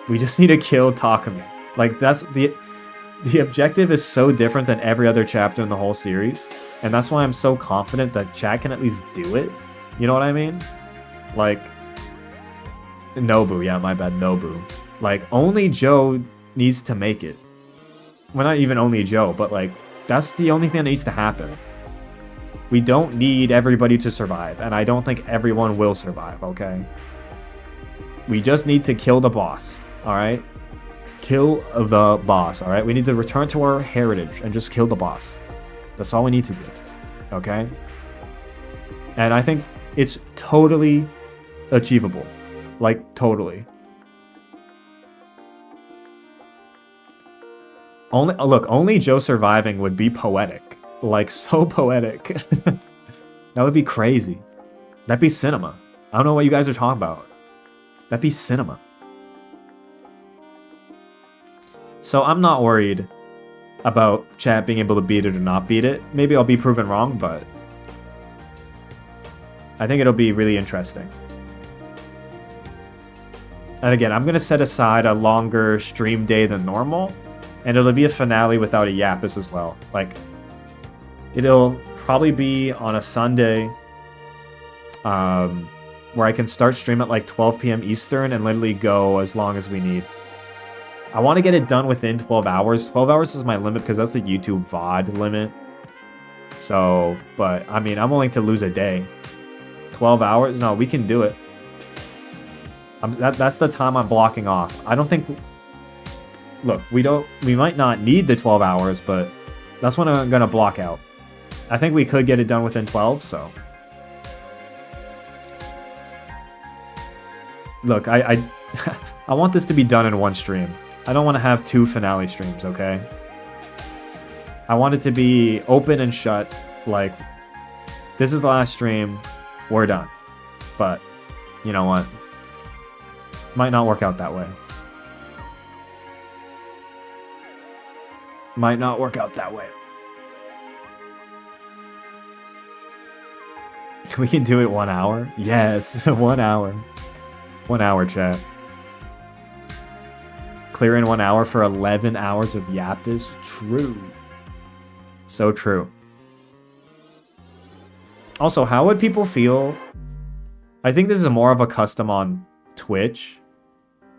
We just need to kill Takumi. Like, that's the objective is so different than every other chapter in the whole series. And that's why I'm so confident that Jack can at least do it. You know what I mean? Like, Nobu, yeah, my bad, Nobu. Like, only Joe needs to make it. Well, not even only Joe, but, like, that's the only thing that needs to happen. We don't need everybody to survive, and I don't think everyone will survive, okay? We just need to kill the boss, alright? Kill the boss, alright? We need to return to our heritage and just kill the boss. That's all we need to do, okay? And I think it's totally achievable. Like, totally. Only Joe surviving would be poetic. Like, so poetic. That would be crazy. That'd be cinema. I don't know what you guys are talking about. That'd be cinema. So I'm not worried about chat being able to beat it or not beat it. Maybe I'll be proven wrong, but I think it'll be really interesting. And again, I'm going to set aside a longer stream day than normal, and it'll be a finale without a Yapise as well. Like, it'll probably be on a Sunday, where I can start stream at like 12 p.m. Eastern and literally go as long as we need. I want to get it done within 12 hours. 12 hours is my limit because that's the YouTube VOD limit. So, but I mean, I'm willing to lose a day. 12 hours? No, we can do it. That's the time I'm blocking off. I don't think... Look, we might not need the 12 hours, but that's when I'm going to block out. I think we could get it done within 12, so... Look, I want this to be done in one stream. I don't want to have 2 finale streams, okay? I want it to be open and shut, like, this is the last stream, we're done. But, you know what? Might not work out that way. Might not work out that way. We can do it 1 hour? Yes, 1 hour. 1 hour, chat. Clear in 1 hour for 11 hours of Yapise? True. So true. Also, how would people feel? I think this is more of a custom on Twitch.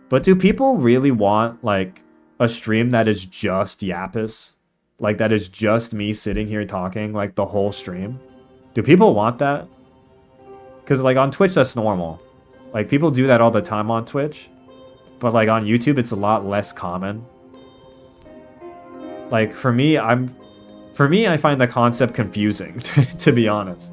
But do people really want, like, a stream that is just Yapise? Like, that is just me sitting here talking, like, the whole stream? Do people want that? Because, like, on Twitch, that's normal. Like, people do that all the time on Twitch. But, like, on YouTube, it's a lot less common. Like, for me, I find the concept confusing, to be honest.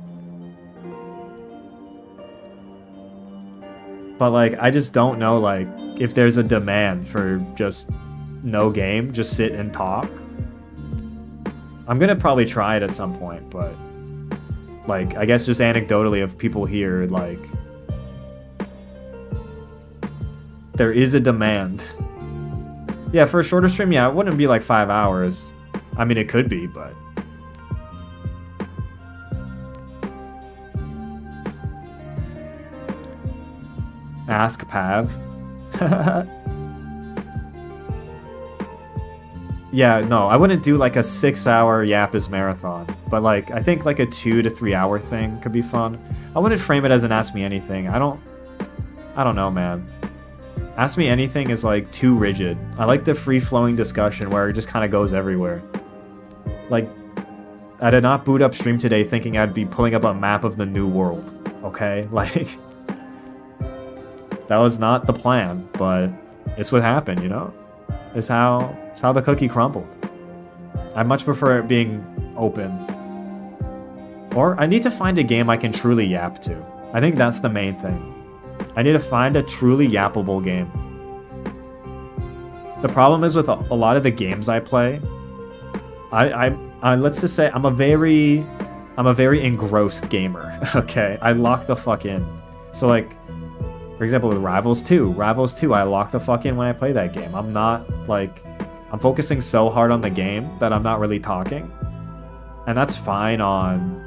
But, like, I just don't know, like, if there's a demand for just no game, just sit and talk. I'm gonna probably try it at some point, but, like, I guess just anecdotally of people here, like, there is a demand. Yeah, for a shorter stream, yeah, it wouldn't be like 5 hours. I mean, it could be, but... Ask Pav. Yeah, no, I wouldn't do like a 6-hour Yapise marathon. But like, I think like a 2 to 3 hour thing could be fun. I wouldn't frame it as an Ask Me Anything. I don't know, man. Ask Me Anything is like too rigid. I like the free-flowing discussion where it just kind of goes everywhere. Like, I did not boot up stream today thinking I'd be pulling up a map of the new world. Okay? Like, that was not the plan, but it's what happened, you know? It's how the cookie crumbled. I much prefer it being open. Or I need to find a game I can truly yap to. I think that's the main thing. I need to find a truly yappable game. The problem is with a lot of the games I play, I let's just say I'm a very engrossed gamer. Okay, I lock the fuck in. So like, for example, with Rivals 2, I lock the fuck in when I play that game. I'm not like, I'm focusing so hard on the game that I'm not really talking, and that's fine on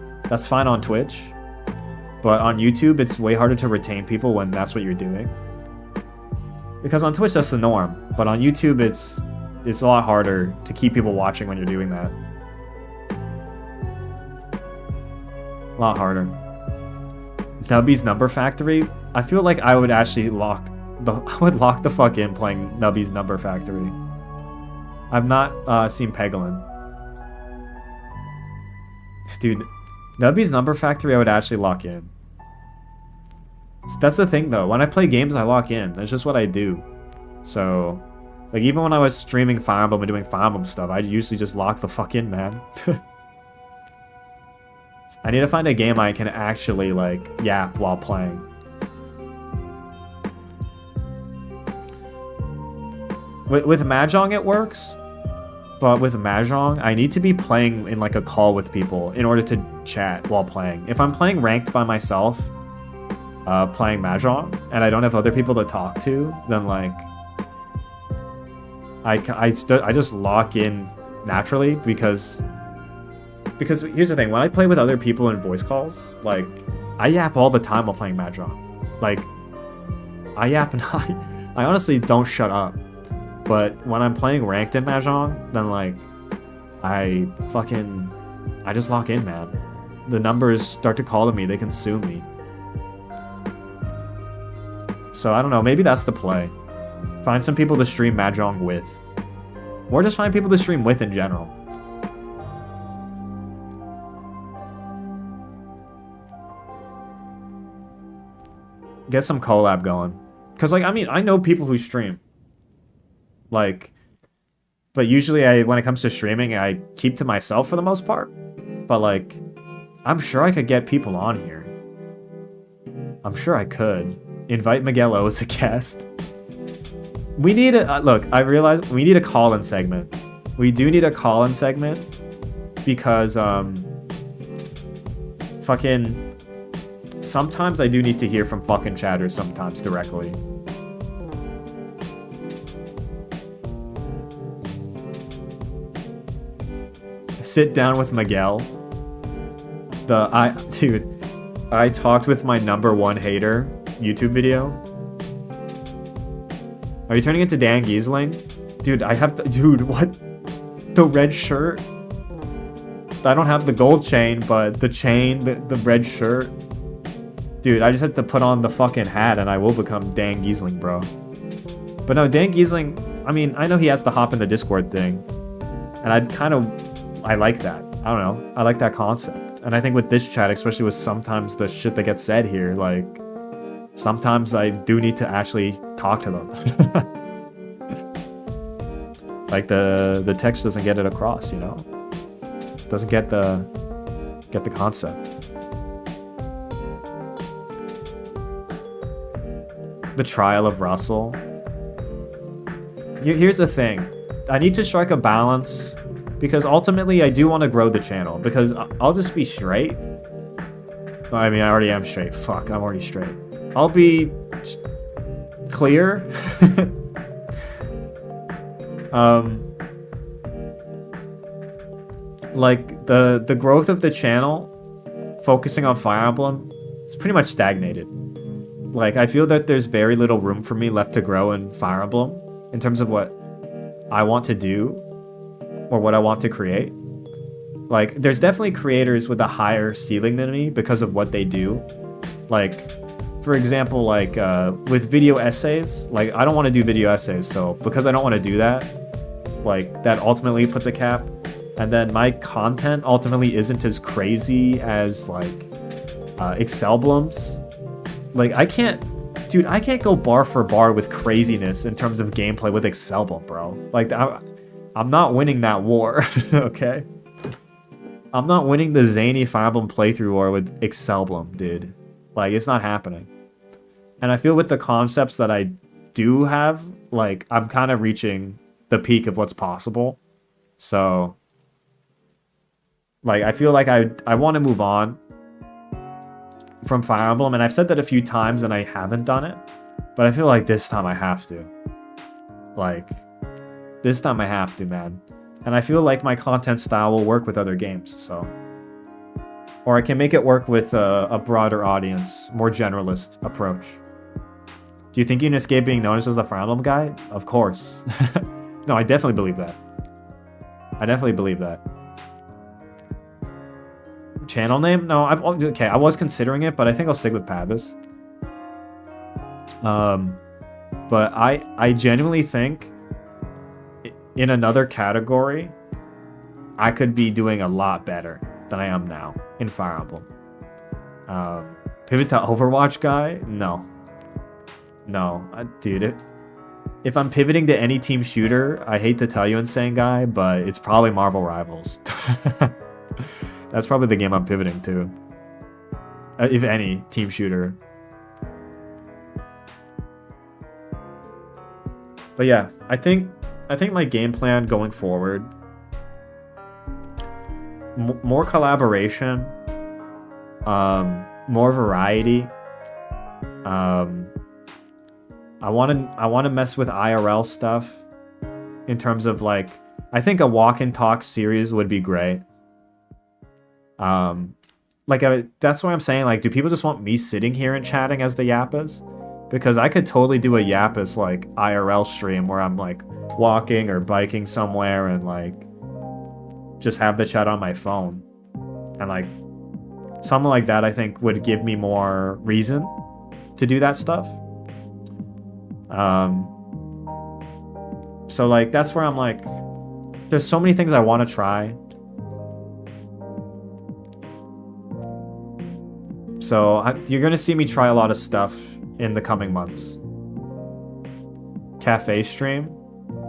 Twitch. But on YouTube, it's way harder to retain people when that's what you're doing. Because on Twitch, that's the norm. But on YouTube, it's a lot harder to keep people watching when you're doing that. A lot harder. Nubby's Number Factory? I feel like I would actually lock the fuck in playing Nubby's Number Factory. I've not seen Peglin. Dude, Nubby's Number Factory I would actually lock in. That's the thing though, when I play games I lock in. That's just what I do. So, like even when I was streaming Fire Emblem and doing Fire Emblem stuff, I usually just lock the fuck in, man. I need to find a game I can actually like yap while playing. With Mahjong it works, but with Mahjong I need to be playing in like a call with people in order to chat while playing. If I'm playing ranked by myself, playing Mahjong, and I don't have other people to talk to, then like I just lock in naturally because here's the thing, when I play with other people in voice calls, like I yap all the time while playing Mahjong. Like I yap and I honestly don't shut up. But when I'm playing ranked in Mahjong, then like I just lock in, man. The numbers start to call to me, they consume me. So I don't know, maybe that's the play. Find some people to stream Mahjong with. Or just find people to stream with in general. Get some collab going. Because like, I mean, I know people who stream. Like, but usually when it comes to streaming, I keep to myself for the most part. But like, I'm sure I could get people on here. I'm sure I could. Invite Miguelo as a guest. We need a, look, I realize we need a call-in segment. We do need a call-in segment because, fucking, sometimes I do need to hear from fucking chatters sometimes directly. Sit down with Miguel. Dude, I talked with my #1 hater YouTube video. Are you turning into Dan Giesling? Dude, dude, what? The red shirt? I don't have the gold chain, but the chain, the red shirt. Dude, I just had to put on the fucking hat and I will become Dan Giesling, bro. But no, Dan Giesling, I mean, I know he has to hop in the Discord thing. And I like that. I don't know. I like that concept. And I think with this chat, especially with sometimes the shit that gets said here, like, sometimes I do need to actually talk to them. Like the text doesn't get it across, you know? Doesn't get the concept. The trial of Russell. Here's the thing. I need to strike a balance because ultimately I do want to grow the channel because I'll just be straight. I mean, I already am straight. Fuck, I'm already straight. I'll be clear. Like the growth of the channel, focusing on Fire Emblem, is pretty much stagnated. Like I feel that there's very little room for me left to grow in Fire Emblem in terms of what I want to do or what I want to create. Like there's definitely creators with a higher ceiling than me because of what they do. Like for example, like with video essays, like I don't want to do video essays, so because I don't want to do that, like that ultimately puts a cap. And then my content ultimately isn't as crazy as like Excelblum's. Like I can't go bar for bar with craziness in terms of gameplay with Excelblum, bro. Like I'm not winning that war, okay? I'm not winning the zany Fire Emblem playthrough war with Excelblum, dude. Like it's not happening. And I feel with the concepts that I do have, like I'm kind of reaching the peak of what's possible. So like I feel like I want to move on from Fire Emblem, and I've said that a few times and I haven't done it, but I feel like this time I have to. Like this time I have to, man. And I feel like my content style will work with other games, so. Or I can make it work with a broader audience, more generalist approach. Do you think you can escape being known as the Fire Emblem guy? Of course. No, I definitely believe that. I definitely believe that. Channel name? No, okay, I was considering it, but I think I'll stick with Pavis. But I genuinely think in another category, I could be doing a lot better. than I am now in Fire Emblem. Pivot to Overwatch guy? No. No, dude. If I'm pivoting to any team shooter, I hate to tell you, Insane Guy, but it's probably Marvel Rivals. That's probably the game I'm pivoting to. If any team shooter. But yeah, I think my game plan going forward, more collaboration, more variety. I want to mess with IRL stuff in terms of like, I think a walk and talk series would be great. That's what I'm saying. Like, do people just want me sitting here and chatting as the Yapise? Because I could totally do a Yapise like IRL stream where I'm like walking or biking somewhere and like just have the chat on my phone, and like something like that I think would give me more reason to do that stuff. So like that's where I'm like, there's so many things I want to try. So you're gonna see me try a lot of stuff in the coming months. Cafe stream?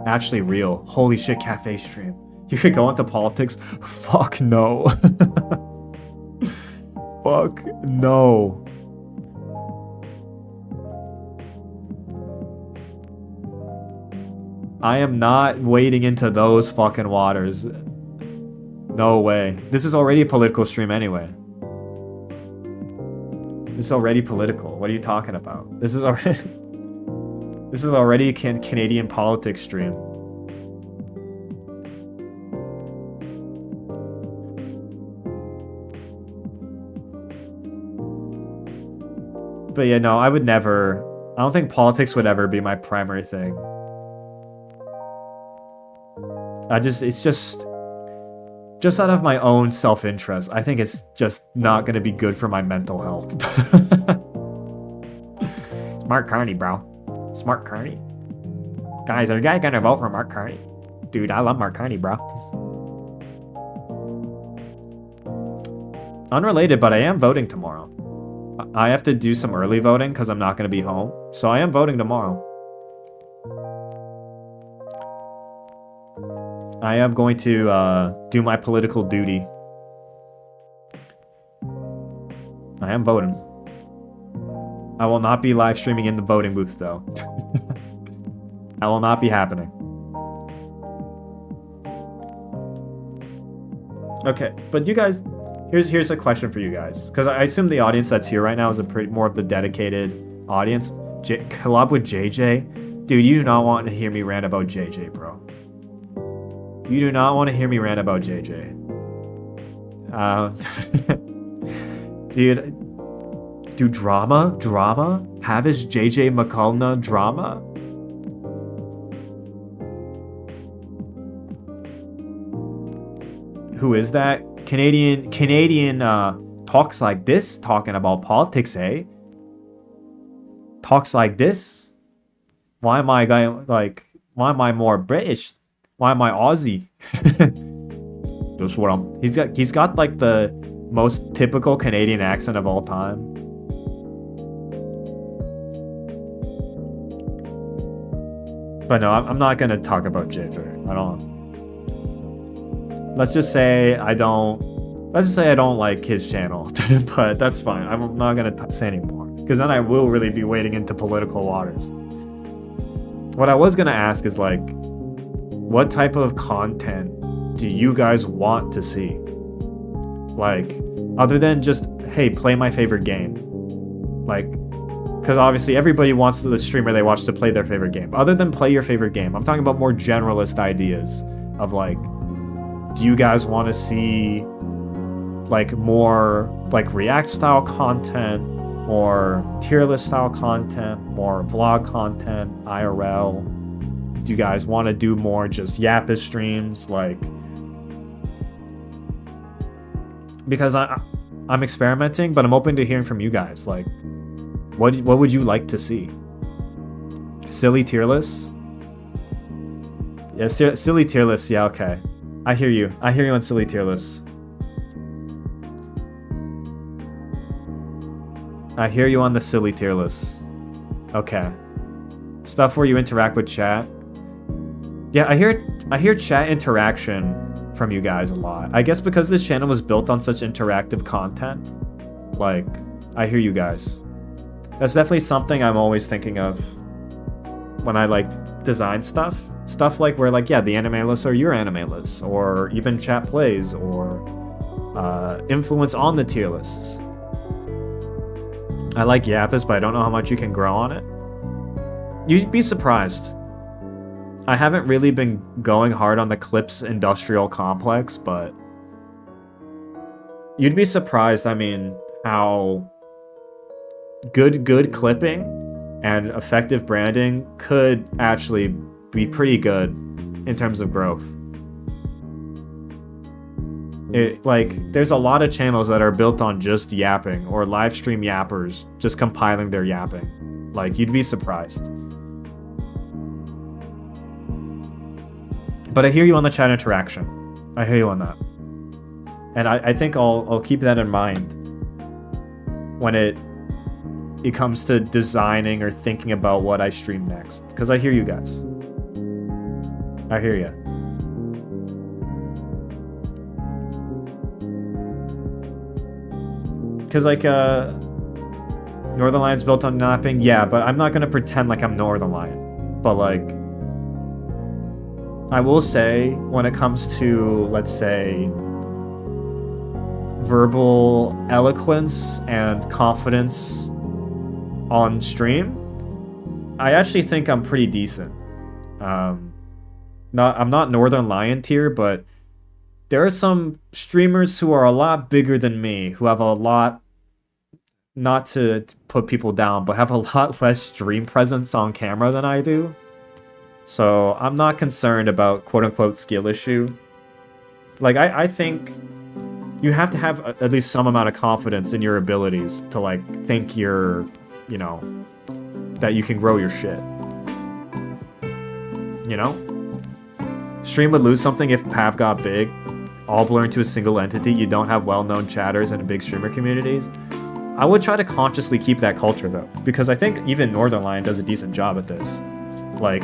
Actually real. Holy shit, cafe stream. You could go into politics? Fuck no. Fuck no. I am not wading into those fucking waters. No way. This is already a political stream anyway. This is already political. What are you talking about? This is already a Canadian politics stream. But yeah, no, I don't think politics would ever be my primary thing. It's just out of my own self-interest. I think it's just not going to be good for my mental health. Smart Carney, bro. Smart Carney. Guys, are you guys going to vote for Mark Carney? Dude, I love Mark Carney, bro. Unrelated, but I am voting tomorrow. I have to do some early voting because I'm not going to be home. So I am voting tomorrow. I am going to do my political duty. I am voting. I will not be live streaming in the voting booth though. That will not be happening. Okay, but you guys, here's a question for you guys, because I assume the audience that's here right now is more of the dedicated audience. Collab with JJ, dude. You do not want to hear me rant about JJ, bro. You do not want to hear me rant about JJ. Dude, drama? Have his JJ McCullough drama? Who is that? Canadian talks like this, talking about politics, eh? Talks like this? Why am I more British? Why am I Aussie? That's what I'm. He's got like the most typical Canadian accent of all time. But no, I'm not gonna talk about JJ. I don't. Let's just say I don't like his channel. But that's fine. I'm not gonna say anymore, because then I will really be wading into political waters. What I was gonna ask is like, what type of content do you guys want to see? Like, other than just, hey, play my favorite game. Like, because obviously everybody wants the streamer they watch to play their favorite game. Other than play your favorite game, I'm talking about more generalist ideas of like, do you guys want to see like more like React style content, more tier list style content, more vlog content, IRL? Do you guys want to do more just Yapise streams? Like, because I'm experimenting, but I'm open to hearing from you guys. Like, what would you like to see? Silly tier lists? Yeah, silly tier lists. Yeah, okay. I hear you on silly tier lists. I hear you on the silly tier list. Okay. Stuff where you interact with chat. Yeah, I hear chat interaction from you guys a lot. I guess because this channel was built on such interactive content. Like, I hear you guys. That's definitely something I'm always thinking of when I like design stuff. Stuff like where like, yeah, the anime lists are your anime lists, or even chat plays, or influence on the tier lists. I like Yapise, but I don't know how much you can grow on it. You'd be surprised. I haven't really been going hard on the Clips industrial complex, but you'd be surprised, I mean, how good clipping and effective branding could actually be pretty good in terms of growth. There's a lot of channels that are built on just yapping, or live stream yappers just compiling their yapping. Like, you'd be surprised. But I hear you on the chat interaction. I hear you on that. And I think I'll keep that in mind when it comes to designing or thinking about what I stream next. Because I hear you guys. I hear you. Because like Northern Lion's built on napping, yeah, but I'm not gonna pretend like I'm Northern Lion. But like, I will say, when it comes to, let's say, verbal eloquence and confidence on stream, I actually think I'm pretty decent. I'm not Northern Lion tier, but there are some streamers who are a lot bigger than me, who have a lot, not to put people down, but have a lot less stream presence on camera than I do. So I'm not concerned about quote-unquote skill issue. Like, I think you have to have at least some amount of confidence in your abilities to, like, think you're, you know, that you can grow your shit. You know? Stream would lose something if Pav got big, all blur into a single entity, you don't have well-known chatters and big streamer communities. I would try to consciously keep that culture, though, because I think even Northern Lion does a decent job at this. Like,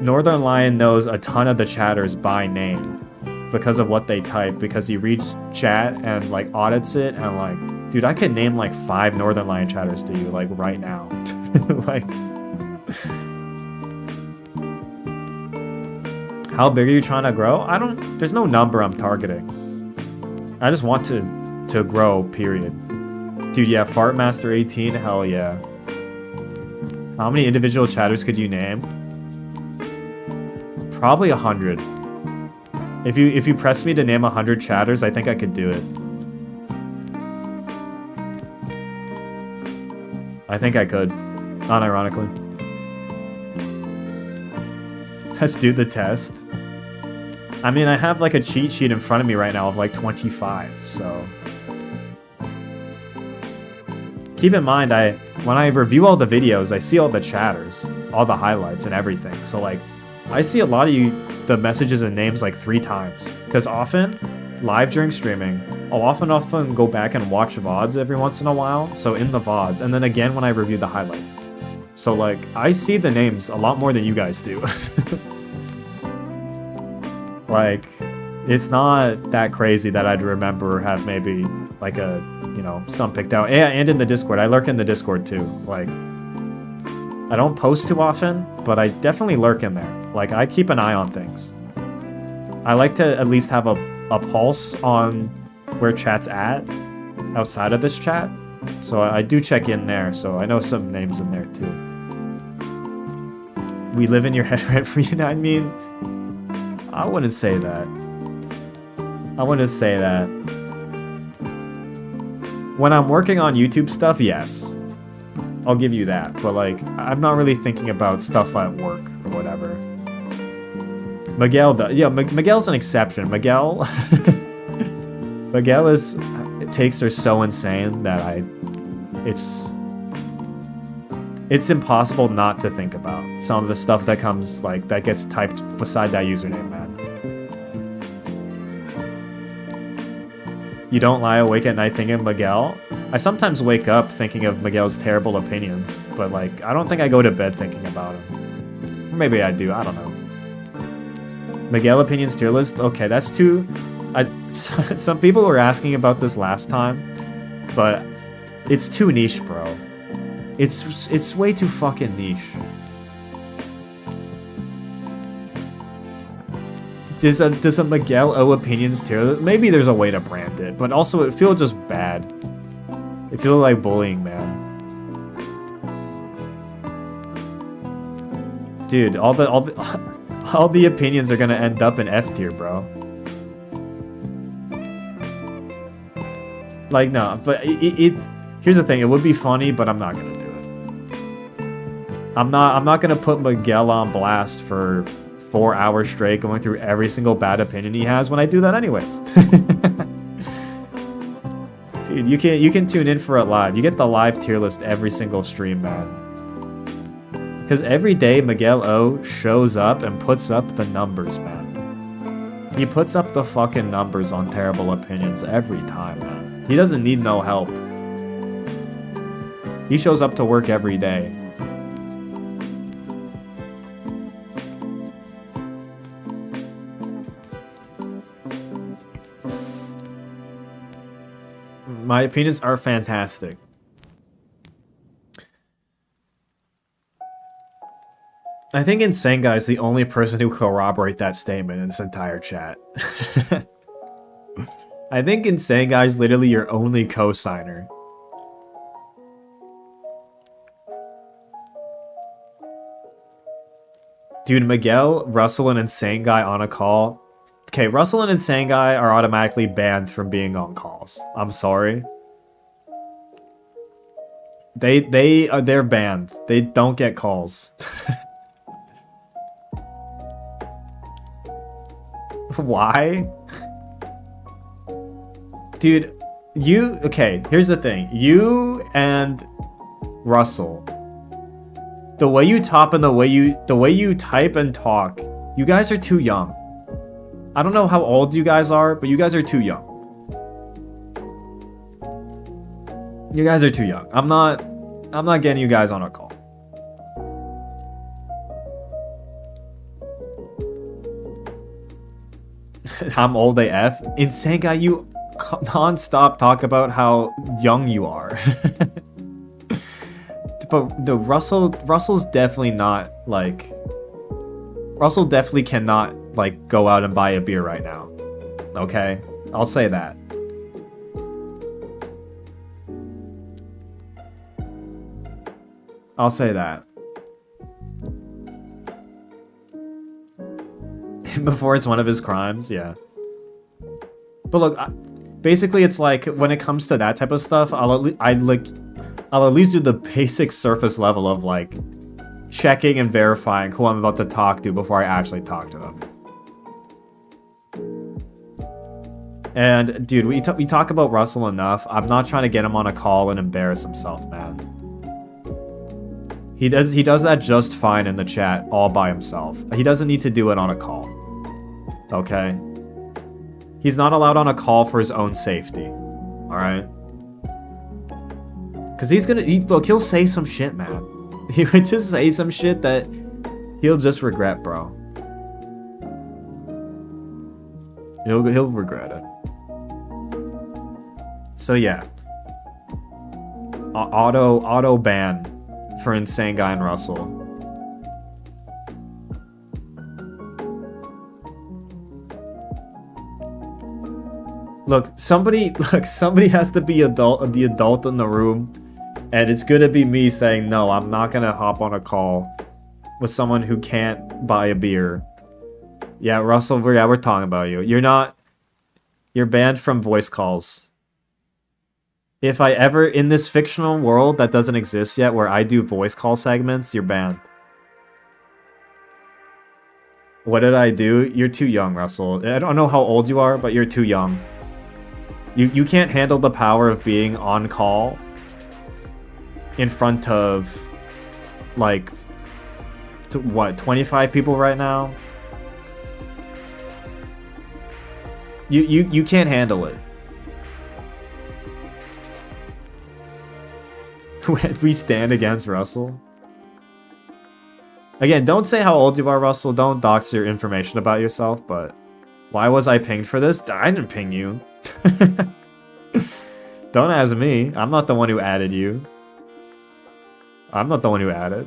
Northern Lion knows a ton of the chatters by name because of what they type, because he reads chat and like audits it, and like, dude, I could name like 5 Northern Lion chatters to you like right now. Like, how big are you trying to grow? There's no number I'm targeting. I just want to grow, period. Dude, yeah, Fartmaster 18, hell yeah. How many individual chatters could you name? Probably 100. If you press me to name 100 chatters, I think I could do it. I think I could, unironically. Let's do the test. I mean, I have like a cheat sheet in front of me right now of like 25, so. Keep in mind, when I review all the videos, I see all the chatters, all the highlights and everything. So like, I see a lot of the messages and names like 3 times. Because often, live during streaming, I'll often go back and watch VODs every once in a while. So in the VODs, and then again when I review the highlights. So like, I see the names a lot more than you guys do. Like, it's not that crazy that I'd remember or have maybe like a, you know, some picked out. Yeah, and in the Discord. I lurk in the Discord too. Like, I don't post too often, but I definitely lurk in there. Like, I keep an eye on things. I like to at least have a pulse on where chat's at outside of this chat. So I do check in there, so I know some names in there too. We live in your head rent-free. I mean, I wouldn't say that. I wouldn't say that. When I'm working on YouTube stuff, yes. I'll give you that. But like, I'm not really thinking about stuff at work or whatever. Miguel does. Yeah, Miguel's an exception. Miguel takes are so insane that it's impossible not to think about some of the stuff that comes, like, that gets typed beside that username, man. You don't lie awake at night thinking of Miguel? I sometimes wake up thinking of Miguel's terrible opinions, but like, I don't think I go to bed thinking about him. Or maybe I do, I don't know. Miguel opinions tier list? Okay, that's too... some people were asking about this last time, but it's too niche, bro. It's way too fucking niche. Does a Miguel O opinions tier list? Maybe there's a way to brand it, but also it feels just bad. It feels like bullying, man. Dude, all the opinions are gonna end up in F tier, bro. Like, no, but here's the thing, it would be funny, but I'm not gonna do it. I'm not gonna put Miguel on blast for 4 hours straight going through every single bad opinion he has when I do that anyways. Dude, you can tune in for it live. You get the live tier list every single stream, man. Because every day Miguel O shows up and puts up the numbers, man. He puts up the fucking numbers on terrible opinions every time, man. He doesn't need no help. He shows up to work every day. My opinions are fantastic. I think Insane Guy is the only person who corroborate that statement in this entire chat. I think Insane Guy is literally your only co-signer. Dude, Miguel, Russell, and Insane Guy on a call. Okay, Russell and Insane Guy are automatically banned from being on calls. I'm sorry. They're banned. They don't get calls. Why? Dude, okay, here's the thing. You and Russell, the way you top and the way you type and talk, you guys are too young. I don't know how old you guys are, but you guys are too young. You guys are too young. I'm not getting you guys on a call. I'm old AF. Insane Guy, you non-stop talk about how young you are. But the Russell's definitely not like... Russell definitely cannot like go out and buy a beer right now. Okay? I'll say that. I'll say that. Before it's one of his crimes, yeah. But look, basically it's like, when it comes to that type of stuff, I'll at least do the basic surface level of like, checking and verifying who I'm about to talk to before I actually talk to them. And dude, we talk about Russell enough. I'm not trying to get him on a call and embarrass himself, man. He does that just fine in the chat all by himself. He doesn't need to do it on a call. Okay? He's not allowed on a call for his own safety. Alright? Because look, he'll say some shit, man. He would just say some shit that he'll just regret, bro. He'll regret it. So yeah. Auto ban for Insane Guy and Russell. Look, somebody has to be the adult in the room, and it's gonna be me saying, no, I'm not gonna hop on a call with someone who can't buy a beer. Yeah, Russell, we're talking about you. You're banned from voice calls. If I ever, in this fictional world that doesn't exist yet, where I do voice call segments, you're banned. What did I do? You're too young, Russell. I don't know how old you are, but you're too young. You can't handle the power of being on call in front of, like, what, 25 people right now? You can't handle it. when we stand against Russell. Again, don't say how old you are, Russell. Don't dox your information about yourself, but why was I pinged for this? I didn't ping you. Don't ask me. I'm not the one who added you. I'm not the one who added.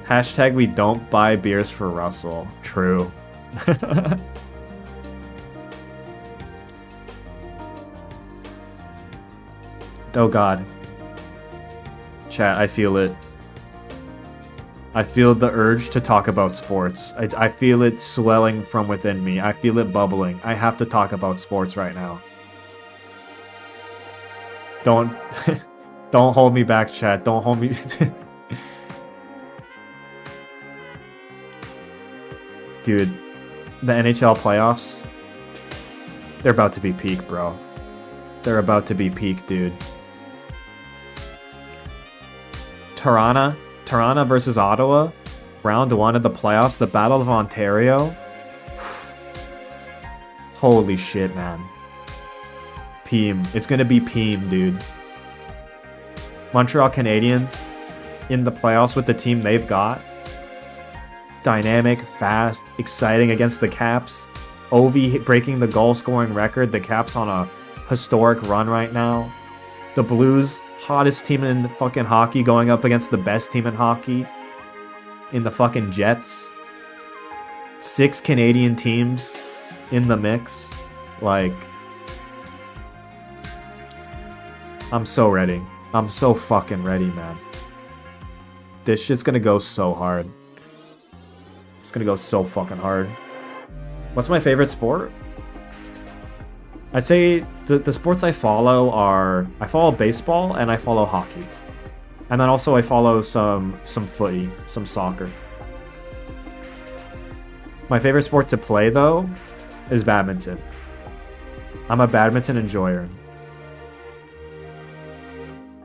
Hashtag we don't buy beers for Russell. True. Oh god. Chat, I feel it. I feel the urge to talk about sports. I feel it swelling from within me. I feel it bubbling. I have to talk about sports right now. Don't don't hold me back, chat. Don't hold me. Dude, the NHL playoffs, they're about to be peak, bro. They're about to be peak, dude. Toronto versus Ottawa, round 1 of the playoffs, the Battle of Ontario. Holy shit, man. Peem. It's gonna be Peem, dude. Montreal Canadiens in the playoffs with the team they've got. Dynamic, fast, exciting against the Caps. Ovi breaking the goal scoring record. The Caps on a historic run right now. The Blues, hottest team in fucking hockey, going up against the best team in hockey in the fucking Jets. 6 Canadian teams in the mix. Like, I'm so ready. I'm so fucking ready, man. This shit's gonna go so hard. It's gonna go so fucking hard. What's my favorite sport? I'd say the sports I follow are... I follow baseball and I follow hockey. And then also I follow some footy, some soccer. My favorite sport to play, though, is badminton. I'm a badminton enjoyer.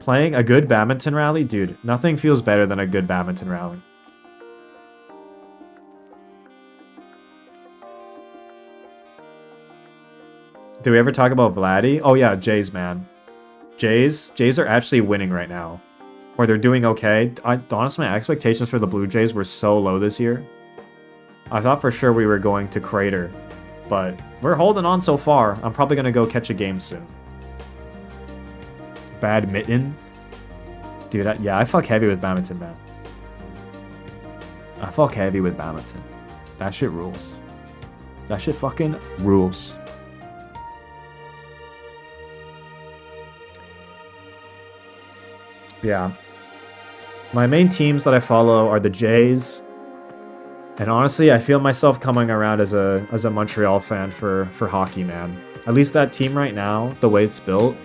Playing a good badminton rally? Dude, nothing feels better than a good badminton rally. Do we ever talk about Vladdy? Oh yeah, Jays, man. Jays are actually winning right now. Or they're doing okay. Honestly, my expectations for the Blue Jays were so low this year. I thought for sure we were going to crater. But we're holding on so far. I'm probably going to go catch a game soon. Badminton? Dude, I fuck heavy with badminton, man. I fuck heavy with badminton. That shit rules. That shit fucking rules. Yeah. My main teams that I follow are the Jays. And honestly, I feel myself coming around as a Montreal fan for hockey, man. At least that team right now, the way it's built,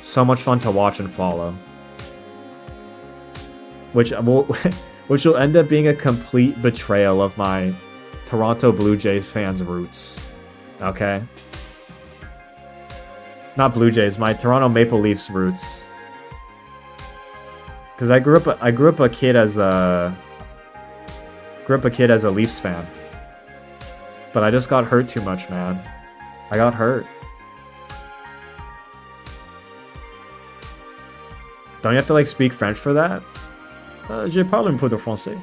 so much fun to watch and follow. Which will end up being a complete betrayal of my Toronto Blue Jays fans' roots. Okay? Not Blue Jays, my Toronto Maple Leafs roots. Because I grew up a kid as a Leafs fan. But I just got hurt too much, man. I got hurt. Don't you have to like speak French for that? Je parle un peu de français.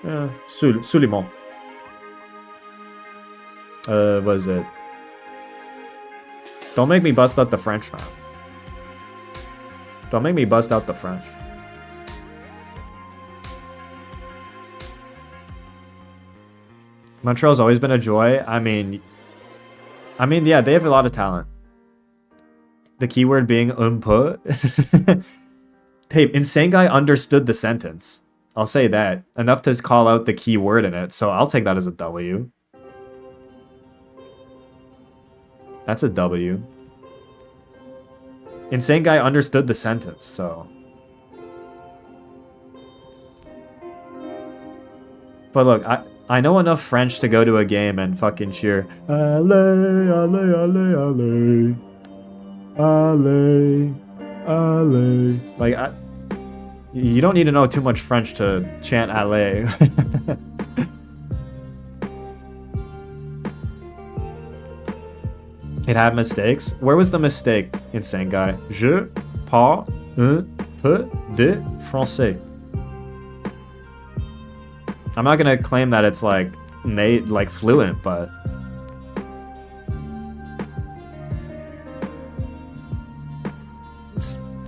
Absolument. What is it? Don't make me bust out the French, man. Don't make me bust out the French. Montreal's always been a joy. I mean, yeah, they have a lot of talent. The keyword being un peu. Hey, Insane Guy understood the sentence. I'll say that. Enough to call out the key word in it, so I'll take that as a W. That's a W. Insane Guy understood the sentence, so... But look, I know enough French to go to a game and fucking cheer, Allez, allez, allez, allez. Allez, allez. Like, you don't need to know too much French to chant allez. It had mistakes. Where was the mistake in Sengai? Je parle un peu de français. I'm not gonna claim that it's like fluent, but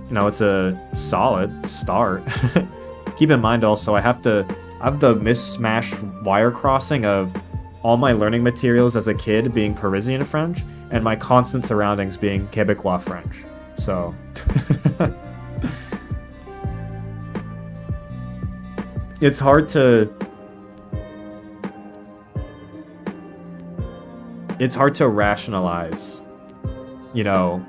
you know, it's a solid start. Keep in mind also, I have the mismatched wire crossing of all my learning materials as a kid being Parisian French and my constant surroundings being Quebecois French. So it's hard to rationalize, you know.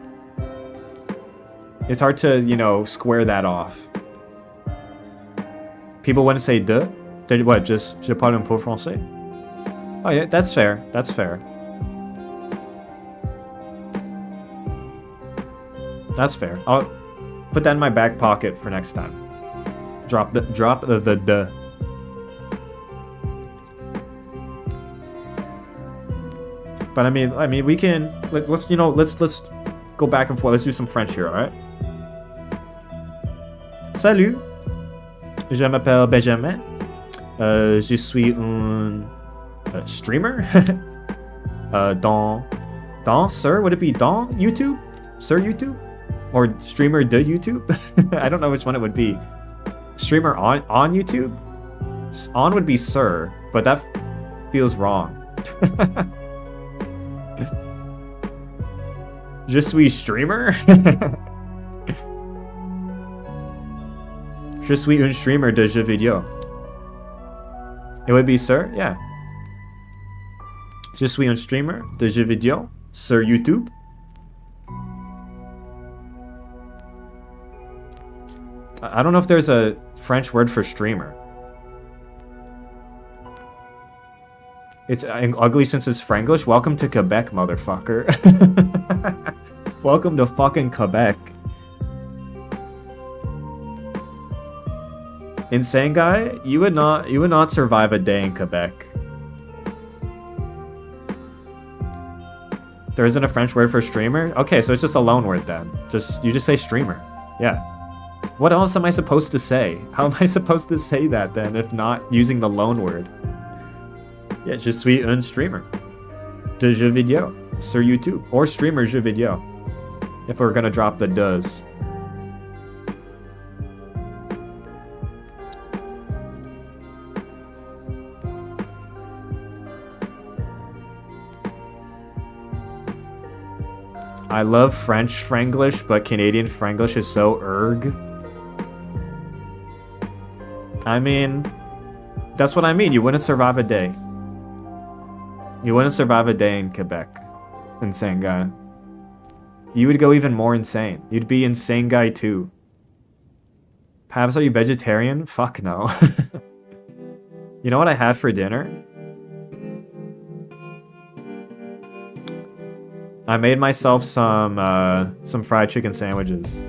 It's hard to, you know, square that off. People wouldn't say de. They what? Just je parle un peu français. Oh yeah, that's fair. That's fair. That's fair. I'll put that in my back pocket for next time. Drop the de. But I mean, we can let's go back and forth. Let's do some French here, all right? Salut, je m'appelle Benjamin. Je suis un streamer. Dans sir, would it be dans YouTube? Sir YouTube? Or streamer de YouTube? I don't know which one it would be. Streamer on YouTube? On would be sir, but that feels wrong. Je suis streamer? Je suis un streamer de jeux vidéo. It would be sir, yeah. Je suis un streamer de jeux vidéo sur YouTube. I don't know if there's a French word for streamer. It's ugly since it's Franglish. Welcome to Quebec, motherfucker. Welcome to fucking Quebec. In Sengai, you would not survive a day in Quebec. There isn't a French word for streamer? Okay, so it's just a loan word then. You just say streamer. Yeah. What else am I supposed to say? How am I supposed to say that then if not using the loan word? Yeah, je suis un streamer de jeux vidéo sur YouTube, or streamer jeux vidéo if we're gonna drop the does. I love French Franglish, but Canadian Franglish is so erg. I mean, that's what I mean. You wouldn't survive a day. You wouldn't survive a day in Quebec, in Sengai. You would go even more insane. You'd be in Sengai too. Pabs, are you vegetarian? Fuck no. You know what I had for dinner? I made myself some fried chicken sandwiches.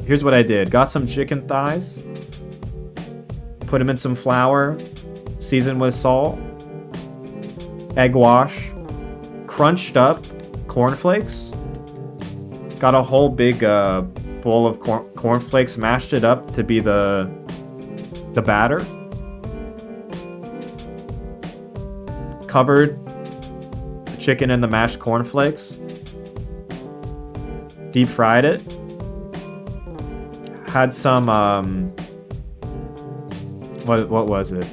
Here's what I did. Got some chicken thighs. Put them in some flour. Seasoned with salt. Egg wash. Crunched up cornflakes. Got a whole big bowl of cornflakes. Mashed it up to be the batter. Covered the chicken in the mashed cornflakes. Deep fried it. Had some what was it?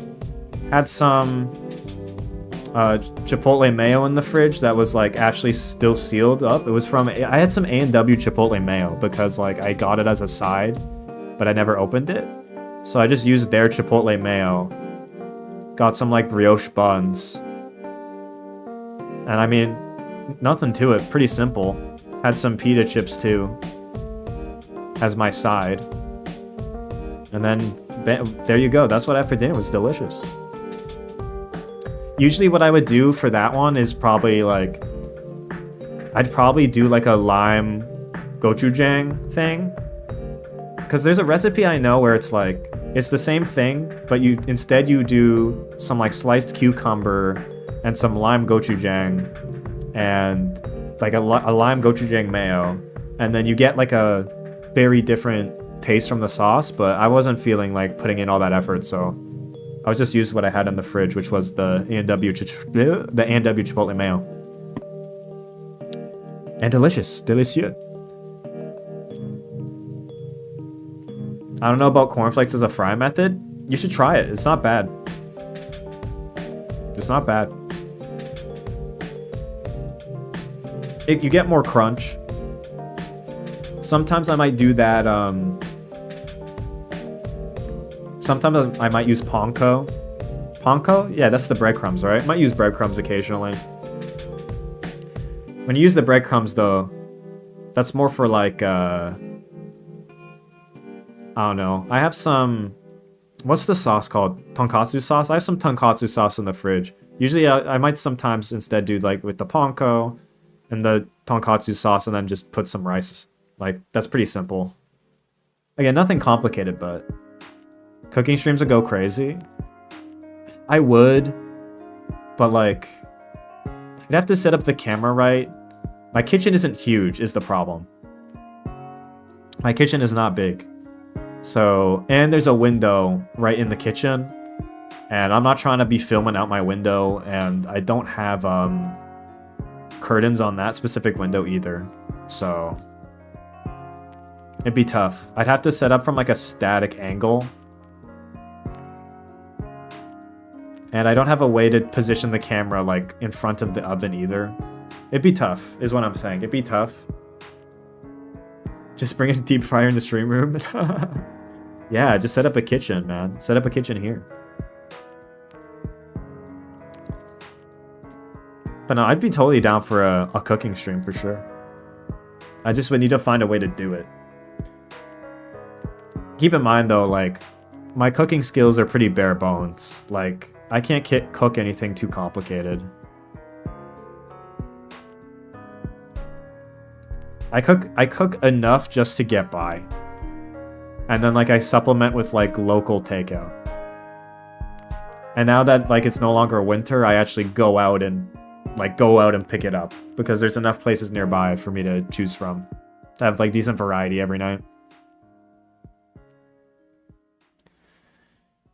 Had some Chipotle mayo in the fridge that was like actually still sealed up. It was from I had some A&W Chipotle mayo because like I got it as a side, but I never opened it. So I just used their Chipotle mayo. Got some like brioche buns. And I mean, nothing to it, pretty simple. Had some pita chips too, as my side. And then, there you go, that's what I had for dinner. It was delicious. Usually what I would do for that one is probably like, I'd probably do like a lime gochujang thing. Because there's a recipe I know where it's like, It's the same thing, but instead you do some like sliced cucumber and some lime gochujang and like a lime gochujang mayo, and then you get like a very different taste from the sauce, but I wasn't feeling like putting in all that effort, so I was just using what I had in the fridge, which was the A&W Chipotle mayo. And delicious. Delicieux. I don't know about cornflakes as a fry method. You should try it. It's not bad. It's not bad. You get more crunch. Sometimes I might do that, sometimes I might use panko. Panko? Yeah, that's the breadcrumbs, right? I might use breadcrumbs occasionally. When you use the breadcrumbs, though, that's more for like, I don't know. I have some... What's the sauce called? Tonkatsu sauce? I have some tonkatsu sauce in the fridge. Usually I might sometimes instead do like with the panko and the tonkatsu sauce and then just put some rice. Like, that's pretty simple. Again, nothing complicated, but... Cooking streams would go crazy. I would, but like, I'd have to set up the camera right. My kitchen isn't huge, is the problem. My kitchen is not big. So, and there's a window right in the kitchen, and I'm not trying to be filming out my window, and I don't have curtains on that specific window either. So, it'd be tough. I'd have to set up from like a static angle. And I don't have a way to position the camera like in front of the oven either. It'd be tough, is what I'm saying. It'd be tough. Just bring a deep fryer in the stream room. Yeah, just set up a kitchen, man. Set up a kitchen here. But no, I'd be totally down for a cooking stream for sure. I just would need to find a way to do it. Keep in mind though, like, my cooking skills are pretty bare bones. Like, I can't cook anything too complicated. I cook enough just to get by. And then like I supplement with like local takeout. And now that like it's no longer winter, I actually go out and pick it up because there's enough places nearby for me to choose from to have like decent variety every night.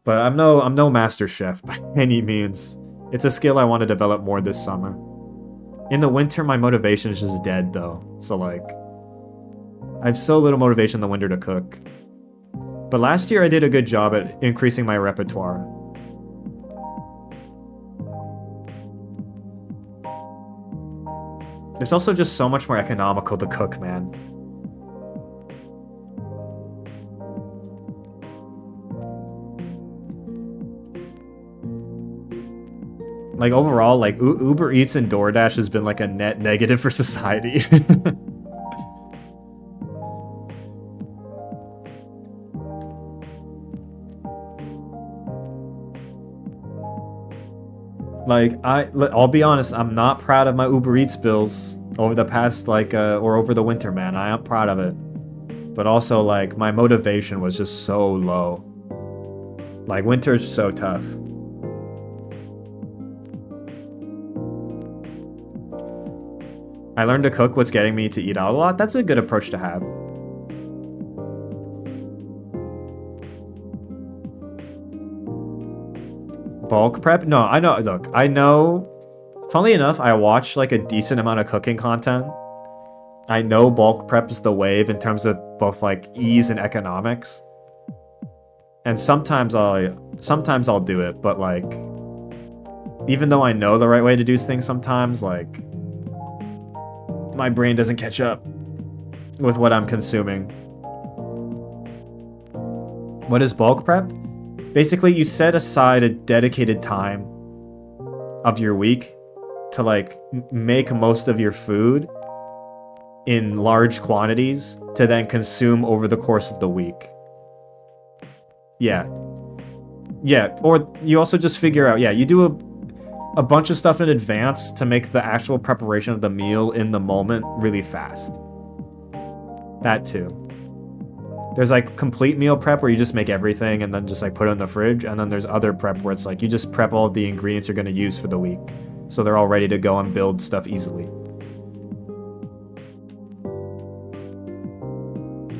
But I'm no master chef by any means. It's a skill I want to develop more this summer. In the winter, my motivation is just dead though. So like, I have so little motivation in the winter to cook. But last year I did a good job at increasing my repertoire. It's also just so much more economical to cook, man. Like, overall, like, Uber Eats and DoorDash has been, like, a net negative for society. Like, I'll be honest, I'm not proud of my Uber Eats bills over the past, like, or over the winter, man. I am proud of it. But also, like, my motivation was just so low. Like, winter is so tough. I learned to cook what's getting me to eat out a lot. That's a good approach to have. Bulk prep? No, I know. Look, I know. Funnily enough, I watch like a decent amount of cooking content. I know bulk prep is the wave in terms of both like ease and economics. And sometimes I'll do it, but like, even though I know the right way to do things sometimes, like, my brain doesn't catch up with what I'm consuming. What is bulk prep? Basically, you set aside a dedicated time of your week to like make most of your food in large quantities to then consume over the course of the week. Yeah. Or you also just figure out, you do a bunch of stuff in advance to make the actual preparation of the meal in the moment really fast. That too. There's like complete meal prep where you just make everything and then just like put it in the fridge. And then there's other prep where it's like you just prep all the ingredients you're going to use for the week. So they're all ready to go and build stuff easily.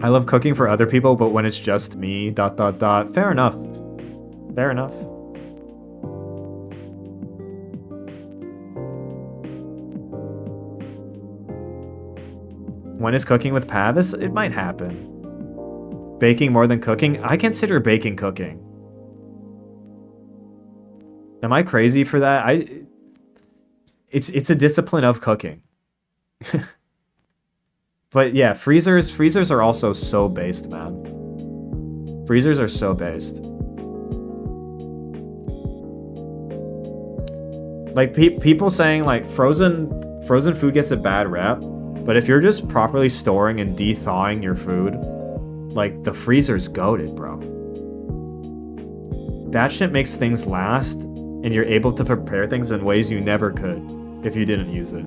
I love cooking for other people, but when it's just me, ... Fair enough. Fair enough. When is cooking with Pavis? It might happen. Baking more than cooking? I consider baking cooking. Am I crazy for that? It's a discipline of cooking. But yeah, freezers are also so based, man. Freezers are so based. Like people saying like frozen food gets a bad rep, but if you're just properly storing and de-thawing your food, like the freezer's goated, bro. That shit makes things last, and you're able to prepare things in ways you never could if you didn't use it.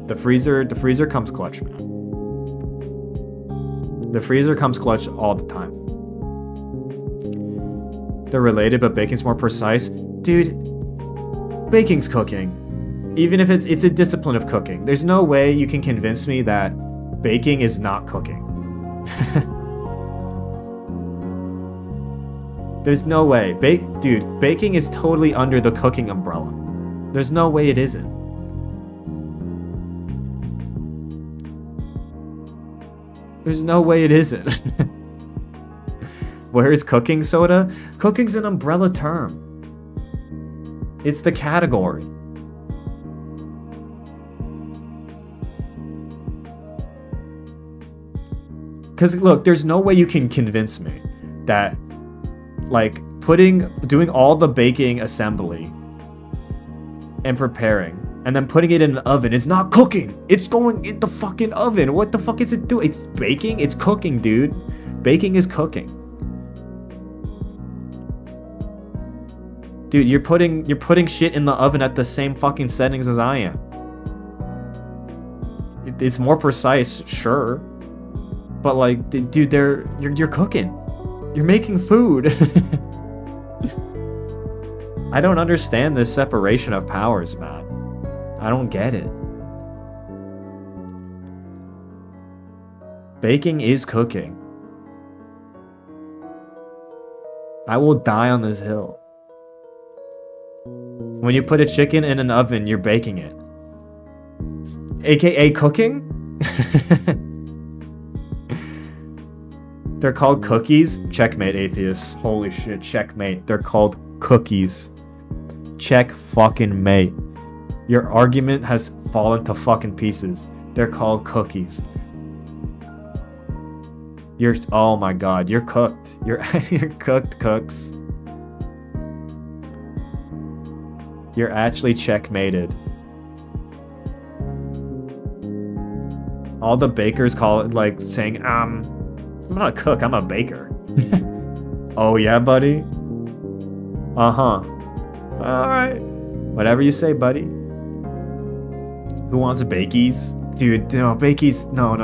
The freezer comes clutch, man. The freezer comes clutch all the time. They're related, but baking's more precise. Dude, baking's cooking. Even if it's a discipline of cooking. There's no way you can convince me that baking is not cooking. There's no way. Dude, baking is totally under the cooking umbrella. There's no way it isn't. There's no way it isn't. Where is cooking soda? Cooking's an umbrella term. It's the category. Because look, there's no way you can convince me that like doing all the baking assembly and preparing and then putting it in an oven is not cooking. It's going in the fucking oven. What the fuck is it doing? It's baking? It's cooking, dude. Baking is cooking. Dude, you're putting shit in the oven at the same fucking settings as I am. It's more precise, sure. But like, dude, you're cooking. You're making food. I don't understand this separation of powers, man. I don't get it. Baking is cooking. I will die on this hill. When you put a chicken in an oven, you're baking it. AKA cooking? They're called cookies? Checkmate, atheists. Holy shit, checkmate. They're called cookies. Check fucking mate. Your argument has fallen to fucking pieces. They're called cookies. Oh my god, you're cooked. You're cooked, cooks. You're actually checkmated. All the bakers call it like saying, I'm not a cook, I'm a baker. Oh yeah, buddy? Uh-huh. Alright. Whatever you say, buddy. Who wants bakies? Dude, no, bakies. No.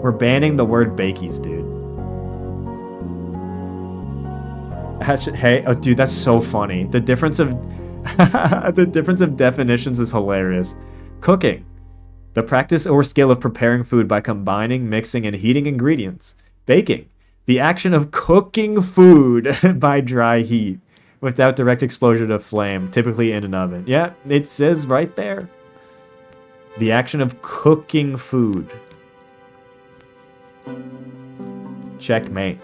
We're banning the word bakies, dude. Hey, oh, dude, that's so funny. The difference of definitions is hilarious. Cooking. The practice or skill of preparing food by combining, mixing, and heating ingredients. Baking. The action of cooking food by dry heat without direct exposure to flame, typically in an oven. Yeah, it says right there. The action of cooking food. Checkmate.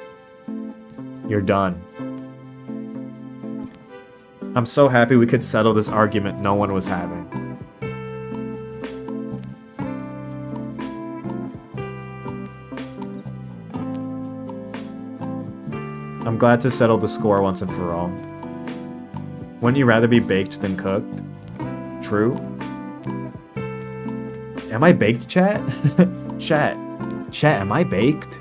You're done. I'm so happy we could settle this argument no one was having. I'm glad to settle the score once and for all. Wouldn't you rather be baked than cooked? True. Am I baked, chat? Chat, am I baked?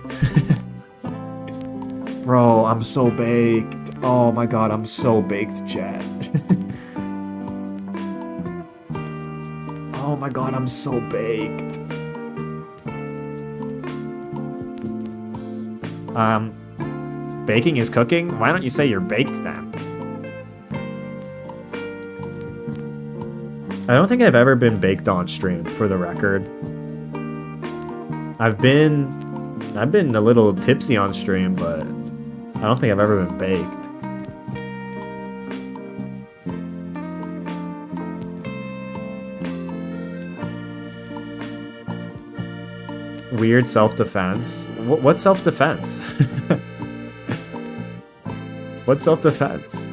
Bro, I'm so baked. Oh my god, I'm so baked, chat. Oh my god, I'm so baked. Baking is cooking? Why don't you say you're baked then? I don't think I've ever been baked on stream, for the record. I've been a little tipsy on stream, but I don't think I've ever been baked. Weird self-defense? What self-defense? What self-defense?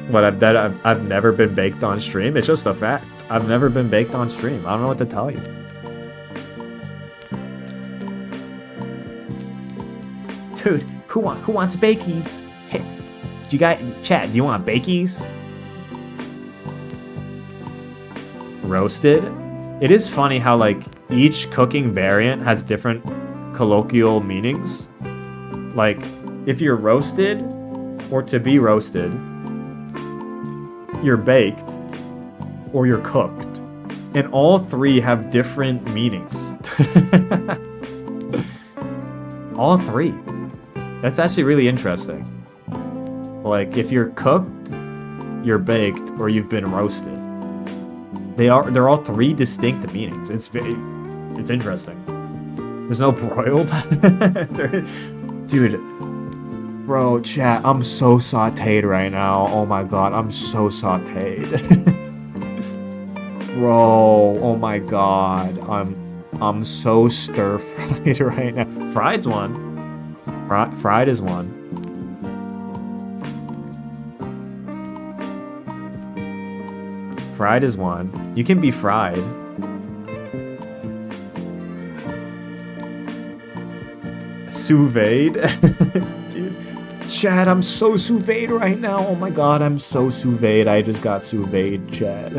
What, I've never been baked on stream? It's just a fact. I've never been baked on stream. I don't know what to tell you. Dude, who wants bakies? Hey, do you guys, chat, do you want bakies? Roasted? It is funny how, like, each cooking variant has different colloquial meanings. Like, if you're roasted, or to be roasted, you're baked, or you're cooked. And all three have different meanings. All three. That's actually really interesting. Like, if you're cooked, you're baked, or you've been roasted. They're all three distinct meanings. It's interesting. There's no broiled. Dude, bro, chat, I'm so sauteed right now. Oh my god, I'm so sauteed. Bro, oh my god, I'm so stir fried right now. Fried's one. Fried is one. Fried is one. You can be fried. Sous vide. Dude, chat, I'm so sous vide right now. Oh my god, I'm so sous vide. I just got sous vide, chat.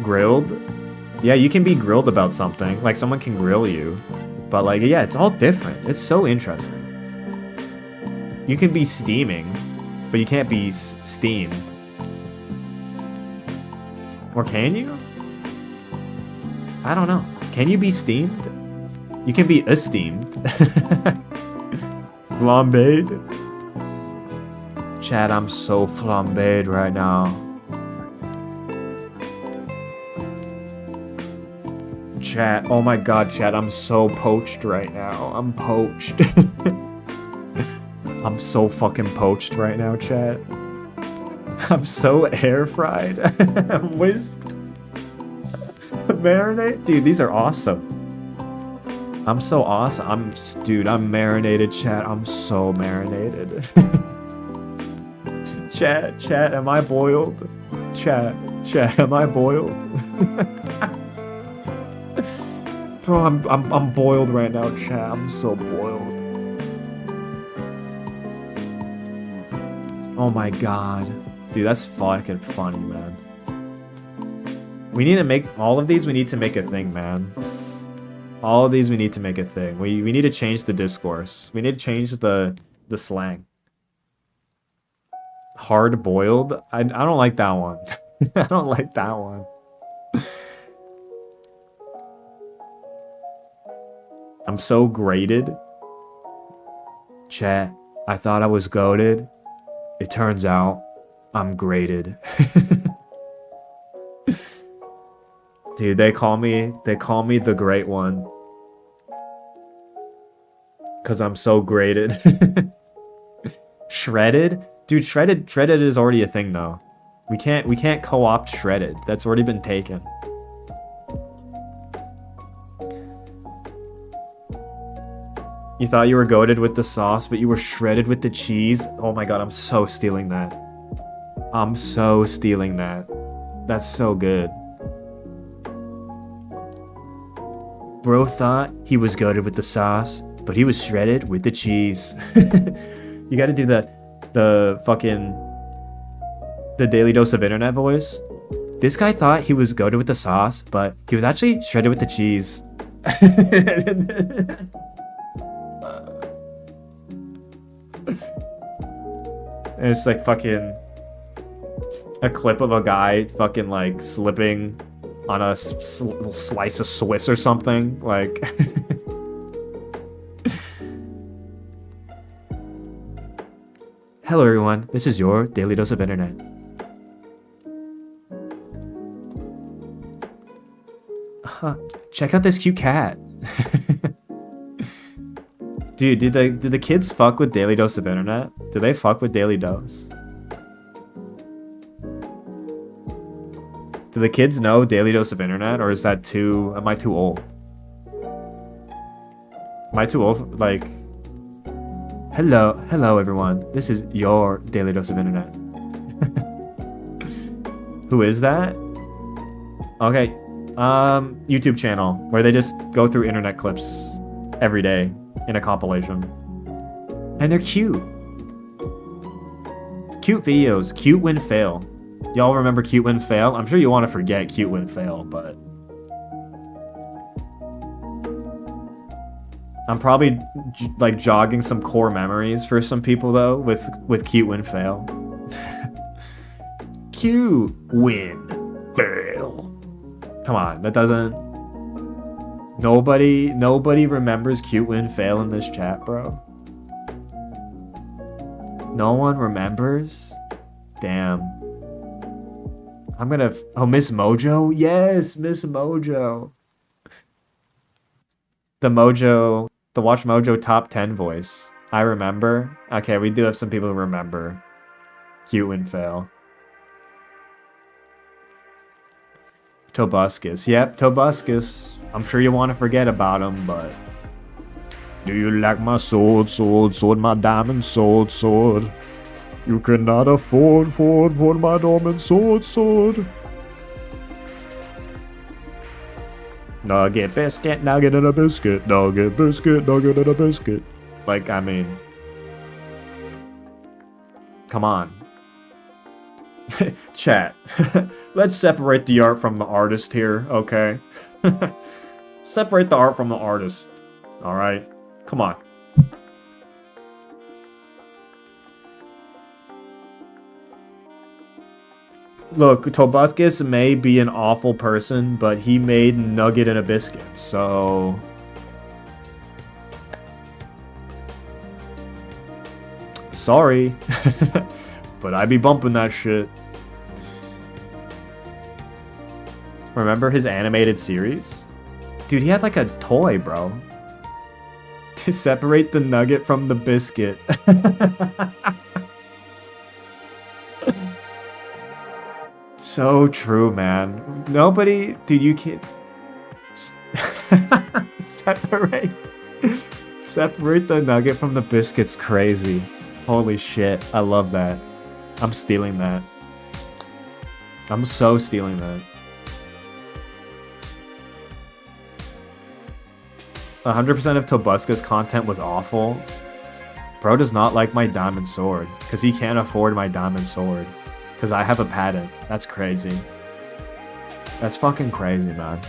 Grilled? Yeah, you can be grilled about something. Like, someone can grill you. But, like, yeah, it's all different. It's so interesting. You can be steaming, but you can't be steamed. Or can you? I don't know. Can you be steamed? You can be esteemed. Flambéed? Chat, I'm so flambéed right now. Chat, oh my god, chat, I'm so poached right now. I'm poached. I'm so fucking poached right now, chat. I'm so air fried. I'm whisked. Marinate? Dude, these are awesome. I'm so awesome. Dude, I'm marinated, chat. I'm so marinated. Chat, am I boiled? Chat, am I boiled? Bro, I'm boiled right now, chat. I'm so boiled. Oh my god. Dude, that's fucking funny, man. We need to make all of these. We need to make a thing, man. All of these, we need to make a thing. We need to change the discourse. We need to change the slang. Hard boiled. I don't like that one. I don't like that one. I'm so grated. Chat. I thought I was goated. It turns out I'm graded. Dude, they call me the great one. Cause I'm so graded. Shredded? Dude, shredded is already a thing though. We can't co-opt shredded. That's already been taken. You thought you were goated with the sauce, but you were shredded with the cheese? Oh my god, I'm so stealing that. I'm so stealing that. That's so good. Bro thought he was goated with the sauce, but he was shredded with the cheese. You gotta do the fucking... the Daily Dose of Internet voice. This guy thought he was goated with the sauce, but he was actually shredded with the cheese. And it's like fucking a clip of a guy fucking like slipping on a little slice of Swiss or something. Like, hello everyone, this is your daily dose of internet. Check out this cute cat. Dude, did the kids fuck with Daily Dose of Internet? Do they fuck with Daily Dose? Do the kids know Daily Dose of Internet, or is that too... Am I too old? Am I too old? Like... Hello everyone. This is your Daily Dose of Internet. Who is that? Okay. YouTube channel, where they just go through internet clips every day in a compilation. And they're cute. Cute videos. Cute win fail. Y'all remember cute win fail? I'm sure you want to forget cute win fail, but... I'm probably like jogging some core memories for some people though with cute win fail. Cute win fail. Come on, that doesn't... Nobody remembers cute win fail in this chat, bro. No one remembers? Damn. I'm gonna... Oh, Miss Mojo? Yes, Miss Mojo. The Mojo... The Watch Mojo top 10 voice. I remember. Okay, we do have some people who remember cute win fail. Tobuscus. Yep, Tobuscus. I'm sure you want to forget about him, but... Do you like my sword, my diamond sword? You cannot afford my diamond sword. Nugget, biscuit, nugget and a biscuit. Nugget, biscuit, nugget and a biscuit. Like, I mean... Come on. Chat. Let's separate the art from the artist here, okay? Separate the art from the artist. Alright? Come on. Look, Tobuscus may be an awful person, but he made Nugget and a Biscuit, so... Sorry. But I be bumping that shit. Remember his animated series? Dude, he had like a toy, bro. To separate the nugget from the biscuit. So true, man. Nobody... Dude, you can't... Separate the nugget from the biscuit's crazy. Holy shit, I love that. I'm stealing that. I'm so stealing that. 100% of Tobuscus content was awful. Bro does not like my diamond sword, because he can't afford my diamond sword. Because I have a patent. That's crazy. That's fucking crazy, man.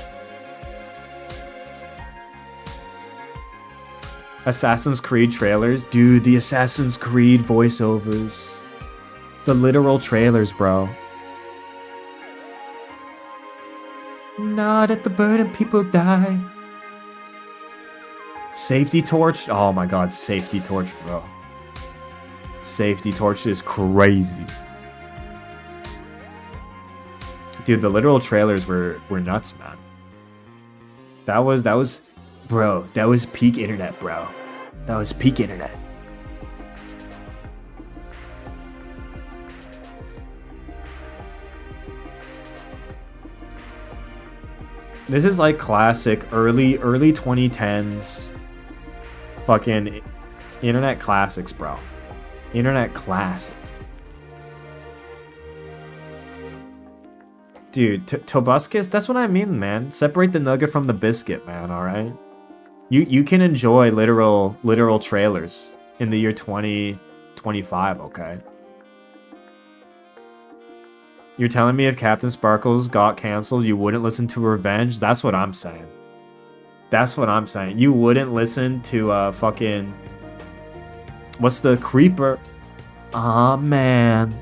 Assassin's Creed trailers? Dude, the Assassin's Creed voiceovers. The literal trailers, bro. Not at the burden, people die. Safety torch? Oh my god, safety torch, bro. Safety torch is crazy. Dude, the literal trailers were nuts, man. That was, bro, that was peak internet, bro. That was peak internet. This is like classic early 2010s fucking internet classics, bro. Internet classics. Dude, Tobuscus, that's what I mean, man. Separate the nugget from the biscuit, man, alright? You can enjoy literal trailers in the year 2025, okay? You're telling me if Captain Sparkles got cancelled, you wouldn't listen to Revenge? That's what I'm saying. That's what I'm saying. You wouldn't listen to fucking... What's the Creeper? Aw, man.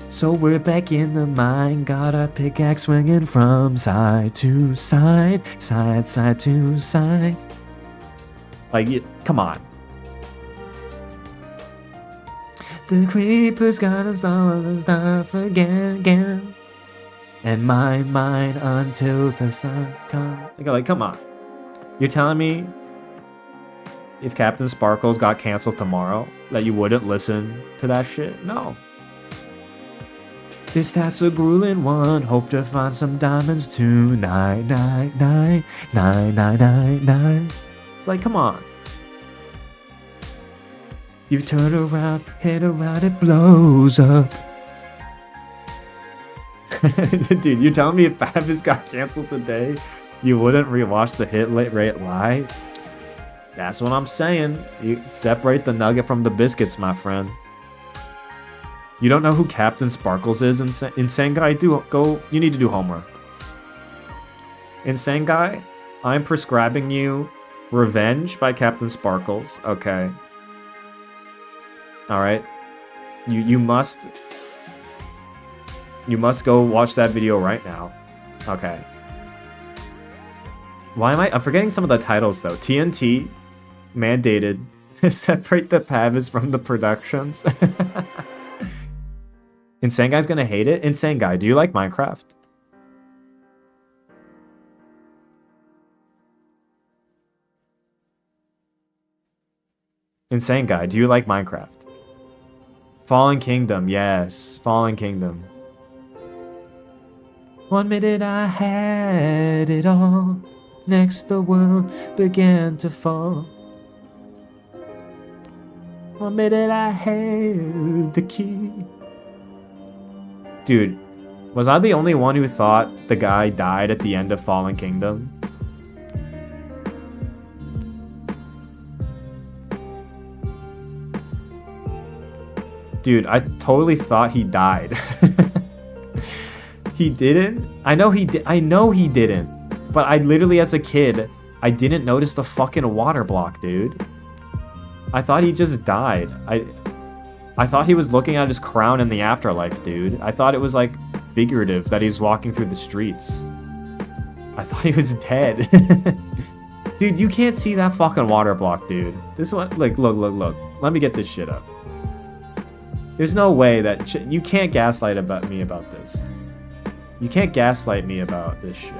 So we're back in the mine, got our pickaxe swinging from side to side, side to side. Like, come on. The creepers got us all to stop again. And mine until the sun comes. Like, come on. You're telling me if Captain Sparkles got canceled tomorrow that you wouldn't listen to that shit? No. This task's a grueling one. Hope to find some diamonds tonight. Night. Like, come on. You turn around, head around, it blows up. Dude, you're telling me if Babis got canceled today, you wouldn't rewatch the hit rate live? That's what I'm saying. You separate the nugget from the biscuits, my friend. You don't know who Captain Sparkles is in Sengai? You need to do homework. In Sengai, I'm prescribing you Revenge by Captain Sparkles. Okay. Alright. You must go watch that video right now. Okay. Why am I'm forgetting some of the titles though. TNT mandated separate the Pavis from the productions. Insane gonna hate it. Insane Guy, do you like Minecraft? Insane Guy, do you like Minecraft? Fallen Kingdom, yes. Fallen Kingdom. 1 minute I had it all. Next the world began to fall. 1 minute I held the key. Dude, was I the only one who thought the guy died at the end of Fallen Kingdom? Dude, I totally thought he died. He didn't? I know he didn't. But I literally, as a kid, I didn't notice the fucking water block, dude. I thought he just died. I thought he was looking at his crown in the afterlife, dude. I thought it was, like, figurative that he was walking through the streets. I thought he was dead. Dude, you can't see that fucking water block, dude. This one, like, look. Let me get this shit up. There's no way that... You can't gaslight me about this. You can't gaslight me about this shit.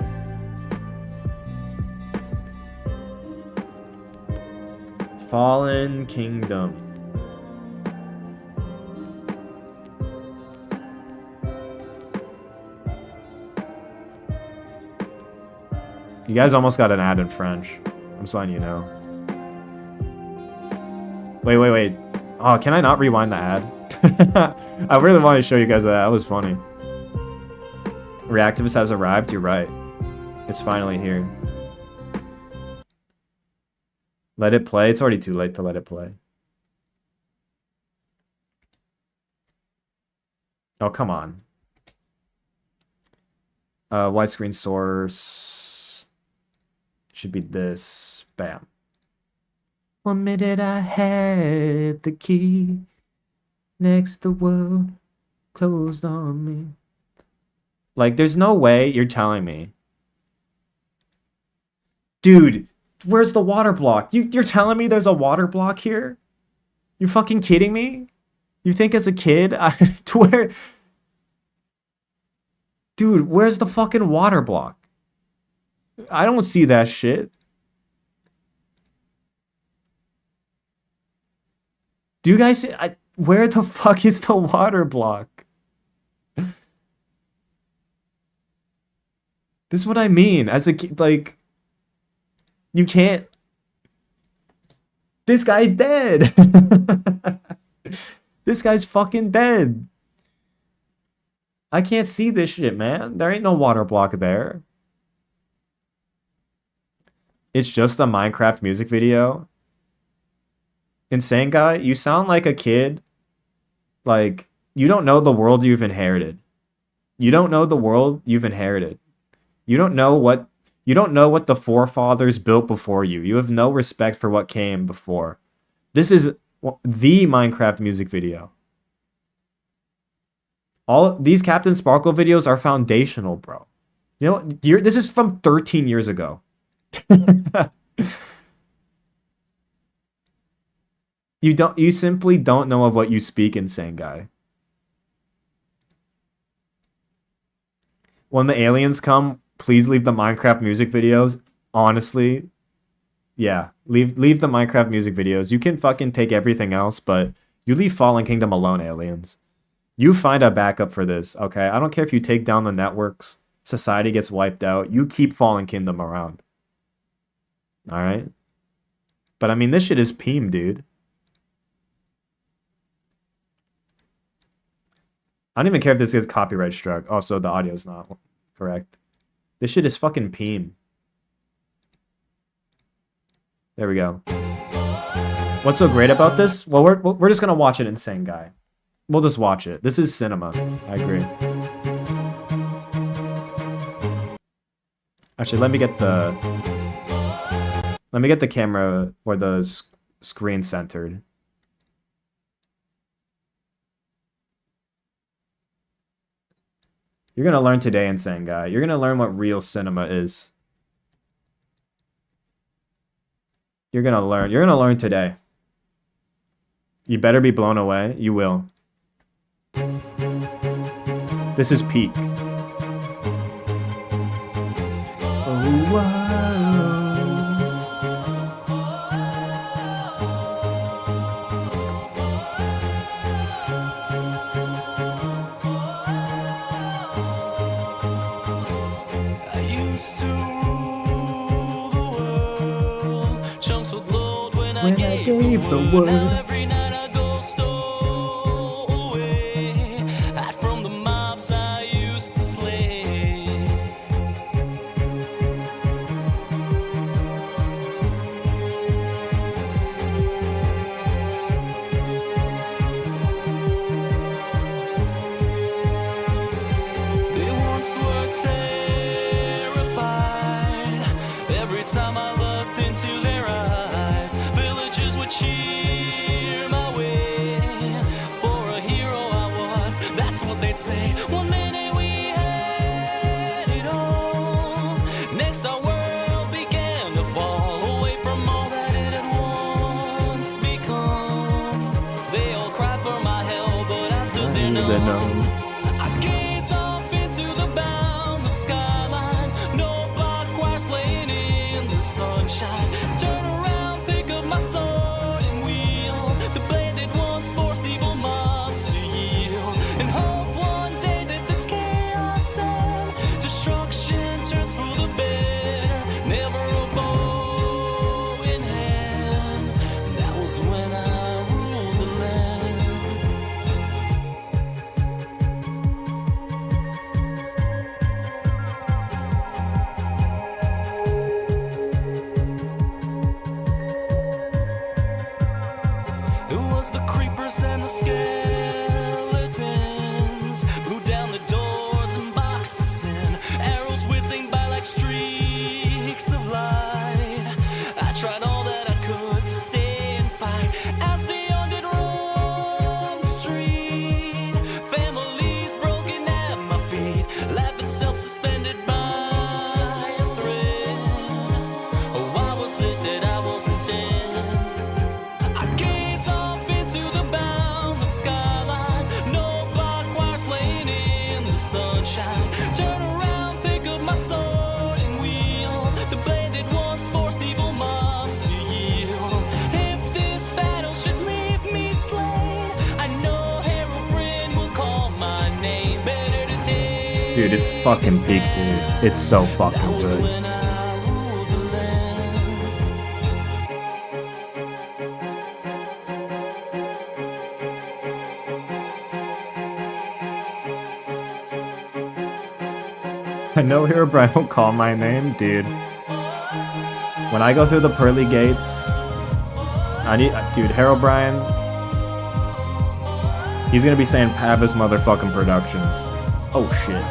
Fallen Kingdom. You guys almost got an ad in French. I'm just letting you know. Wait. Oh, can I not rewind the ad? I really wanted to show you guys that. That was funny. Reactivist has arrived. You're right. It's finally here. Let it play. It's already too late to let it play. Oh, come on. Widescreen source. Should be this. Bam. 1 minute I had the key. Next the world closed on me. Like, there's no way you're telling me. Dude, where's the water block? You're telling me there's a water block here? You fucking kidding me? You think as a kid, Dude, where's the fucking water block? I don't see that shit. Do you guys see... Where the fuck is the water block? This is what I mean. As a kid, like... You can't... This guy's dead! This guy's fucking dead! I can't see this shit, man. There ain't no water block there. It's just a Minecraft music video. Insane Guy, you sound like a kid. Like, you don't know the world you've inherited. You don't know the world you've inherited. You don't know what the forefathers built before you. You have no respect for what came before. This is the Minecraft music video. All these Captain Sparkle videos are foundational, bro. You know, this is from 13 years ago. You simply don't know of what you speak, insane guy. When the aliens come, please leave the Minecraft music videos. Honestly, yeah, leave the Minecraft music videos. You can fucking take everything else, but you leave Fallen Kingdom alone, aliens. You find a backup for this, okay? I don't care if you take down the networks, society gets wiped out. You keep Fallen Kingdom around. All right? But I mean, this shit is Peem, dude. I don't even care if this is copyright struck. Also, the audio's not correct. This shit is fucking Peem. There we go. What's so great about this? Well, we're just gonna watch it, insane guy. We'll just watch it. This is cinema. I agree. Actually, let me get the camera or the screen centered. You're gonna learn today, insane guy. You're gonna learn what real cinema is. You're gonna learn today. You better be blown away. You will. This is peak. Oh, wow. I used to rule the world. Chunks would load when I gave the word. Now every night I go stowaway. Hide from the mobs I used to slay. They once were terrified. Every time I looked into their eyes, villages would cheer my way. For a hero I was, that's what they'd say. One minute we had it all. Next our world began to fall away from all that it had once become. They all cried for my help, but I stood there numb. I gaze off into the boundless skyline. No blood choirs playing in the sunshine. Turn around, pick up my sword and wield the blade that once forced evil mobs to yield. And hope one day that this chaos and destruction turns for the better. Never a bow in hand. That was when I ruled the land. It was the creepers and the skeletons. Blew down the doors and boxed us in. Arrows whizzing by like streaks of light. I tried all that I could to stay and fight as the undead roamed the street. Families broken at my feet. Life itself suspended by a thread. Oh, why was it that I wasn't dead? I gaze off into the boundless skyline. No blood choirs playing in the sunshine. Turn around, pick up my sword and wield the blade that once forced evil mobs to yield. If this battle should leave me slain, I know Herobrine will call my name. Better to take. Dude, it's fucking peak, dude. It's so That fucking was good. when I ruled the land. I know Herobrine will call my name, dude. When I go through the pearly gates, I need, dude, Herobrine. He's gonna be saying Pavis motherfucking Productions. Oh shit.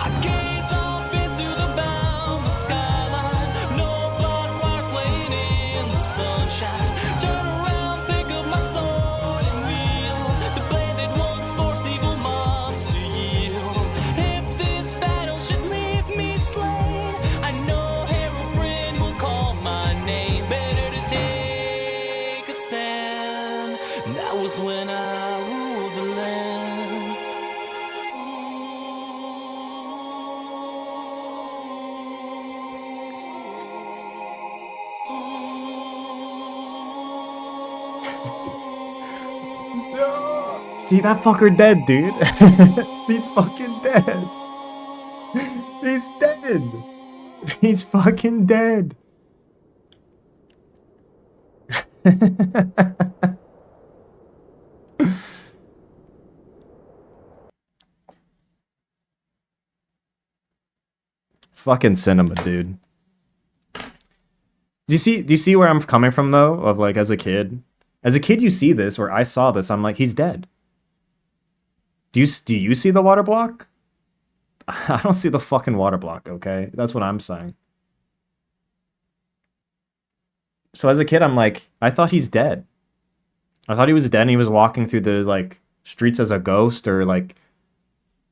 I gaze off into the boundless skyline. No blood choirs playing in the sunshine. Turn around, pick up my sword and See that fucker dead, dude. He's fucking dead. He's dead. He's fucking dead. Fucking cinema, dude. Do you see where I'm coming from though? Of like as a kid, you see this, or I saw this. I'm like, he's dead. Do you see the water block? I don't see the fucking water block. Okay, that's what I'm saying. So as a kid, I'm like, I thought he's dead. I thought he was dead, and he was walking through the like streets as a ghost, or like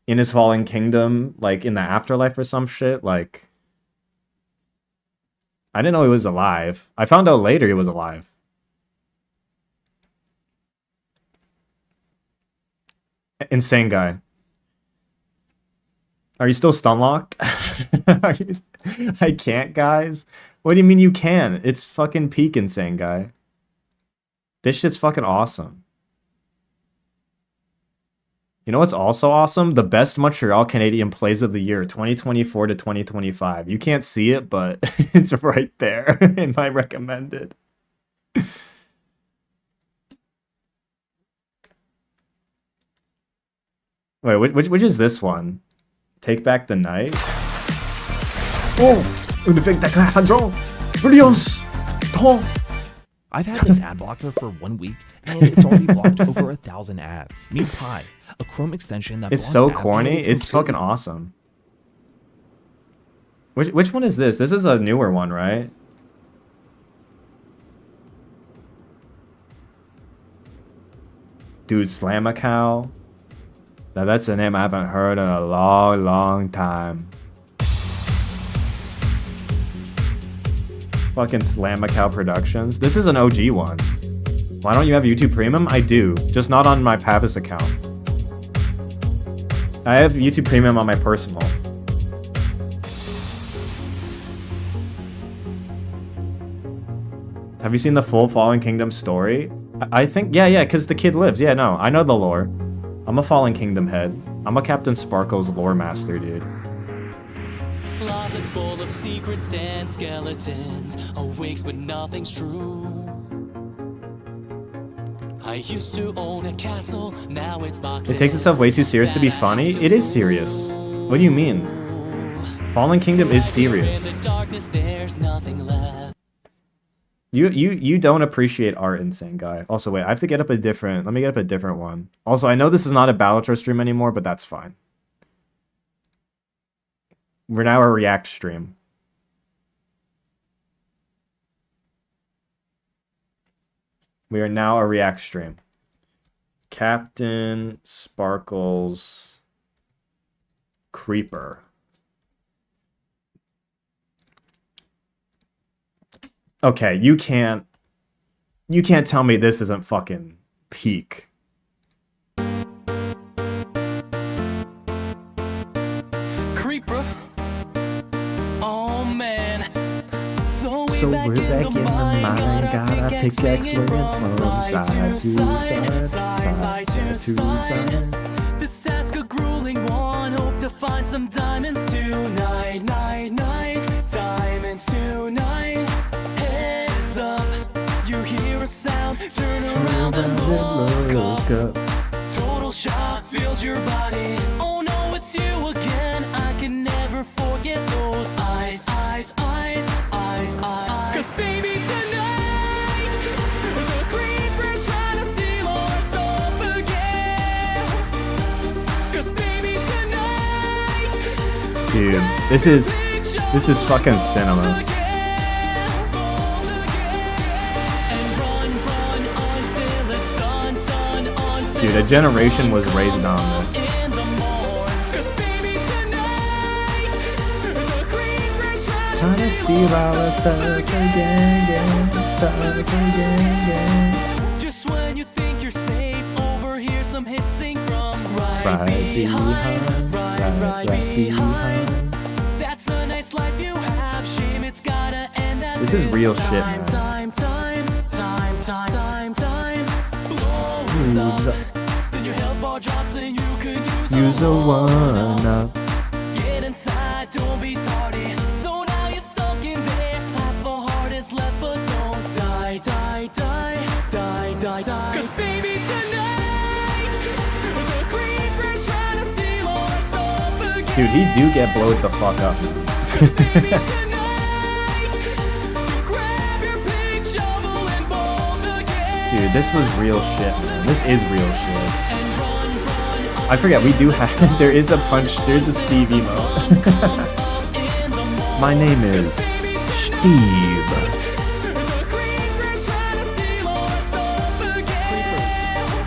in his fallen kingdom, like in the afterlife or some shit. Like, I didn't know he was alive. I found out later he was alive. Insane guy. Are you still stun locked? I can't, guys. What do you mean you can? It's fucking peak insane guy. This shit's fucking awesome. You know what's also awesome? The best Montreal Canadian plays of the year, 2024 to 2025. You can't see it, but it's right there in my recommended. Wait, which is this one? Take Back the Night? Oh! I've had this ad blocker for 1 week, and it's already blocked over 1,000 ads. Meet Pi, a Chrome extension that it's so corny. It's fucking awesome. Which one is this? This is a newer one, right? Dude, Slam a Cow. Now that's a name I haven't heard in a long time. Fucking Slam a Cow Productions. This is an OG one. Why don't you have YouTube Premium? I do, just not on my Pavis account. I have YouTube Premium on my personal. Have you seen the full Fallen Kingdom story? I think, yeah, because the kid lives. Yeah, no, I know the lore. I'm a Fallen Kingdom head. I'm a Captain Sparkle's lore master, dude. Closet full of secrets and skeletons, awakes but nothing's true. I used to own a castle, now it's boxes. It takes itself way too serious to be funny. It is serious. What do you mean? Fallen Kingdom is serious. In the darkness, there's nothing left. You don't appreciate art, insane guy. Also, wait, I have to get up a different... Let me get up a different one. Also, I know this is not a BALATRO stream anymore, but that's fine. We're now a React stream. We are now a React stream. Captain Sparkle's Creeper. Okay, you can't tell me this isn't fucking peak. Creeper. Oh man. So we're back in the mine, got a pickaxe swinging from side to side to side. This task a grueling one, hope to find some diamonds tonight, diamonds tonight. Heads up, you hear a sound, turn around and look up. Total shock fills your body, oh no, it's you again. I can never forget those eyes. Cause baby tonight, the creeper's trying to steal our stuff again. Cause baby tonight, Dude, this is fucking cinema. Dude, a generation was raised on this. Trying to steal our stuff again. Just when you think you're safe, overhear some hissing from right behind. That's a nice life you have, shame it's gotta end at This is real shit, man. Time. Blows up, then you're held car drops and you could Use a one-up. Get inside, don't be tardy. So now you're stuck in there. Half a heart is left, but don't die, die, die, die, die, die. 'Cause baby, tonight, the creeper's trying to steal our stuff again. Dude, he do get blowed the fuck up. Baby, tonight, grab your big shovel and bolt again. Dude, this was real shit, man. This is real shit. And run, run, I forget, we do have, there is a punch, there's a Steve emote. in the mall. My name is Steve. The creeper's trying to steal our stuff again.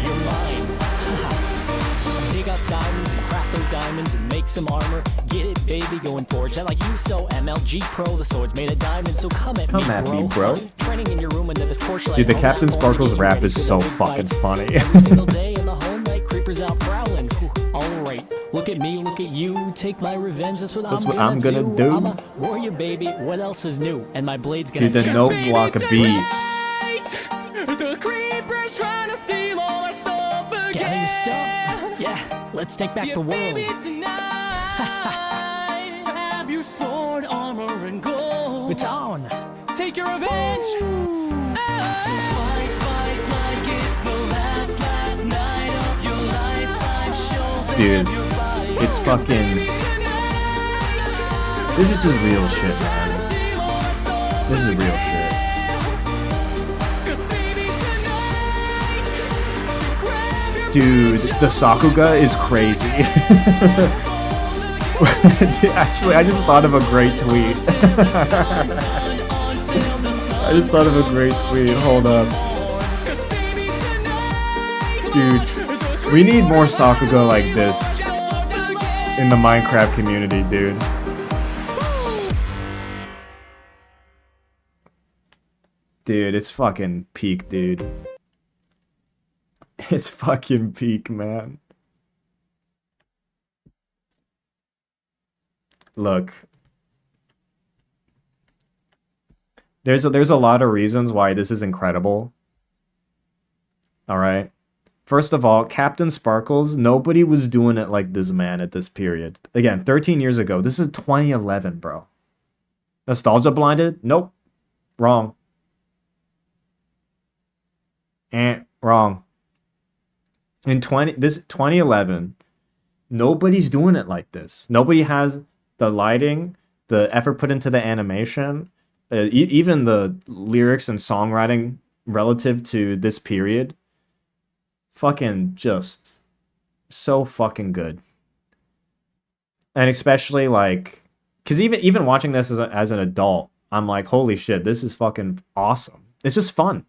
You're mine. Dig up diamonds and craft those diamonds and make some armor. Get it, baby, going forge. I like you so MLG Pro. The sword's made of diamonds, so come at me, bro. Training in your room under the torchlight. Dude, the All Captain night long, Sparkles getting rap ready is for the so big fucking fights. funny. Every single day in the home light, creepers out prowling. Alright, look at me, look at you. Take my revenge, that's what I'm gonna do. I'm a warrior, baby. What else is new? And my blade's gonna Dude, the no block a beat. The creeper's trying to steal all our stuff again. Gather your stuff. Yeah, let's take back the world. Baby, tonight, grab your sword, armor, and gold. It's on. Take your revenge. So fight, fight like it's the last night of your lifetime. Show them Dude, your body. it's fucking, this is just real shit, man. This is real shit. Dude, the Sakuga is crazy. Dude, actually, I just thought of a great tweet. I just thought of a great tweet. Hold up. Dude, we need more Sakuga like this in the Minecraft community, dude. Dude, it's fucking peak, dude. It's fucking peak, man. Look. There's a lot of reasons why this is incredible. Alright? First of all, Captain Sparkles, nobody was doing it like this man at this period. Again, 13 years ago. This is 2011, bro. Nostalgia blinded? Nope. Wrong. Wrong. In 2011, nobody's doing it like this. Nobody has the lighting, the effort put into the animation, even the lyrics and songwriting relative to this period. Fucking just so fucking good. And especially like, because even watching this as an adult, I'm like, holy shit, this is fucking awesome. It's just fun.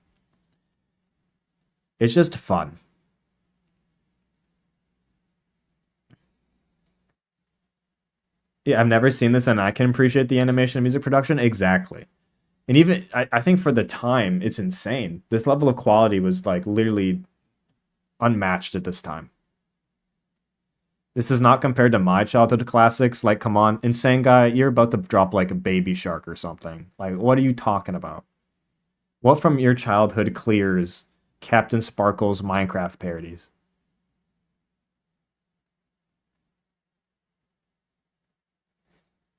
It's just fun. Yeah, I've never seen this and I can appreciate the animation and music production. Exactly. And even, I think for the time, it's insane. This level of quality was like literally unmatched at this time. This is not compared to my childhood classics. Like, come on, Insane Guy, you're about to drop like a Baby Shark or something. Like, what are you talking about? What from your childhood clears Captain Sparkle's Minecraft parodies?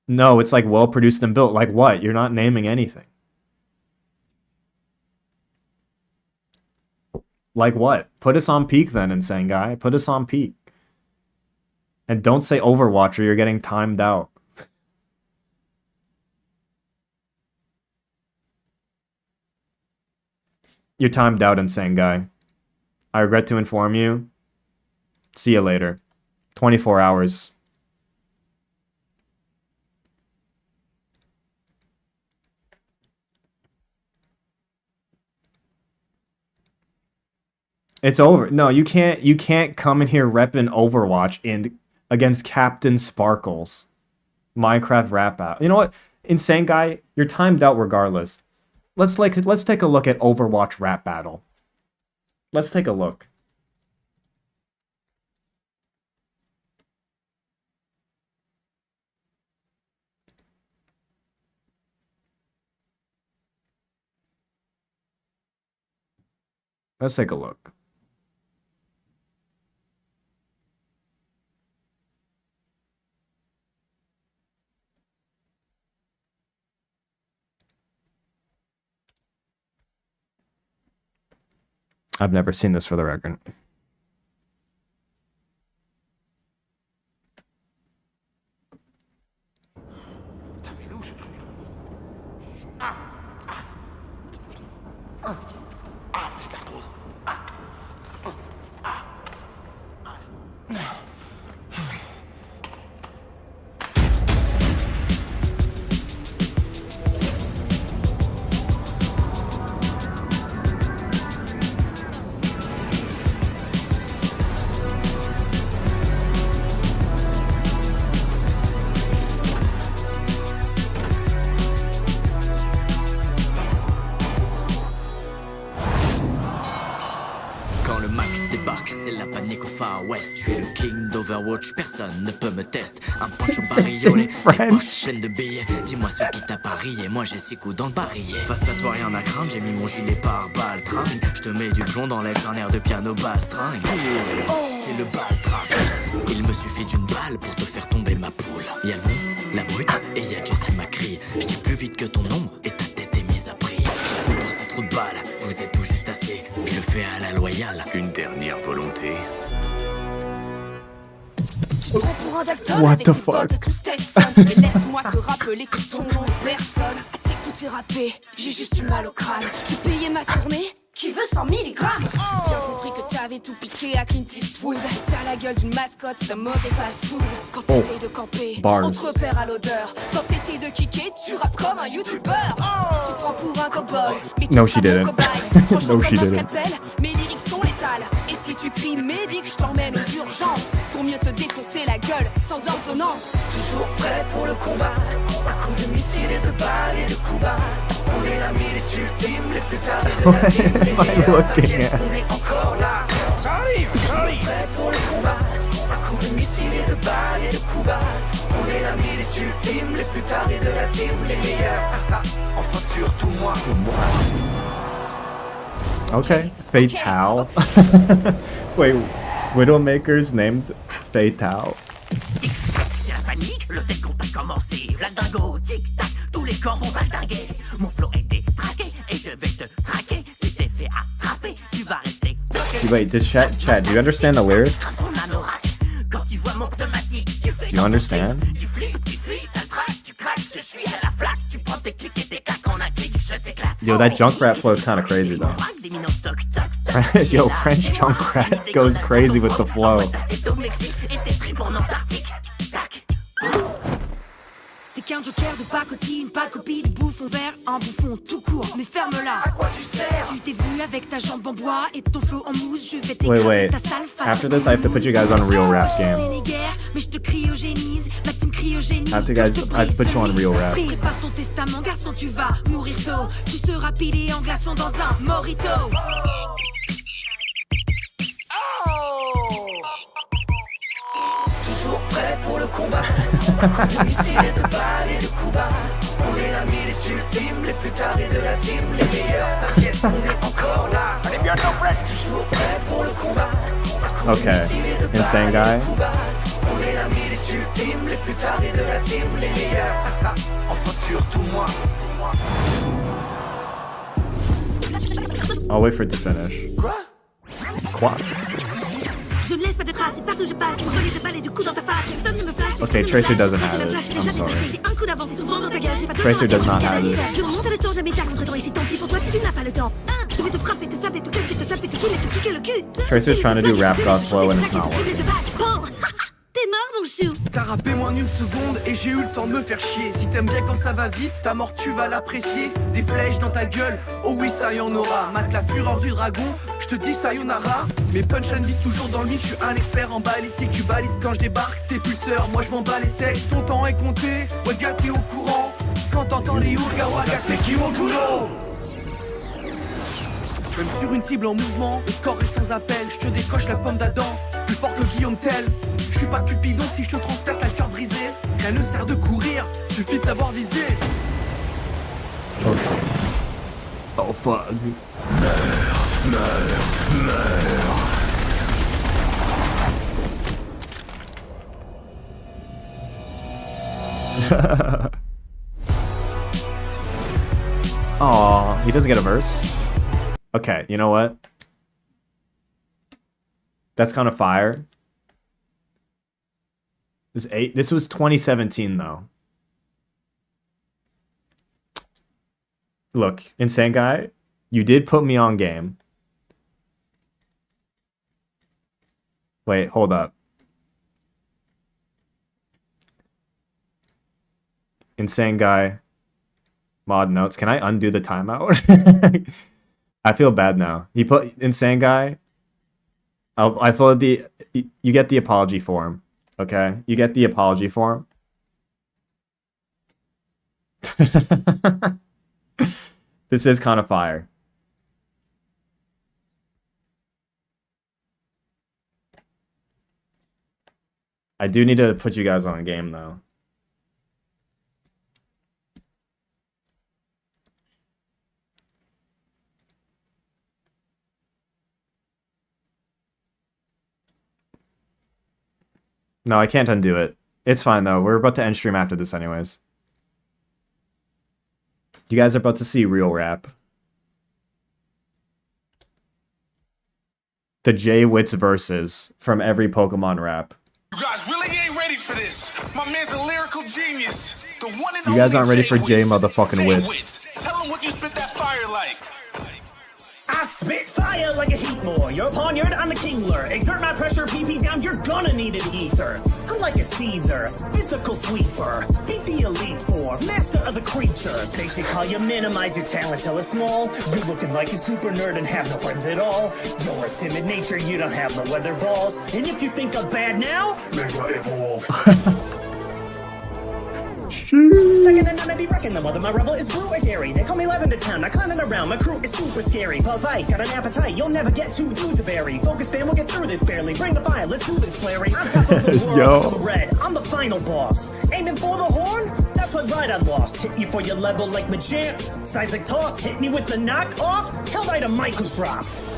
No, it's like well produced and built. Like what? You're not naming anything. Like what? Put us on peak then, Insane Guy. Put us on peak. And don't say Overwatch or you're getting timed out. You're timed out, Insane Guy. I regret to inform you. See you later. 24 hours. It's over. No, you can't come in here repping Overwatch and against Captain Sparkles. Minecraft rap out. You know what? Insane Guy, you're timed out regardless. Let's take a look at Overwatch rap battle. Let's take a look. Let's take a look. I've never seen this for the record. Quand le Mac débarque, c'est la panique au Far West. Je suis le king d'Overwatch, personne ne peut me tester. Un punch au bariolé, les poches pleines de billets. Dis-moi ce qui t'a parié, moi j'ai 6 coups dans le barillet. Face à toi rien à craindre, j'ai mis mon gilet pare-balles tringue. Je te mets du plomb dans l'air, un air de piano basse tringue. C'est le baltrap. Il me suffit d'une balle pour te faire tomber ma poule. Y'a le bon, la brute, et y'a Jessie McCree. Je dis plus vite que ton nom, et ta tête est mise à prix. Je pour ces trous de balles, vous êtes tout juste assez. Je le fais à la loyale. Une dernière volonté. What the fuck? Laisse-moi te rappeler que ton nom est personne. À t'écouter rapper, j'ai juste du mal au crâne. J'ai payé ma tournée, qui veut 100 milligrammes. J'ai bien compris que t'avais tout piqué à Clint Eastwood. T'as la gueule d'une mascotte d'un mauvais fast-food. Quand t'essayes de camper, Bars. on te repère à l'odeur. Quand t'essayes de kicker, tu rappes comme un youtubeur. Tu te prends pour un cowboy, mais tu No, te she prends pour didn't. cobaye. Franchement, No, she comme un didn't. scalpel, mes lyrics sont létales. Et si tu cries médic, je t'emmène aux urgences. Pour mieux te défoncer la gueule, sans ordonnance. Toujours prêt pour le combat. À coups de missiles et de balles et de coups bas. On est la milice ultime, les plus tard de la team. Les What am I meilleurs, looking t'inquiète, at? on est encore là. Toujours prêt pour le combat. À coups de missiles et de balles et de coups bas. On est la milice ultime, les plus tard de la team. Les meilleurs, enfin surtout moi. Okay. Fatal. Wait, Widowmaker's named Fatal. C'est la panique, le tel qu'on a commencé. La dingo, tic-tac, tous les corps vont valdinguer. Mon flow était traqué et je vais te traquer. Tu t'es fait attraper, tu vas rester bloqué. Wait, just chat, do you understand the lyrics? Ton anorak, quand tu vois mon automatique, tu fais Do you understand? Tu flippes, tu fuis, t'as le track, tu craques, je suis à la flaque. Tu prends tes clics et tes claques en un clic, je t'éclate. Yo, that Junkrat flow is kind of crazy though. Yo, French Junkrat goes crazy with the flow. T'es qu'un joker de pacotille, pas de copie de bouffon vert, un bouffon tout court, mais ferme-la. À quoi tu sers? Tu t'es vu avec ta jambe en bois et ton flot en mousse, je vais t'écraser Wait. ta sale face. After this, I have to put you guys on real rap game. Mais je te cryogénise, ma team cryogénise. I have to put you on real rap. Par ton testament, garçon, tu vas mourir tôt. Tu seras pilé en glaçon dans un morito. Toujours prêt pour le combat. De missiles et de balles et de coups bas. On est la milice ultime, les plus tardés de la team, les meilleurs. T'inquiète, on est encore là. Allez bien, toujours prêt pour le combat. Okay, insane guy. On est la milice ultime, les plus tardés de la team, les meilleurs. Enfin surtout moi. I'll wait for it to finish. Quoi? Je ne laisse pas de traces et partout je passe, je me de balles et de coups dans ta face, personne ne me flash. Okay, Tracer doesn't have it. I'm sorry. J'ai un coup d'avance souvent dans ta gueule, j'ai pas de Tracer temps, does not je have it. Je remonte le temps, jamais tard contre toi et c'est tant pis pour toi si tu n'as pas le temps. Je vais te frapper, te sabler, te casser, te taper, te killer, te kicker le cul. Tracer's trying to do rap god flow and it's not working. Bon, t'es mort mon chou. T'as rappé moins d'une seconde et j'ai eu le temps de me faire chier. Si t'aimes bien quand ça va vite, ta mort tu vas l'apprécier. Des flèches dans ta gueule, oh oui ça y en aura. Mate la fureur du dragon, je te dis sayonara. Mes punchlines visent toujours dans le mid, je suis un expert en balistique. Tu balises quand je débarque, tes pulseurs, moi je m'en bats les steaks. Ton temps est compté, ouais gars t'es au courant. Quand t'entends les Uga Waga, t'es qui mon boulot. Même sur une cible en mouvement, le score est sans appel. Je te décoche la pomme d'Adam, plus fort que Guillaume Tell. Je suis pas Cupidon si je te transperce la cœur brisé. Rien ne sert de courir, suffit de savoir viser. Oh fuck. Aw, he doesn't get a verse? Okay, you know what? That's kind of fire. This was 2017 though. Look, Insane Guy, you did put me on game. Wait, hold up. Insane Guy, mod notes. Can I undo the timeout? I feel bad now. He put Insane Guy. I followed the. You get the apology form. Okay, you get the apology form. This is kind of fire. I do need to put you guys on a game though. No, I can't undo it. It's fine though. We're about to end stream after this anyways. You guys are about to see real rap. The Jwittz verses from every Pokemon rap. You guys really ain't ready for this. My man's a lyrical genius. The one and You guys only aren't ready for J Jwittz. motherfucking Witz. Jwittz. Tell him what you spit that fire like. I spit fire like a heat more. You're poniard, I'm a kingler. Exert my pressure, PP down, you're gonna need an ether. I'm like a Caesar, physical sweeper. Beat the elite four, master of the creatures. They should call you minimize your talents hella small. You're looking like a super nerd and have no friends at all. You're a timid nature, you don't have no weather balls. And if you think I'm bad now, Mega Evolve. Second and none, I be wrecking them. Whether my rebel is blue or dairy. They call me Lavender Town. I climbing around. My crew is super scary. But fight, got an appetite. You'll never get too to berry. Focus, fam, we'll get through this barely. Bring the fire, let's do this, Flary. I'm top of the world. Yo. I'm red. I'm the final boss. Aiming for the horn? That's what right I lost. Hit you for your level like Machamp. Size like toss. Hit me with the knockoff. Hell right, a mic was dropped.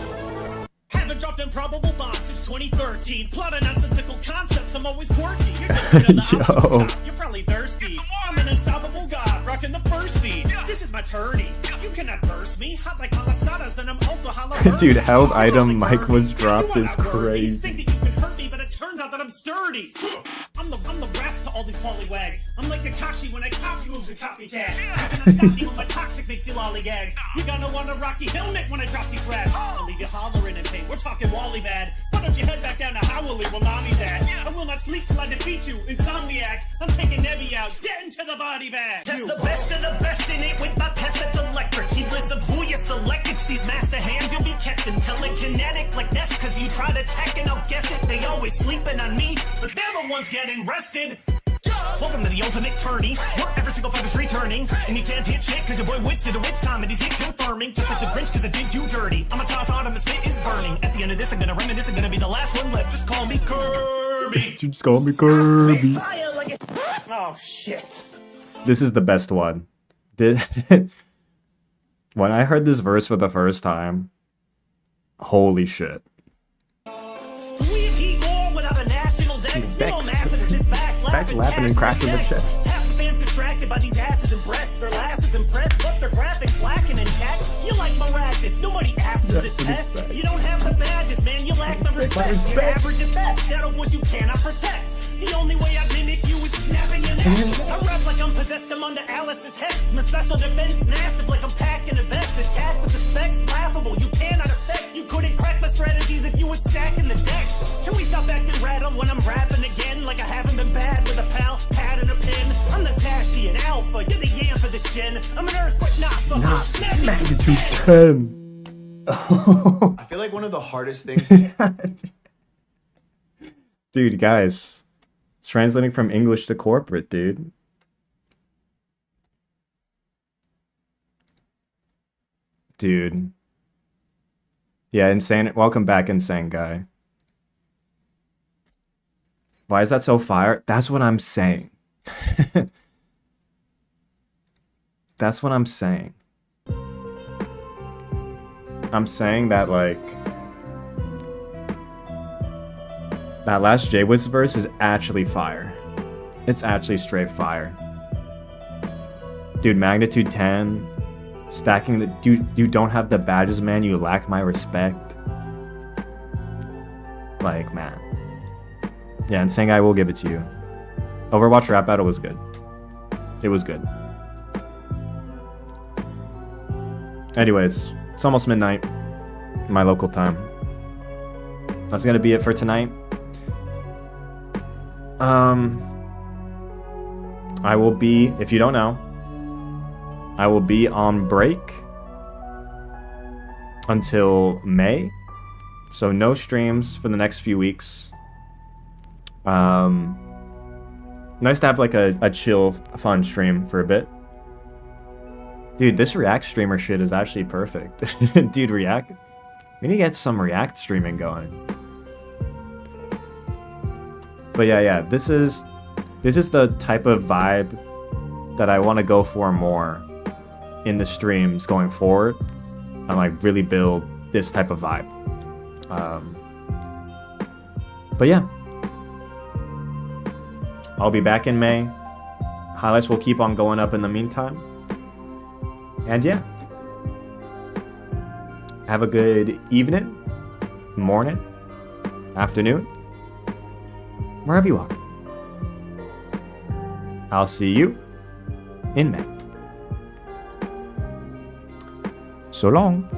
Haven't dropped improbable bombs since 2013. Plotting nonsensical concepts, I'm always quirky. You're just another You're probably thirsty. I'm an unstoppable god, rocking the first seed. This is my tourney. You cannot burst me. Hot like malasadas, and I'm also hollow. Dude, held item mic was dropped is crazy. Think that you can hurt me, but it turns out that I'm sturdy. I'm the rap to all these pollywags. I'm like Kakashi when I copy moves and copycat. You cannot stop me when my toxic makes you lollygag. You're gonna want a Rocky helmet when I drop these raps. I'll leave you hollering in pain. We're talking Wally bad. Why don't you head back down to Howley where mommy's at? I will not sleep till I defeat you, Insomniac. I'm taking Nebby out. Get into the body bag. Test the best of the best in it with my pest that's electric. Heedless of who you select. It's these master hands you'll be catching. Telekinetic like this, cause you try to attack and I'll guess it. They always sleeping on me, but they're the ones getting rested. Welcome to the ultimate tourney, where every single fighter's returning. And you can't hit shit cause your boy Jwittz did a witch comedy's hit confirming. Just like the Grinch cause I did you dirty. I'm a toss on and the spit is burning. At the end of this I'm gonna reminisce, I'm gonna be the last one left. Just call me Kirby. Just call me Kirby. Oh shit. This is the best one. When I heard this verse for the first time, holy shit. Back laughing and cracking the chest. Half the fans distracted by these asses and breasts. Their lasses impressed, but their graphics lacking in chat. You like miraculous, nobody asked for this pest. You don't have the badges, man, you lack my respect. You're average at best, shadow voice you cannot protect. The only way I mimic you is snapping your neck. I rap like I'm possessed, I'm under Alice's hex. My special defense massive like I'm packing a vest. Attack with the specs laughable, you cannot affect. You couldn't crack my strategies if you were stacking the deck. Can we stop acting rattle when I'm rapping again? Like I haven't been bad with a pal, pad and a pin. I'm the Sashi and Alpha, you're the yam for this gen. I'm an earthquake, Magnitude 10. I feel like one of the hardest things. Dude, guys. It's translating from English to corporate, dude. Dude. Yeah, insane. Welcome back, Insane Guy. Why is that so fire? That's what I'm saying. That's what I'm saying. I'm saying that, like, that last Jwittz verse is actually fire. It's actually straight fire. Dude, magnitude 10. Stacking the... Dude, you don't have the badges, man. You lack my respect. Like, man. Yeah, and Sangai will give it to you. Overwatch rap battle was good. It was good. Anyways, it's almost midnight. My local time. That's gonna be it for tonight. I will be, if you don't know, I will be on break until May. So no streams for the next few weeks. Nice to have like a chill, fun stream for a bit. Dude, this React streamer shit is actually perfect. Dude, React. We need to get some React streaming going. But yeah, this is the type of vibe that I want to go for more in the streams going forward. And like really build this type of vibe. But yeah. I'll be back in May. Highlights will keep on going up in the meantime. And yeah. Have a good evening, morning, afternoon, wherever you are. I'll see you in May. So long.